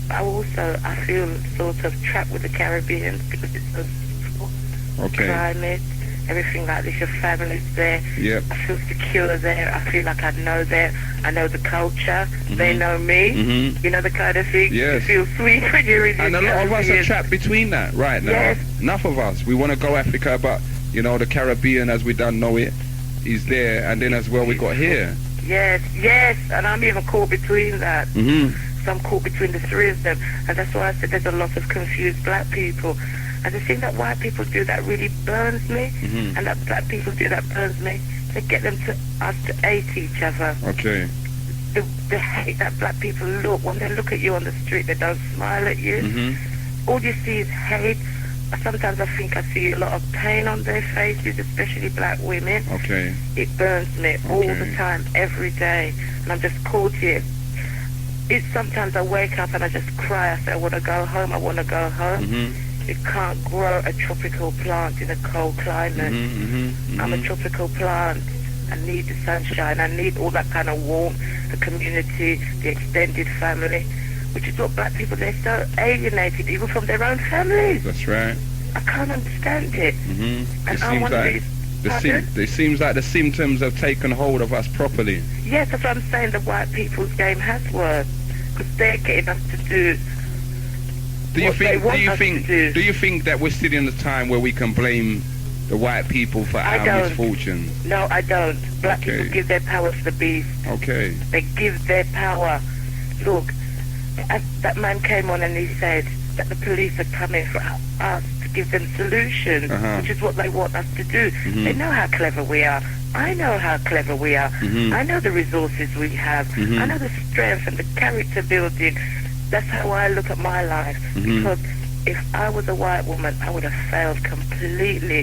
I feel sort of trapped with the Caribbean because it's so beautiful. Climate, everything like this. Your family's there. I feel secure there. I feel like I know the culture. They know me. You know the kind of thing. You feel sweet when you're in And a lot of us are trapped between that right now. Enough of us. We want to go Africa, but you know the Caribbean, as we don't know it, is there, and then as well we got here. Yes, and I'm even caught between that. So I'm caught between the three of them, and that's why I said there's a lot of confused black people. And the thing that white people do that really burns me, and that black people do that burns me, they get us to hate each other. The hate that black people look, when they look at you on the street, they don't smile at you. All you see is hate. Sometimes I think I see a lot of pain on their faces, especially black women. It burns me all the time, every day, and I'm just caught here. Sometimes I wake up and I just cry. I say, I want to go home, I want to go home. You can't grow a tropical plant in a cold climate. I'm a tropical plant. I need the sunshine, I need all that kind of warmth, the community, the extended family. Which is what black people, they're so alienated, even from their own families. That's right. I can't understand it. And I want it seems like the symptoms have taken hold of us properly. Yes, that's what I'm saying. The white people's game has worked because they're getting us to do. Do you think that we're still in a time where we can blame the white people for our misfortunes? No, I don't. Black people give their power to the beast. They give their power. Look. That man came on and he said that the police are coming for us to give them solutions, which is what they want us to do. They know how clever we are. I know how clever we are. I know the resources we have. I know the strength and the character building. That's how I look at my life. Because if I was a white woman, I would have failed completely.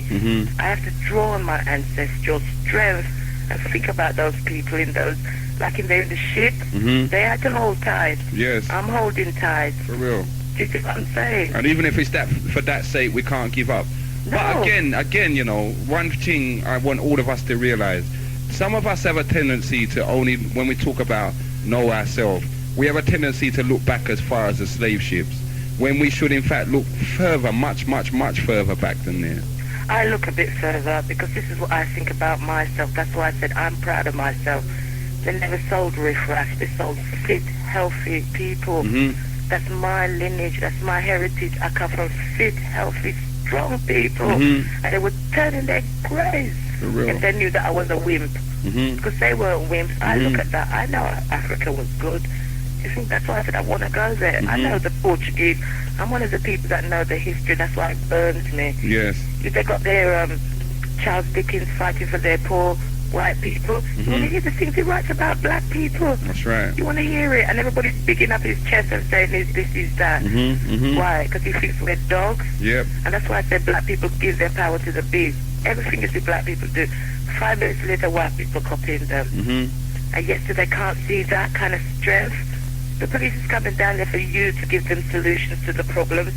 I have to draw on my ancestral strength and think about those people in those, like in the ship. They had to hold tight. Yes. I'm holding tight. For real. Do you see what I'm saying? And even if it's that, for that sake, we can't give up. No. But again, you know, one thing I want all of us to realize, some of us have a tendency to only, when we talk about know ourselves, we have a tendency to look back as far as the slave ships, when we should in fact look further, much, much, much further back than there. I look a bit further because this is what I think about myself. That's why I said I'm proud of myself. They never sold riffraff. They sold fit, healthy people. That's my lineage. That's my heritage. I come from fit, healthy, strong people. And they would turn in their graves. And they knew that I was a wimp. Because they weren't wimps. I look at that. I know Africa was good. I think that's why I said I want to go there. I know the Portuguese. I'm one of the people that know the history. That's why it burns me. Yes. They got their Charles Dickens fighting for their poor white people. You want to hear the things he writes about black people. That's right. You want to hear it. And everybody's picking up his chest and saying this is that. Why? Because he thinks we're dogs. Yep. And that's why I said black people give their power to the beast. Everything is what black people do. 5 minutes later, white people copying them. And yet, so they can't see that kind of strength. The police is coming down there for you to give them solutions to the problems,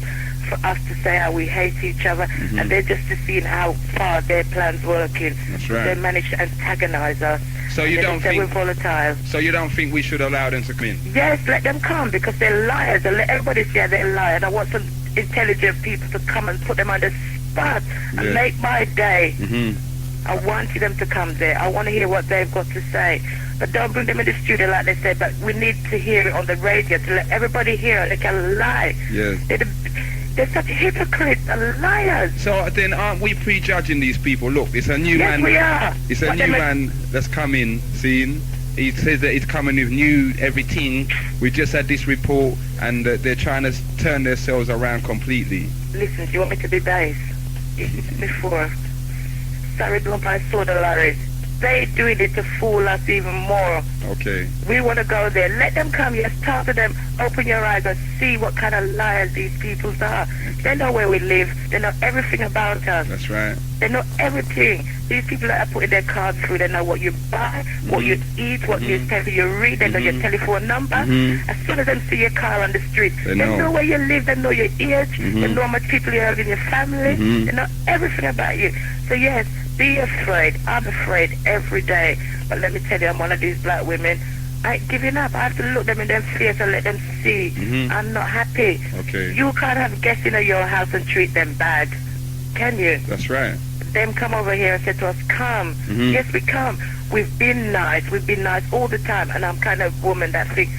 for us to say how we hate each other, and they're just seeing how far their plan's working. That's right. They manage to antagonize us. So you don't think we're volatile? So you don't think we should allow them to come in? Yes, let them come because they're liars. And let everybody say they're liars. I want some intelligent people to come and put them on the spot and make my day. I wanted them to come there. I want to hear what they've got to say. But don't bring them in the studio like they said, but we need to hear it on the radio to let everybody hear it. They can lie. Yes. They're such hypocrites and liars. So then aren't we prejudging these people? Look, it's a new man. Yes, we are. It's a new man that's come in, seen. He says that he's coming with new everything. We just had this report and they're trying to turn themselves around completely. Listen, do you want me to be base? Before. Sorry, don't buy soda lorries. They doing it to fool us even more. Okay. We want to go there. Let them come. Yes, talk to them. Open your eyes and see what kind of liars these people are. They know where we live. They know everything about us. That's right. They know everything. These people that are putting their cards through, they know what you buy, what you eat, what newspaper you read. They know your telephone number. As soon as they see your car on the street, they know where you live. They know your age. They know how much people you have in your family. They know everything about you. So yes, be afraid. I'm afraid every day. But let me tell you, I'm one of these black women. I ain't giving up. I have to look them in their face and let them see. I'm not happy. Okay. You can't have guests in your house and treat them bad. Can you? That's right. Them come over here and say to us, come. Yes, we come. We've been nice. We've been nice all the time. And I'm kind of woman that thinks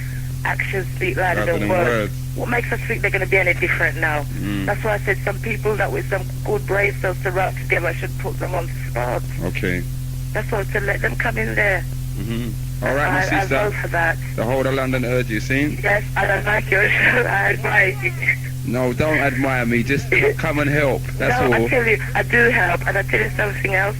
actions speak louder than words. What makes us think they're going to be any different now? That's why I said some people that with some good brain cells to rub together, I should put them on the spot. Okay. That's why I said let them come in there. All right, my sister. I vote for that. The whole of London urge you, see? Yes, I don't like your show. I admire you. No, don't admire me. Just come and help. That's all. I tell you, I do help. And I tell you something else.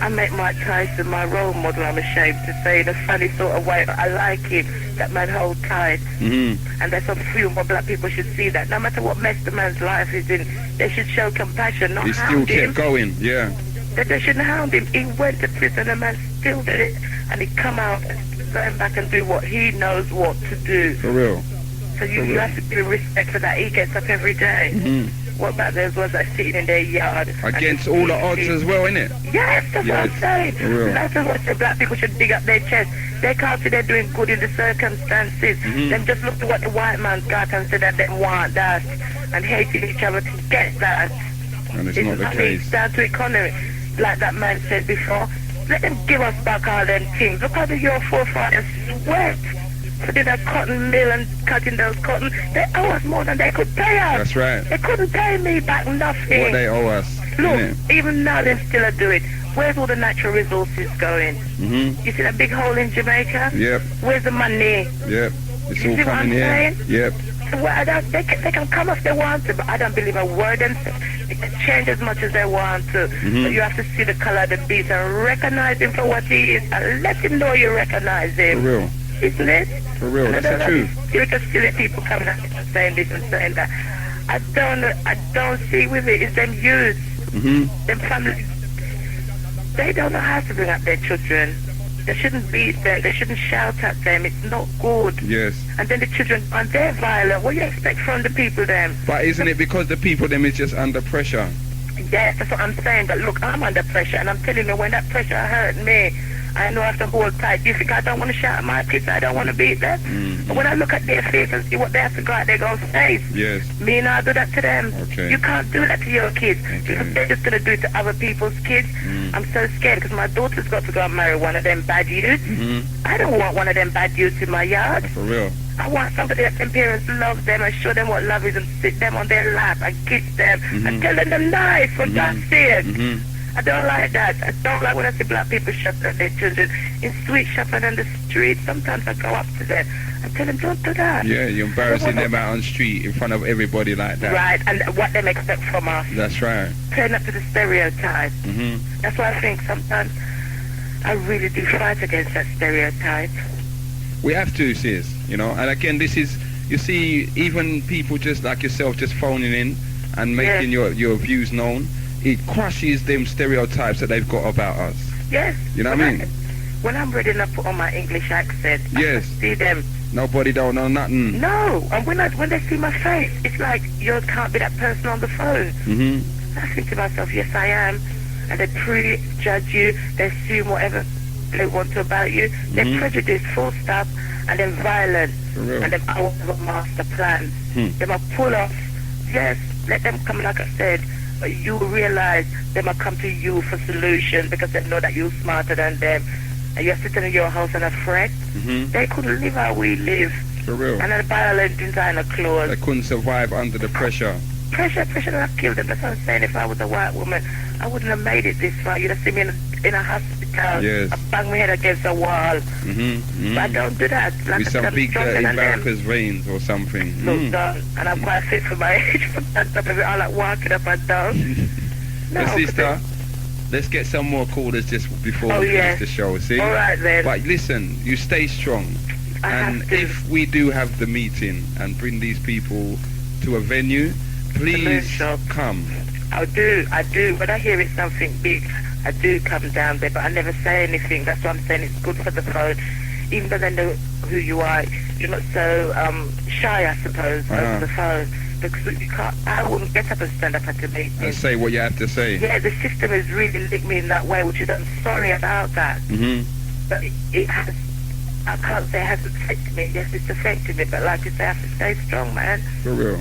I make Mike Tyson my role model, I'm ashamed to say, in a funny sort of way. But I like him. That man hold tight. And there's some few more black people should see that. No matter what mess the man's life is in, they should show compassion, not hound him. He still kept going, yeah. That they shouldn't hound him. He went to prison, the man still did it. And he come out and go back and do what he knows what to do. For real. So you have to give respect for that. He gets up every day. What about those ones that are sitting in their yard? Against all the odds as well, innit? Yes, that's what I'm saying. For real. That's what the black people should dig up their chest. They can't see they're doing good in the circumstances. Them just look at what the white man's got and say that they want that and hating each other to get that. And it's not the case. It's down to economy. Like that man said before, let them give us back all them things. Look how your forefathers sweat for that cotton mill and cutting those cotton. They owe us more than they could pay us. That's right. They couldn't pay me back nothing. What they owe us. Look, even now they still do it. Where's all the natural resources going? You see that big hole in Jamaica? Yep. Where's the money? Yep. It's you all see coming what I'm here. saying? Yep. Well, they can come if they want to, but I don't believe a word and they can change as much as they want to. But you have to see the color of the beast and recognize him for what he is and let him know you recognize him. For real. Isn't it? For real, that's the truth. You can see the people coming up and saying this and saying that. I don't see with it. It's them youths, them families. They don't know how to bring up their children. They shouldn't beat them. They shouldn't shout at them. It's not good. Yes. And then the children, and they're violent. What do you expect from the people then? But isn't it because the people them is just under pressure? Yes, that's what I'm saying. But look, I'm under pressure, and I'm telling you, when that pressure hurt me, I know I have to hold tight. You think I don't want to shout at my kids? I don't want to beat them. But when I look at their face and see what they have to go out, they're going to face. Yes. Me and I do that to them. Okay. You can't do that to your kids. Because they're just going to do it to other people's kids. I'm so scared because my daughter's got to go and marry one of them bad youths. I don't want one of them bad youths in my yard. For real. I want somebody that their parents love them and show them what love is and sit them on their lap and kiss them and tell them the lies for God's sake. I don't like that. I don't like when I see black people shut at their children in street shopping on the street. Sometimes I go up to them and tell them, don't do that. Yeah, you're embarrassing them out on the street in front of everybody like that. Right, and what they expect from us. That's right. Turn up to the stereotype. That's why I think sometimes I really do fight against that stereotype. We have to, sis, you know. And again, this is, you see, even people just like yourself just phoning in and making your views known. It crushes them stereotypes that they've got about us. Yes. You know what I mean? When I'm ready to put on my English accent, yes. I see them. Nobody don't know nothing. No. And when they see my face, it's like, you can't be that person on the phone. I think to myself, yes, I am. And they prejudge you. They assume whatever they want to about you. They're prejudiced, full stop, and then violent. And then out of a master plan. They might pull off. Yes, let them come, like I said. But you realize they might come to you for solution because they know that you're smarter than them. And you're sitting in your house and a fret. They couldn't live how we live. For real. And then violent designer clothes. They couldn't survive under the pressure. Pressure would have killed them. That's what I'm saying. If I was a white woman, I wouldn't have made it this far. You'd have seen me in a hospital. Yes. I bang my head against a wall. But I don't do that. Like with some big varicose veins or something. Look, and I'm quite fit for my age. I like walking up and down. No, sister, let's get some more callers just before we finish the show, see? All right, then. But listen, you stay strong. And if we do have the meeting and bring these people to a venue, please come. I do. When I hear it's something big, I do come down there, but I never say anything. That's what I'm saying. It's good for the phone. Even though they know who you are, you're not so shy, I suppose, over the phone. Because you can't, I wouldn't get up and stand up at the meeting. And say what you have to say. Yeah, the system has really licked me in that way, which is, I'm sorry about that. But it has, I can't say it hasn't affected me. Yes, it's affected me, but like you say, I have to stay strong, man. For real.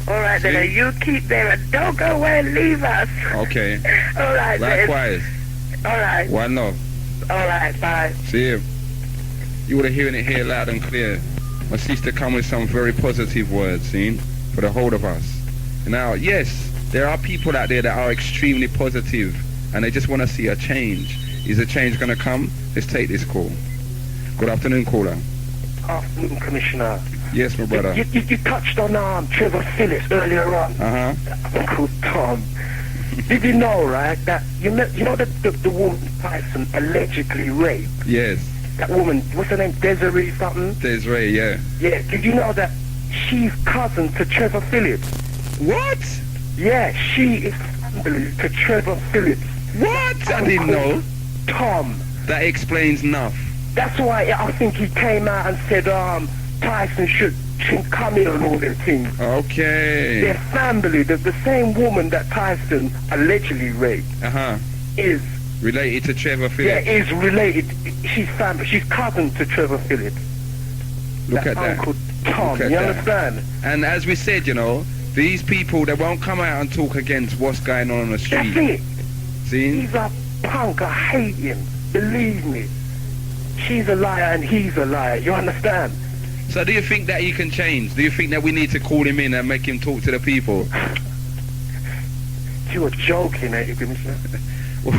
All right, then, you keep there and don't go away and leave us. Okay. All right, likewise. All right. One love. All right, bye. See you. You would have hearing it here loud and clear. My sister come with some very positive words, see, for the whole of us. Now, yes, there are people out there that are extremely positive and they just want to see a change. Is a change going to come? Let's take this call. Good afternoon, caller. Afternoon, Commissioner. Yes, my brother. You touched on Trevor Phillips earlier on. Uncle Tom. Did you know, right, that you know the woman Tyson allegedly raped? Yes. That woman, what's her name, Desiree something? Desiree, yeah. Yeah, did you know that she's cousin to Trevor Phillips? What? Yeah, she is family to Trevor Phillips. What? I didn't know. Tom. That explains enough. That's why I think he came out and said Tyson should come in and all them things. Okay. Their family, the same woman that Tyson allegedly raped, is related to Trevor Phillips. Yeah, is related. She's family. She's cousin to Trevor Phillips. Look at that. Uncle Tom. You understand? And as we said, you know, these people, they won't come out and talk against what's going on the street. That's it. See? He's a punk. I hate him. Believe me. She's a liar and he's a liar. You understand? So do you think that he can change? Do you think that we need to call him in and make him talk to the people? You are joking, eh, Commissioner?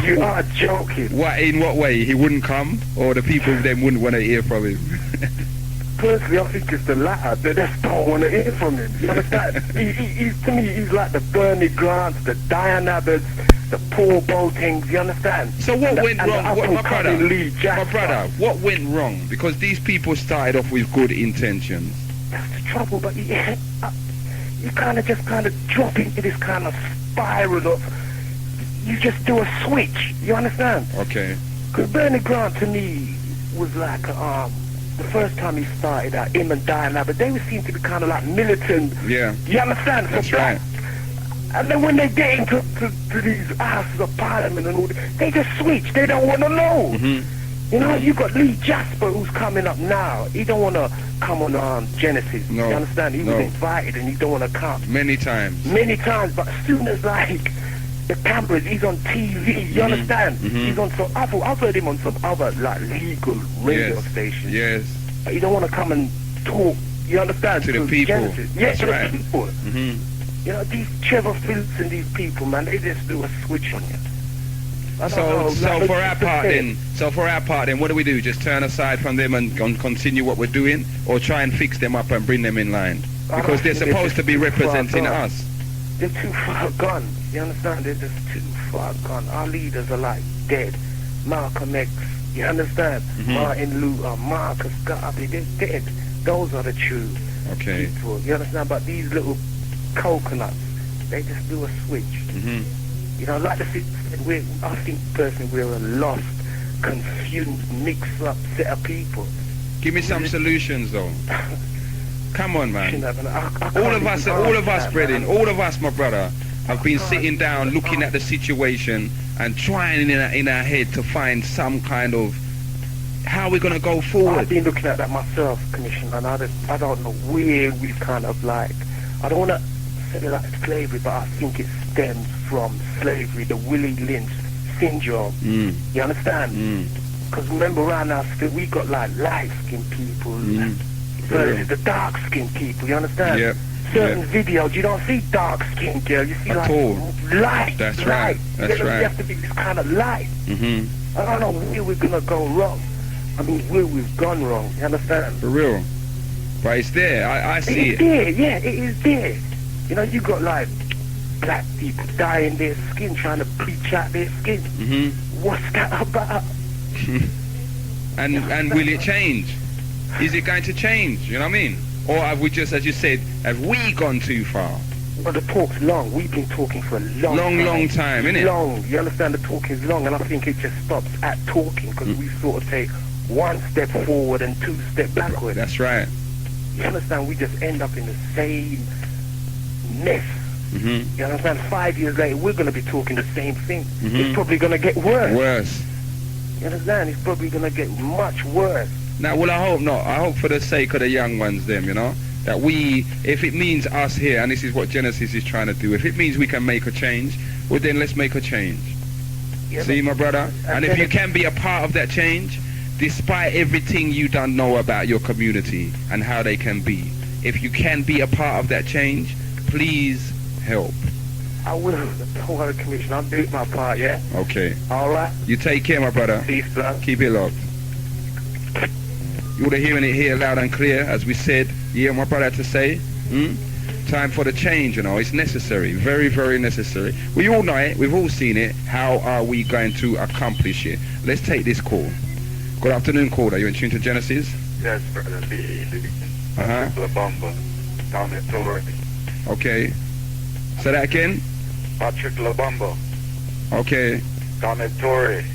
You are joking. What, in what way? He wouldn't come? Or the people then wouldn't want to hear from him? Personally, I think it's the latter. They just don't want to hear from him. You understand? To me, he's like the Bernie Grants, the Diane Abbotts, the Paul Boatings. You understand? So what went wrong? My brother, what went wrong? Because these people started off with good intentions. That's the trouble, but you kind of drop into this kind of spiral of, you just do a switch, you understand? Okay. Because Bernie Grant to me was like, the first time he started out, him and Diana, but they seem to be kind of like militant. Yeah. You understand? That's right. And then when they get into to these houses of parliament and all that, they just switch. They don't want to know. Mm-hmm. You know, you got Lee Jasper who's coming up now. He don't want to come on Genesis. No. You understand? He was invited and he don't want to come. Many times. But as soon as like the cameras, he's on TV. You understand? He's on some other. I've heard him on some other like legal radio stations. Yes. But he don't want to come and talk. You understand? To the people. Genesis. That's to right. the people. You know, these Trevor Phillips and these people, man, they just do a switch on you. So for our part then, what do we do? Just turn aside from them and continue what we're doing, or try and fix them up and bring them in line? Because they're supposed to be representing us. They're too far gone. You understand? They're just too far gone. Our leaders are like dead. Malcolm X, you understand? Martin Luther, Marcus Garvey, they're dead. Those are the true people. You understand? But these little coconuts, they just do a switch. You know, like I think personally we're a lost, confused, mixed up set of people. Give me some solutions though. Come on, man. All of us, brethren, all of us, my brother, have been sitting down looking at the situation and trying in our head to find some kind of how we're going to go forward. I've been looking at that myself, Commissioner, and I don't know where we kind of like, I don't want to say like slavery, but I think it stems from slavery, the Willie Lynch syndrome. You understand? Because remember around us, we got like light-skinned people versus the dark-skinned people, you understand? Yep. Certain videos, you don't see dark-skinned girl, you see At like all. light. That's right. That's You right. have to be this kind of light. I don't know where we're going to go wrong. I mean, where we've gone wrong, you understand? For real. But it's there. I see it. It's there, yeah, it is there. You know, you got like black people dyeing their skin, trying to bleach out their skin. What's that about? And will it change? Is it going to change? You know what I mean? Or have we just, as you said, have we gone too far? Well, the talk's long. We've been talking for a long time, innit? Long. You understand? The talk is long, and I think it just stops at talking because we sort of take one step forward and two steps backward. That's right. You understand? We just end up in the same mess. You understand? 5 years later, we're going to be talking the same thing. It's probably going to get worse. You understand? It's probably going to get much worse. Now, well, I hope not. I hope for the sake of the young ones, them, you know, that we, if it means us here, and this is what Genesis is trying to do, if it means we can make a change, well, then let's make a change. Yeah, see, my brother? And if you can be a part of that change, despite everything you don't know about your community and how they can be, if you can be a part of that change, please help. I will. Don't worry, Commissioner. I'll do my part, yeah? Okay. All right. You take care, my brother. Peace, brother. Keep it locked. You're hearing it here loud and clear, as we said, yeah, my brother, to say, time for the change, you know, it's necessary, very, very necessary. We all know it, we've all seen it. How are we going to accomplish it? Let's take this call. Good afternoon, caller. You're in tune to Genesis? Yes, brother. Labamba, down at Torrey. Okay. Say that again? Patrick Labamba. Okay. Down at Torrey.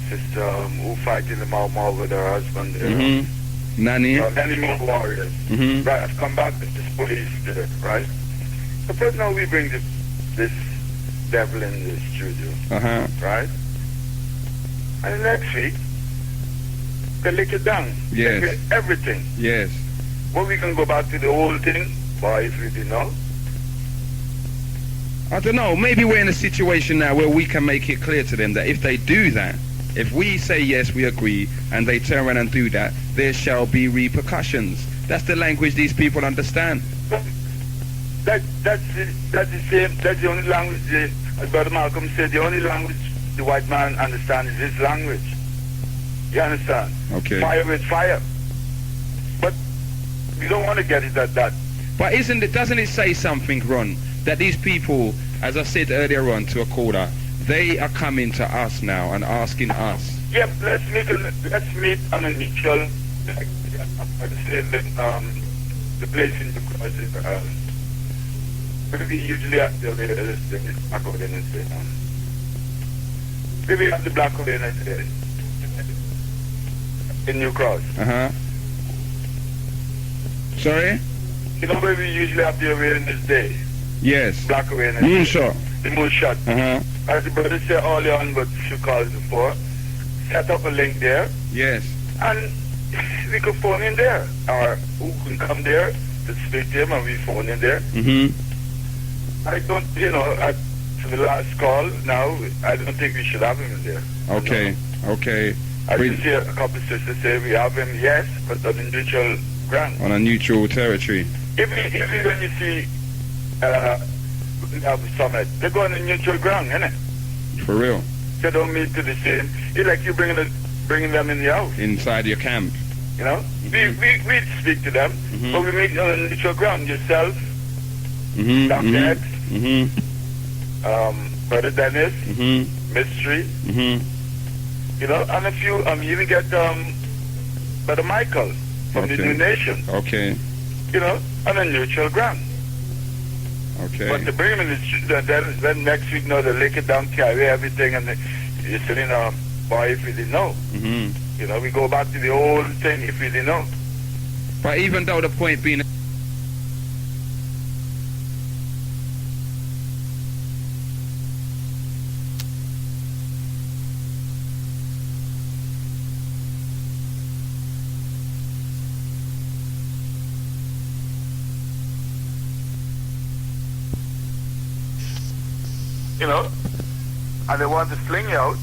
Sister who fight in the Mau Mau with her husband. Nanny. Animal warriors. Right, I've come back with this police, right? So first now we bring this devil in the studio. Right? And the next week, they lick it down. Yes. They get everything. Yes. Well, we can go back to the whole thing, boys, we know. I don't know, maybe we're in a situation now where we can make it clear to them that if they do that, if we say yes, we agree, and they turn around and do that, there shall be repercussions. That's the language these people understand. That's the same, that's the only language, as Brother Malcolm said, the only language the white man understands is his language. You understand? Okay. Fire with fire. But we don't want to get it at that. But doesn't it say something, Ron, that these people, as I said earlier on to a caller, they are coming to us now and asking us. Yep, let's meet on a neutral, the place in the We usually have the black Wednesday. We have the black Wednesday in New Cross. Sorry? You know where we usually have the awareness day? Yes. Black awareness. Moonshot. The moonshot. As the brother said earlier on, but she called before, set up a link there. Yes. And we could phone in there. Or who can come there to speak to him and we phone in there. I don't, for the last call now, I don't think we should have him in there. Okay. Okay. I just hear a couple of sisters say we have him, yes, but on a neutral ground. On a neutral territory. Even when you see we have a summit, they go on a neutral ground, innit? For real. They don't mean to the same. It's like you bringing them in the house. Inside your camp. You know? We speak to them, but we meet on a neutral ground. Yourself, Dr. X, Brother Dennis, Mystery, you know, and a few, you even get Brother Michael from the New Nation. Okay. You know, on a neutral ground. Okay. But to bring him in the street, then next week, they lick it down, carry everything, and you're saying, boy, if we didn't know. You know, we go back to the old thing if we didn't know. But even though the point being... You know, and they want to fling you out,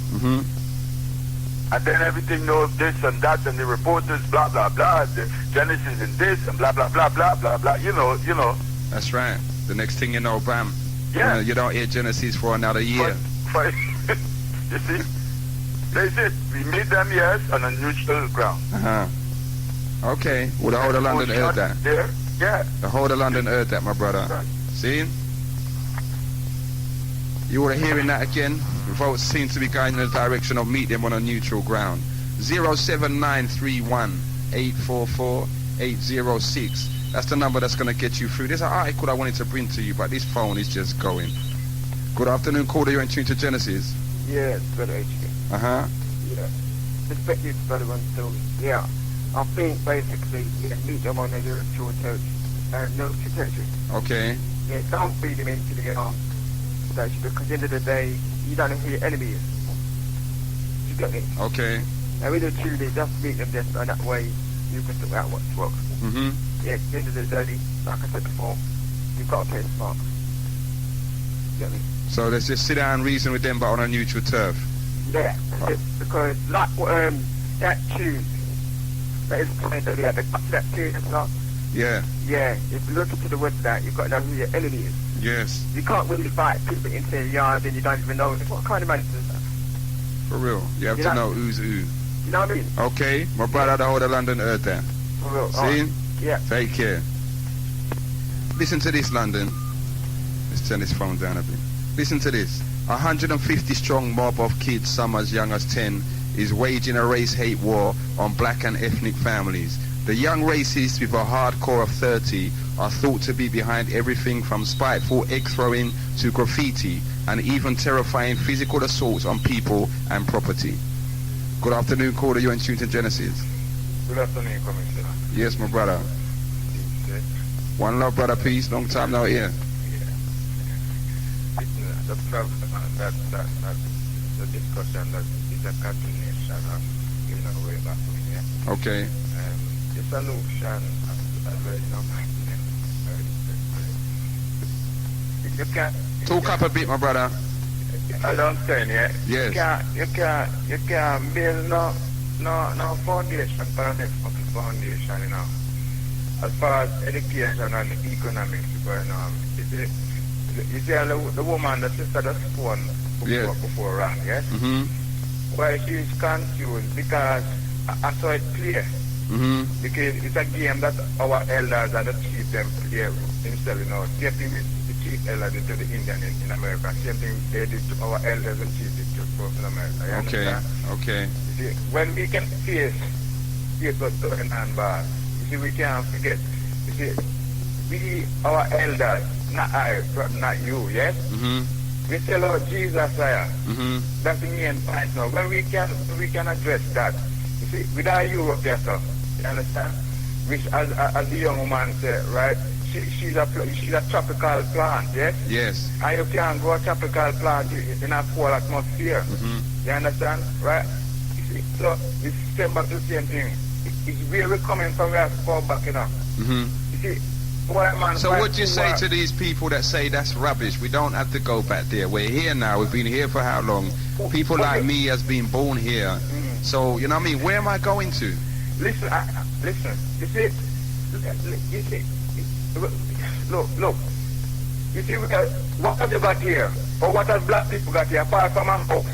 and then everything knows this and that, and the reporters, blah, blah, blah, the Genesis and this, and blah, blah, blah, blah, blah, blah, you know. That's right. The next thing you know, bam. Yeah. You don't hear Genesis for another year. But you see, that's it. We meet them, yes, on a neutral ground. Okay. Well, the whole of London heard that. There, yeah. The whole of London heard that, my brother. Right. See? You were hearing that again. Votes seem to be going in the direction of meet them on a neutral ground. 07931 844 806. That's the number that's going to get you through. There's an article I wanted to bring to you, but this phone is just going. Good afternoon, caller. You're in tune to Genesis. Yeah, it's better HK. Yeah. Respect you, brother, so yeah. I think basically, meet them on a neutral territory. Okay. Yeah, don't feed them into the station, because at the end of the day, you don't know who your enemy is. You get me? Okay. And we do truly just meet them just and that way you can sort out what's wrong. Yeah, at the end of the day, like I said before, you've got to play smart. You get me? So let's just sit down and reason with them, but on a neutral turf. Yeah, because like that tune that is playing that we had, that tune and stuff. Yeah. Yeah, if you look into the words of that, you've got to know who your enemy is. Yes. You can't really fight people into your yard and you don't even know what kind of man is that. For real. You have to know who's who. You know what I mean? Okay. My brother, the whole of London heard that. For real. See? Yeah. Take care. Listen to this, London. Let's turn this phone down a bit. Listen to this. 150 strong mob of kids, some as young as 10, is waging a race-hate war on black and ethnic families. The young racists with a hardcore of 30 are thought to be behind everything from spiteful egg throwing to graffiti and even terrifying physical assaults on people and property. Good afternoon, caller. You're in tune to Genesis. Good afternoon, Commissioner. Yes, my brother. One love, brother. Peace. Long time no here. The problem that the discussion that is a continuation of giving away back to me. Okay. The solution is very you can't talk up a bit, my brother. I don't say yeah. Yes. You can't build no foundation for the next fucking foundation, you know. As far as education and economics going on, you see the woman, the sister that's born before wrong, yes? Why she's confused because I saw it clear. Because it's a game that our elders and the chief them play themselves, you know. Same thing with the chief elders to the Indian in America. Same thing they did to our elders and chiefs in America. You understand? Okay. You see, when we can face what's going on, but you see, we can't forget. You see, we, our elders, not you, yes? We say, Lord Jesus, that's the main point now. When we can address that, you see, with our Europe there, sir, you understand? Which, as the young woman said, right? She's a tropical plant, yes? Yes. And you can't grow a tropical plant in a cold atmosphere. You understand? Right? You see, so it's same back to the same thing. It's where we're coming from, we have to fall back, you know. You see, so what do you say to these people that say that's rubbish? We don't have to go back there. We're here now. We've been here for how long? People like me has been born here. So, you know what I mean? Where am I going to? Listen. You see, look. You see, what have you got here? Or what have black people got here? Apart from a house.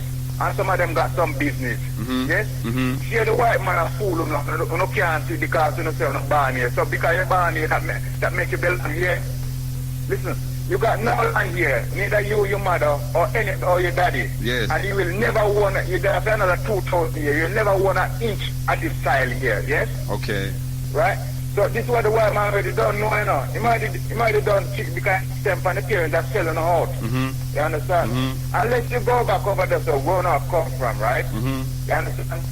And some of them got some business. Yes? See, the white man a fool, you can't see because you say you're born here. So because you're born here, that make you belong here. Listen, you got no land here, neither you, your mother, or your daddy. Yes. And you will never own, you have another 2,000 years, you'll never own an inch of this soil here, yes? Okay. Right? So this is what the white man already don't know, you know. He might have done cheap because stamp on the parents that's selling out. You understand? Unless you go back over there, so where not come from, right? You understand?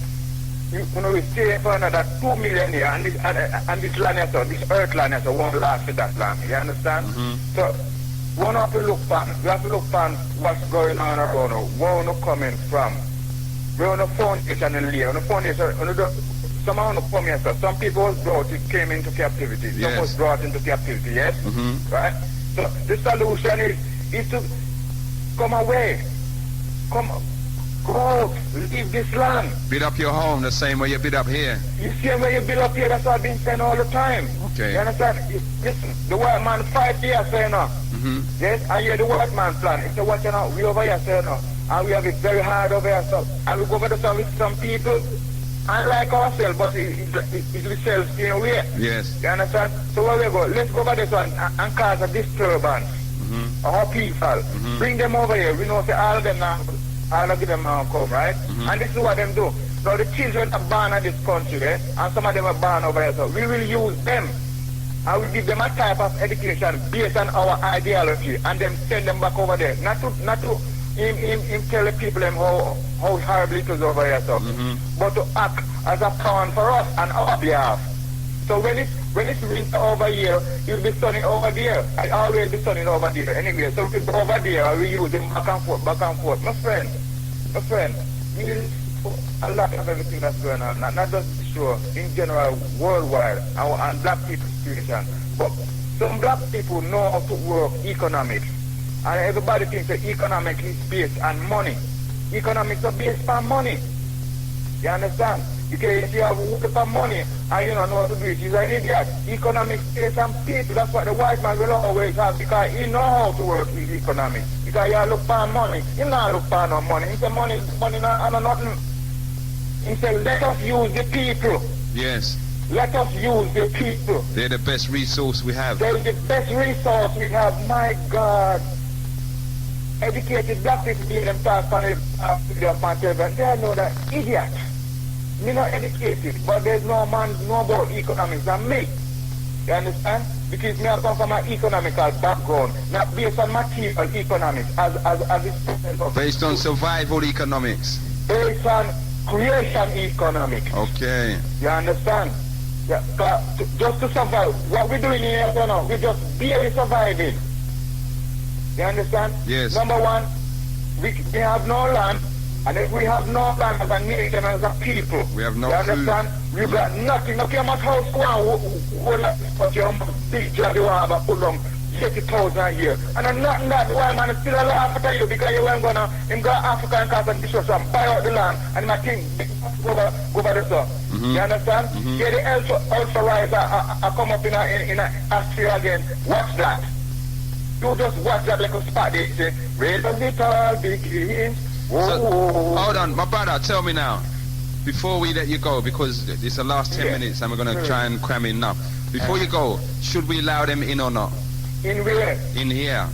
You know, we stay for another 2 million years, and this land here, so this earth land here, so won't last for that long. You understand? So we have to look for what's going on around, where we're coming from. We're on the foundation and lay on the foundation. Some of them come here, so some people was brought, it came into captivity. Yes. Some was brought into captivity, yes? Right? So the solution is to come away. Go out, leave this land. Build up your home the same way you build up here. You see where you build up here, that's what I've been saying all the time. Okay. You understand? Listen, the white man fight here, say no. Yes, and you're the white man plan. It's what you know, we over here, say no. And we have it very hard over here, so. And we go over there with some people. Unlike ourselves, but it's ourselves in a way. Yes. You understand? So where we go, let's go over this one and cause a disturbance. Our people. Bring them over here. We know say all of them now, all of them now come, right? And this is what them do. Now the children are born in this country, eh? And some of them are born over here. So we will use them. I will give them a type of education based on our ideology and then send them back over there. Not to him tell the people how horrible it is over here, so. But to act as a pawn for us on our behalf. So when it's winter over here, it'll be sunny over there. I always be sunny over there anyway. So we go over there, we use them back and forth. My friend, a lot of everything that's going on, not just this show, in general, worldwide, and black people's situation. But some black people know how to work economics. And everybody thinks that economics is based on money. Economics are based on money. You understand? Because if you have work for money and you don't know how to do it, you're an idiot. Economics is based on people. That's what the white man will always have, because he know how to work with economics. Because you look for money. You don't look for no money. He said money not nothing. He said let us use the people. Yes. Let us use the people. They're the best resource we have. They're the best resource we have. My God. Educated black people hear them talk on the they know that idiot. Me not educated, but there's no man know about economics than me. You understand? Because me I come from an economical background, not based on material economics as it's based on survival economics. Based on creation economics. Okay. You understand? Yeah, just to survive. What we're doing here now, we're just barely surviving. You understand? Yes. Number one, we have no land, and if we have no land as a nation, as a people, we have no you understand? Food. We've got nothing. No care much house go on, but you big job you have a put on 80,000 a year. And then nothing that one man is still alive after you, because you weren't gonna go Africa and cause a destruction, buy out the land, and my thing go over the stuff. You understand? Yeah, the ultra rise I come up in Austria again. Watch that. You just watch that like a spot they say, raise a little begins. Hold on, my brother, tell me now, before we let you go, because it's the last 10 minutes and we're going to try and cram in enough. Before you go, should we allow them in or not? In where? In here.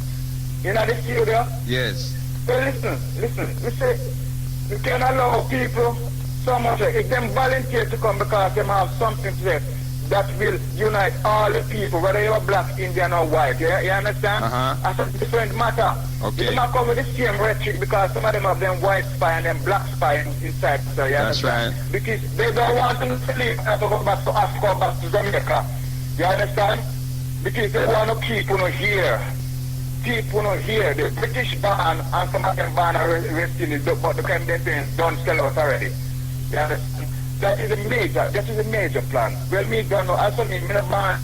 In the studio? Yes. Well, listen. We say, you can allow people so much. If them volunteer to come because they have something to say, that will unite all the people, whether you're black, Indian or white. You understand? That's a different matter. Okay. You not come with the same rhetoric because some of them have them white spy and them black spy inside. So that's right. Because they don't want to leave to go back to Africa, back to Jamaica. You understand? Because they want to keep here. Keep here. The British ban and some of them ban are resting it, but the Canadians don't sell us already. You understand? That is a major plan. Well, me don't know. Also, me not ban.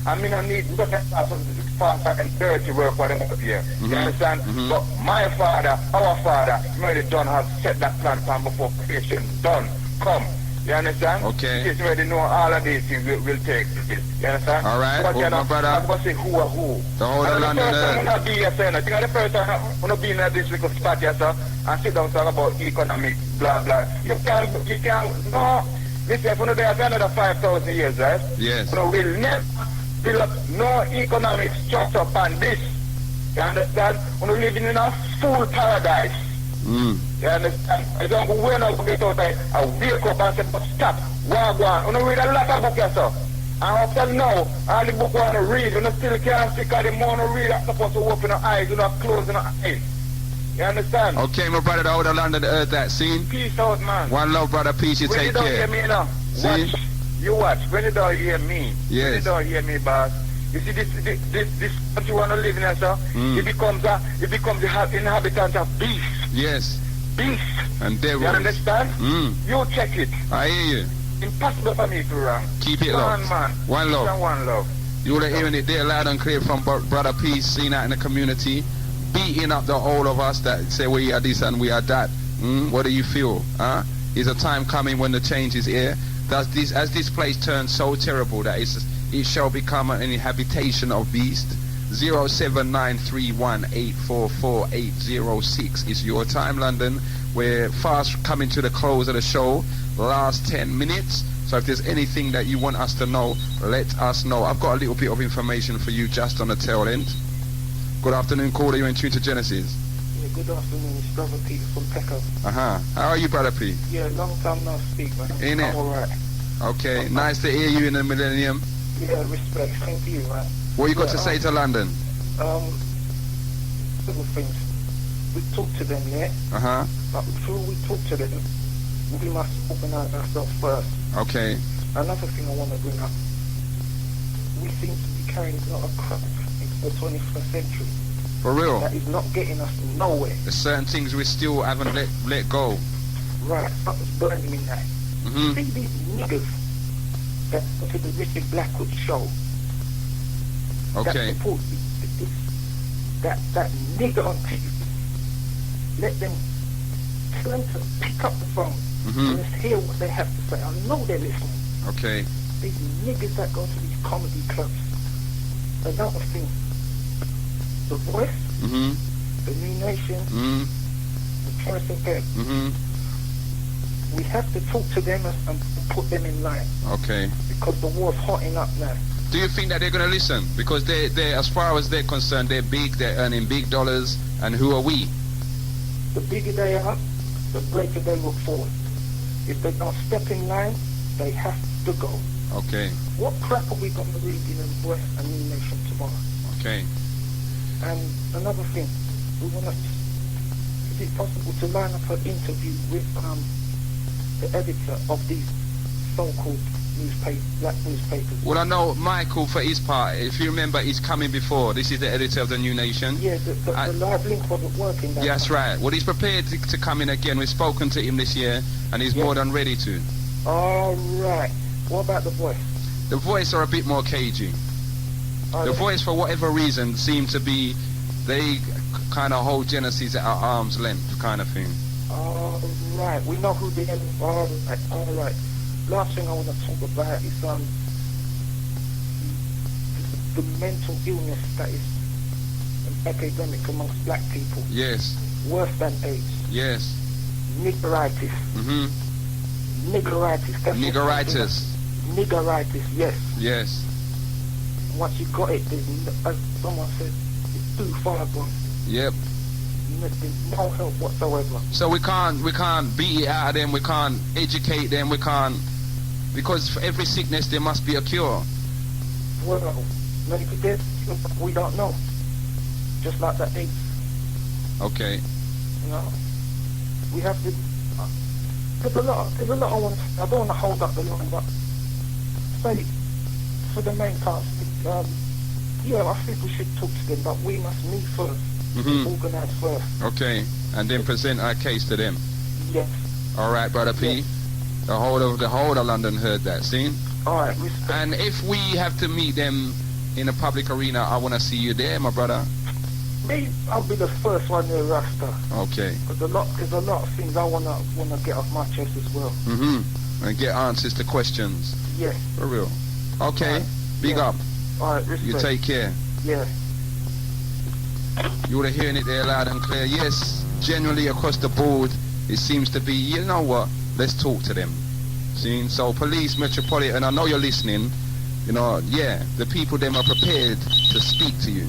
I mean, I need to have some faster and dirty work for them up here. You understand? But my father, our father, really don't have set that plan from before creation. Done. Come. You understand? Okay. Because you already know all of these things will take place. You understand? All right. But my brother. I'm going to say who or who. The whole of London. The first time I'm going to be in this little spot here, sir, and sit down and talk about economic, blah, blah. You can't, no. Listen, if you know there's another 5,000 years, right? Yes. So we'll never build up no economic structure upon this. You understand? We're living in a fool paradise. You understand? I don't go when I get out there, I wake up and say, but stop, wagwan. You read a lot of books, sir. And up till now, all the book I want to read, you still can't see because the more you read, I'm supposed to open your eyes, you not close your eyes. You understand? Okay, my brother, the whole of London heard that scene. Peace out, man. One love, brother, peace, you take care. When you don't hear me now, watch. You watch. When you don't hear me, yes. When you don't hear me, boss. You see this country you want to live in, sir? It becomes the inhabitant of beasts. Yes. Beasts. And devils. You understand? You check it. I hear you. Impossible for me to wrong. Keep it low. Man. One love. One love. You would have hearing it there loud and clear from Brother Peace, seen out in the community, beating up the whole of us that say we are this and we are that. What do you feel? Is a time coming when the change is here? As this place turns so terrible that it shall become an habitation of beasts. 07931844806 is your time, London. We're fast coming to the close of the show. Last 10 minutes. So if there's anything that you want us to know, let us know. I've got a little bit of information for you just on the tail end. Good afternoon, caller. You're in tune to Genesis. Yeah, good afternoon. It's Brother Pete from Pecco. How are you, Brother Pete? Yeah, long time no speak, man. Ain't it? I'm alright. Okay, nice to hear you in the millennium. Yeah, respect. Same to you, man. What you got to say to London? Little things. We talk to them, yeah? But before we talk to them, we must organize ourselves first. Okay. Another thing I want to bring up. We seem to be carrying a lot of crap into the 21st century. For real? That is not getting us nowhere. There's certain things we still haven't let go. Right, something's burning me now. See these niggas that go to the Richard Blackwood show. Okay. That nigga on TV. Let them turn to pick up the phone and let's hear what they have to say. I know they're listening. Okay. These niggas that go to these comedy clubs. Another thing. The Voice, the New Nation, the MacPherson Report. We have to talk to them and put them in line. Okay. Because the war's hotting up now. Do you think that they're going to listen? Because they, as far as they're concerned, they're big, they're earning big dollars, and who are we? The bigger they are, the greater they look forward. If they don't step in line, they have to go. Okay. What crap are we going to read in the Voice and New Nation tomorrow? Okay. And another thing, we want to, is it possible to line up an interview with the editor of these so-called black newspapers? Well, I know Michael, for his part, if you remember, he's coming before. This is the editor of the New Nation. Yeah, the live link wasn't working. Yes, right. Well, he's prepared to come in again. We've spoken to him this year, and he's more than ready to. All right. What about the Voice? The Voice are a bit more cagey. The Voice, for whatever reason, seem to be, they kind of hold Genesis at arm's length kind of thing. All right. We know who they are. All right. Last thing I want to talk about is the mental illness that is an epidemic amongst black people. Yes. Worse than AIDS. Yes. Niggeritis. Niggeritis. Niggeritis, yes. Yes. Once you got it, as someone said, it's too far gone. Yep. There's no help whatsoever. So we can't beat it out of them. We can't educate them. We can't Because for every sickness there must be a cure. Well, maybe there's, we don't know. Just like that AIDS. Okay. You know, we have to. There's a lot I want. I don't want to hold up the line, but say for the main cast, yeah, I think we should talk to them, but we must meet first, organise first. Okay, and then present our case to them. Yes. All right, brother P. Yes. The whole of London heard that. See? All right. Respect. And if we have to meet them in a public arena, I want to see you there, my brother. Me, I'll be the first one near Rasta. Okay. There's a lot of things I wanna get off my chest as well. And get answers to questions. Yes. For real. Okay. Right. Big up. All right. Respect. You take care. Yeah. You would have hearing it there loud and clear. Yes. Generally across the board, it seems to be. You know what? Let's talk to them. See? So police, Metropolitan. I know you're listening. You know. Yeah. The people them are prepared to speak to you.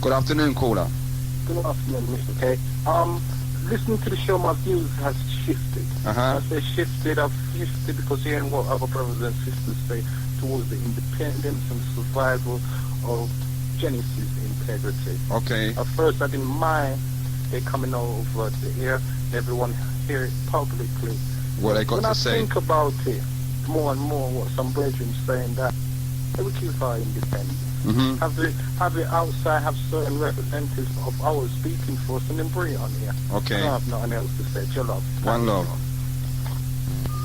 Good afternoon, caller. Good afternoon, Mr. K. Listening to the show, my views has shifted. I say shifted, I've shifted because hearing what other brothers and sisters say towards the independence and survival of Genesis integrity. Okay. At first, I didn't mind they coming over to hear everyone hear it publicly. What they got to say. When I think about it more and more, what some brethren saying that they would keep our independence. Have it outside, have certain representatives of ours speaking for us, and then bring it on here. Okay. I don't have nothing else to say. Your love. One love.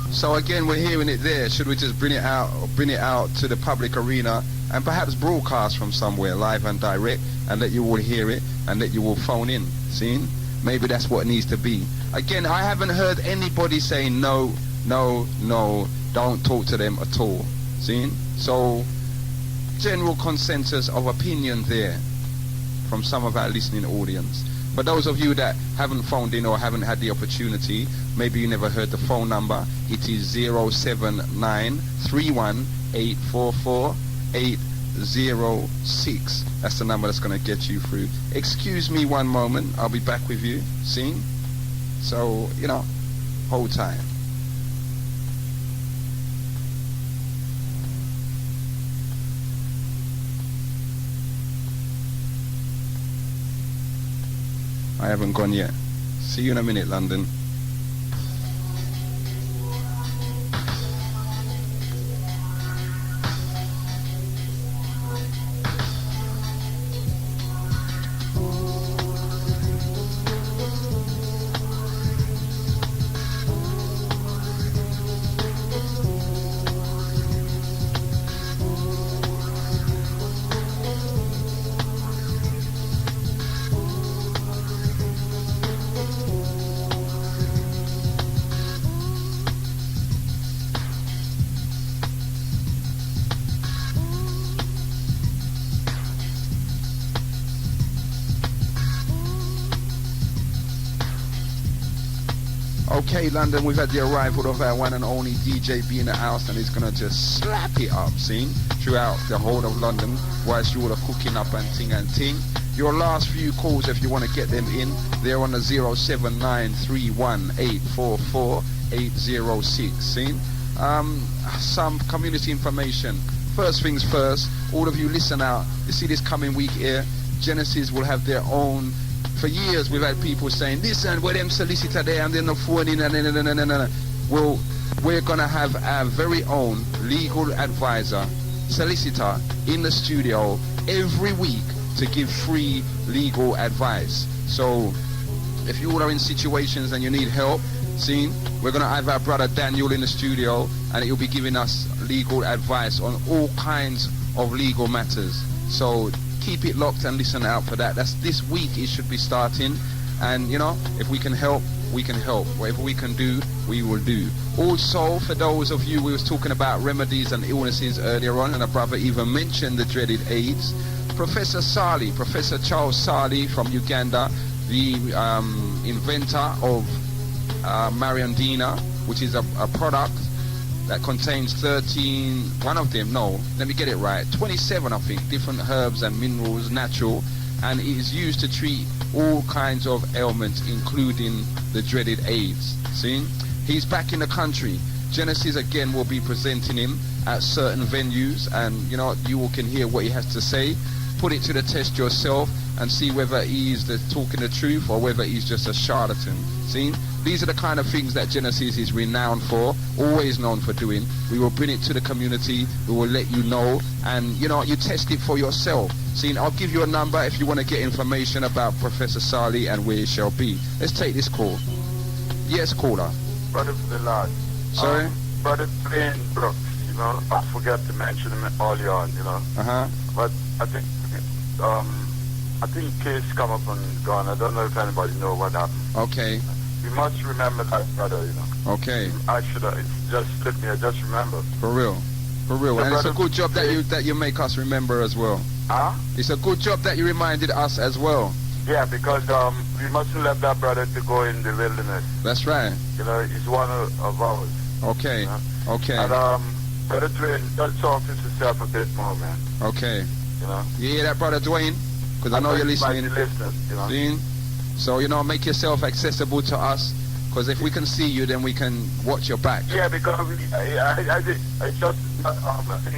So again, we're hearing it there. Should we just bring it out to the public arena and perhaps broadcast from somewhere live and direct and let you all hear it and let you all phone in? See? Maybe that's what it needs to be. Again, I haven't heard anybody saying no, don't talk to them at all. See? So general consensus of opinion there from some of our listening audience. But those of you that haven't phoned in or haven't had the opportunity, maybe you never heard the phone number, it is 07931844806. That's the number that's going to get you through. Excuse me one moment, I'll be back with you soon. So, you know, hold tight. I haven't gone yet. See you in a minute, London. Okay, London, we've had the arrival of our one and only DJ B in the house, and he's going to just slap it up, see, throughout the whole of London, whilst you all are cooking up and ting. Your last few calls, if you want to get them in, they're on the 07931844806, see. Some community information. First things first, all of you listen out. You see this coming week here, Genesis will have their own. For years, we've had people saying, listen, where them solicitor there, and then the phone in, Well, we're going to have our very own legal advisor, solicitor, in the studio every week to give free legal advice. So, if you all are in situations and you need help, see, we're going to have our brother Daniel in the studio, and he'll be giving us legal advice on all kinds of legal matters. So, keep it locked and listen out for that. That's this week it should be starting, and you know, if we can help, we can help. Whatever we can do, we will do. Also, for those of you, we was talking about remedies and illnesses earlier on, and a brother even mentioned the dreaded AIDS. Professor Charles Sali from Uganda, the inventor of Mariandina, which is a product that contains 27, I think, different herbs and minerals, natural, and it is used to treat all kinds of ailments, including the dreaded AIDS. See? He's back in the country, Genesis again will be presenting him at certain venues, and you know, you all can hear what he has to say. Put it to the test yourself and see whether he's talking the truth or whether he's just a charlatan. See? These are the kind of things that Genesis is renowned for, always known for doing. We will bring it to the community, we will let you know, and you know, you test it for yourself. See, I'll give you a number if you want to get information about Professor Sali and where it shall be. Let's take this call. Yes, caller. Brother for the Lord. Sorry? Brother Plain Brooks, you know, I forgot to mention him early on, you know. But I think case come up and gone. I don't know if anybody know what happened. Okay. We must remember that, brother, you know. Okay. I should have, it's just slipped me, I just remember. For real. For real. And it's a good job that you make us remember as well. Huh? It's a good job that you reminded us as well. Yeah, because we mustn't let that brother to go in the wilderness. That's right. You know, he's one of ours. Okay. You know? Okay. And Brother Dwayne, just talk to yourself a bit more, man. Okay. You know? You hear that, Brother Dwayne? Because I know you're listening. You know? See? So, you know, make yourself accessible to us. Because if we can see you, then we can watch your back. Yeah, because I just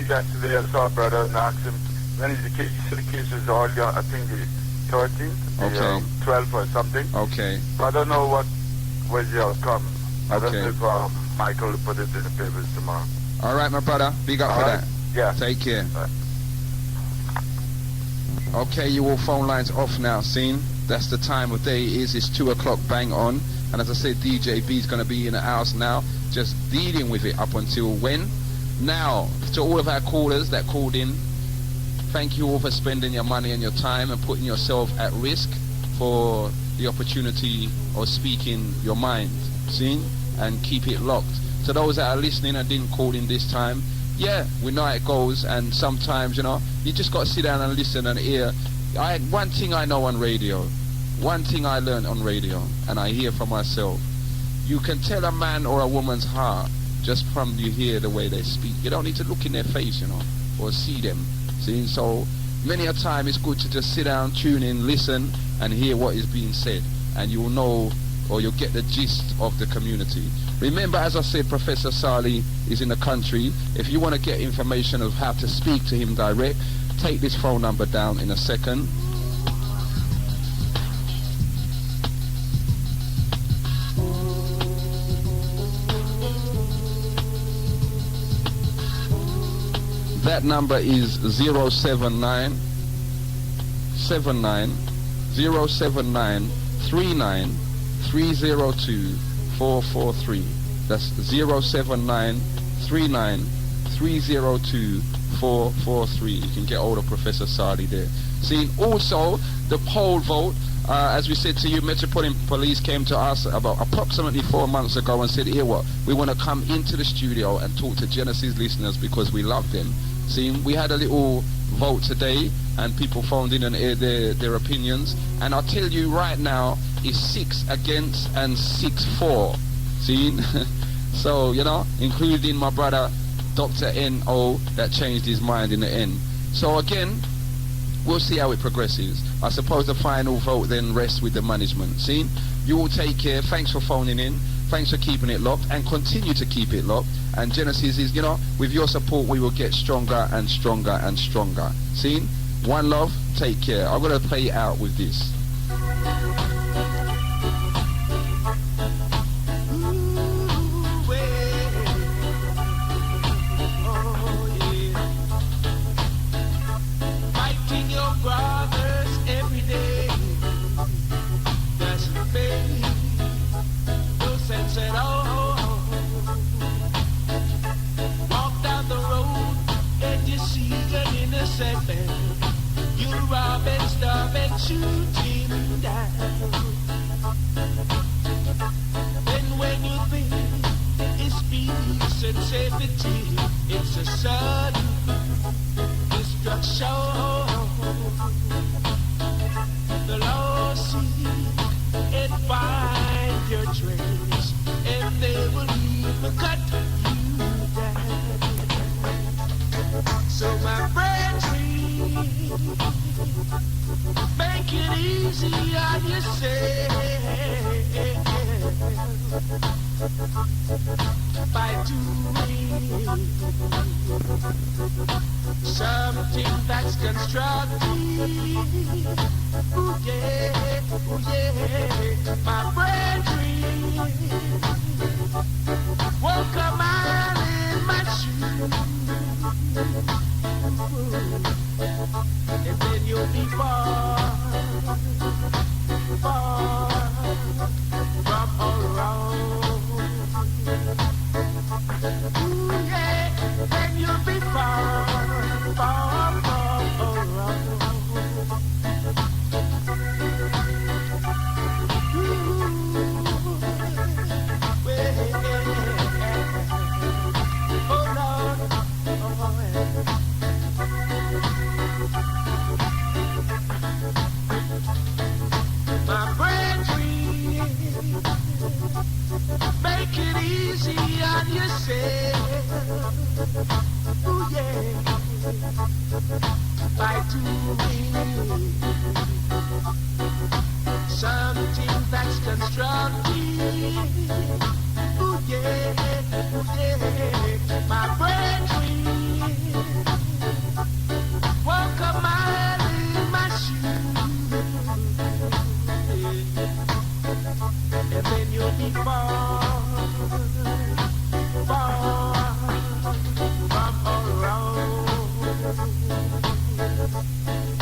yesterday I saw a brother and asked him when is the case. So the case was all, I think the 13th, okay. 12th or something. Okay. But I don't know what was the outcome. I don't Okay. know if Michael will put it in the papers tomorrow. All right, my brother. Big up All for right. that. Yeah. Take care. Right. Okay, you all phone lines off now. Seen? That's the time of day. It's 2 o'clock bang on. And as I said, DJ B's going to be in the house now, just dealing with it up until when? Now, to all of our callers that called in, thank you all for spending your money and your time and putting yourself at risk for the opportunity of speaking your mind. See? And keep it locked. To those that are listening and didn't call in this time, yeah, we know how it goes, and sometimes, you know, you just got to sit down and listen and hear. One thing I know on radio, one thing I learned on radio, and I hear from myself, you can tell a man or a woman's heart just from you hear the way they speak. You don't need to look in their face, you know, or see them. See, so many a time it's good to just sit down, tune in, listen, and hear what is being said, and you'll know, or you'll get the gist of the community. Remember, as I said, Professor Sali is in the country. If you want to get information of how to speak to him direct, take this phone number down in a second. That number is 079 79 079 39 302 443. That's 079 39 302 443. You can get hold of Professor Sali there. See, also the poll vote, as we said to you, Metropolitan Police came to us about approximately 4 months ago and said, here what, we want to come into the studio and talk to Genesis listeners because we love them. See, we had a little vote today and people phoned in and aired their opinions, and I'll tell you right now, it's 6 against and 6 for. See? So, you know, including my brother Dr. N.O. that changed his mind in the end. So again, we'll see how it progresses. I suppose the final vote then rests with the management. See? You all take care. Thanks for phoning in. Thanks for keeping it locked, and continue to keep it locked. And Genesis is, you know, with your support we will get stronger and stronger and stronger. See? One love, take care. I'm going to play it out with this. You rob and starve and shoot him down. Then when you think it's peace and safety, it's a sudden destruction. The Lord seek and find your trace, and they will even cut you down. So my friends, make it easy on yourself. by doing something that's constructive. Ooh yeah, my brethren. Walk a mile in my shoes, and then you'll be far from all wrong. Ooh yeah, then you'll be far from all wrong. Make it easy on yourself. Ooh yeah. By doing something that's constructive. Ooh yeah, my brethren. Walk a mile in my shoes, and then you'll be far from all wrong.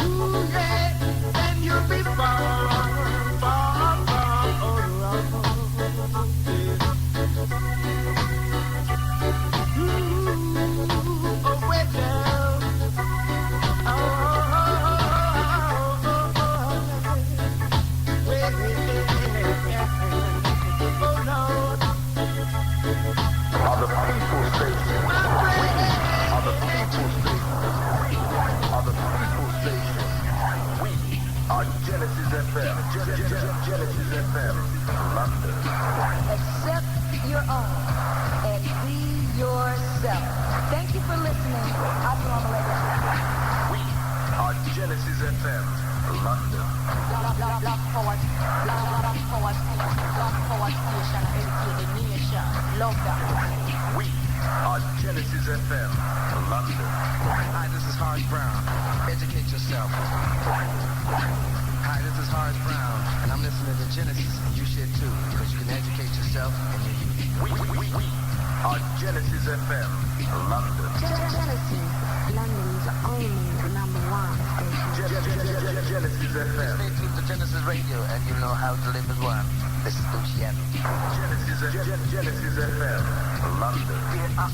Ooh yeah, then you'll be far from all wrong. Ooh, oh well down. Genesis FM, Genesis FM, London. Accept your own and be yourself. Thank you for listening. We are Genesis FM, London. Black forward station, educate the nation. Love that. We are Genesis FM, London. Hi, this is Horace Brown. Educate yourself. Hi, this is Horace Brown, and I'm listening to Genesis, and you should too, because you can educate yourself and your youth. We are Genesis FM, London. Genesis, London's only #1 station. Genesis FM. Stay tuned to Genesis Radio, and you'll know how to live as one. This is Luciano. Genesis FM, London.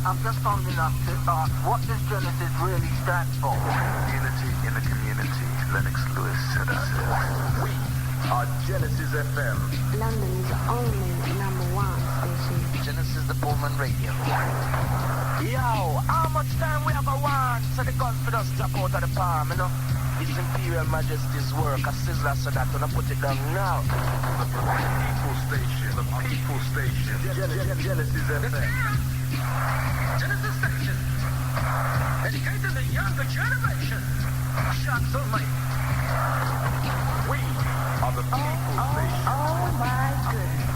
I'm just phoning up to ask, what does Genesis really stand for? Unity in the community. Lennox Lewis said that. We are Genesis FM. London's only #1 station. Genesis the Pullman Radio. Yo, how much time we have a want so the guns for us drop out of the palm, you know? His Imperial Majesty's work, a sizzler so that when I put it down now. The People's Station, the People's Station. Genesis FM. Genesis Station. Educating the younger generation. Shots on me. We are the People's Station. Oh my goodness.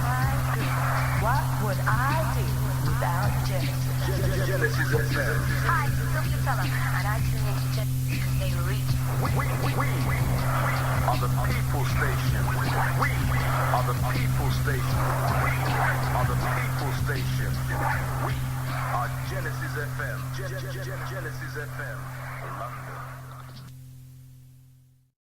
What would I do without Genesis? Genesis FM. Hi, this is Sylvia Teller, and I tune into Genesis because they reach. We are the People's Station. We are the People's Station. We are the People's Station. We are Genesis FM. Genesis FM. London.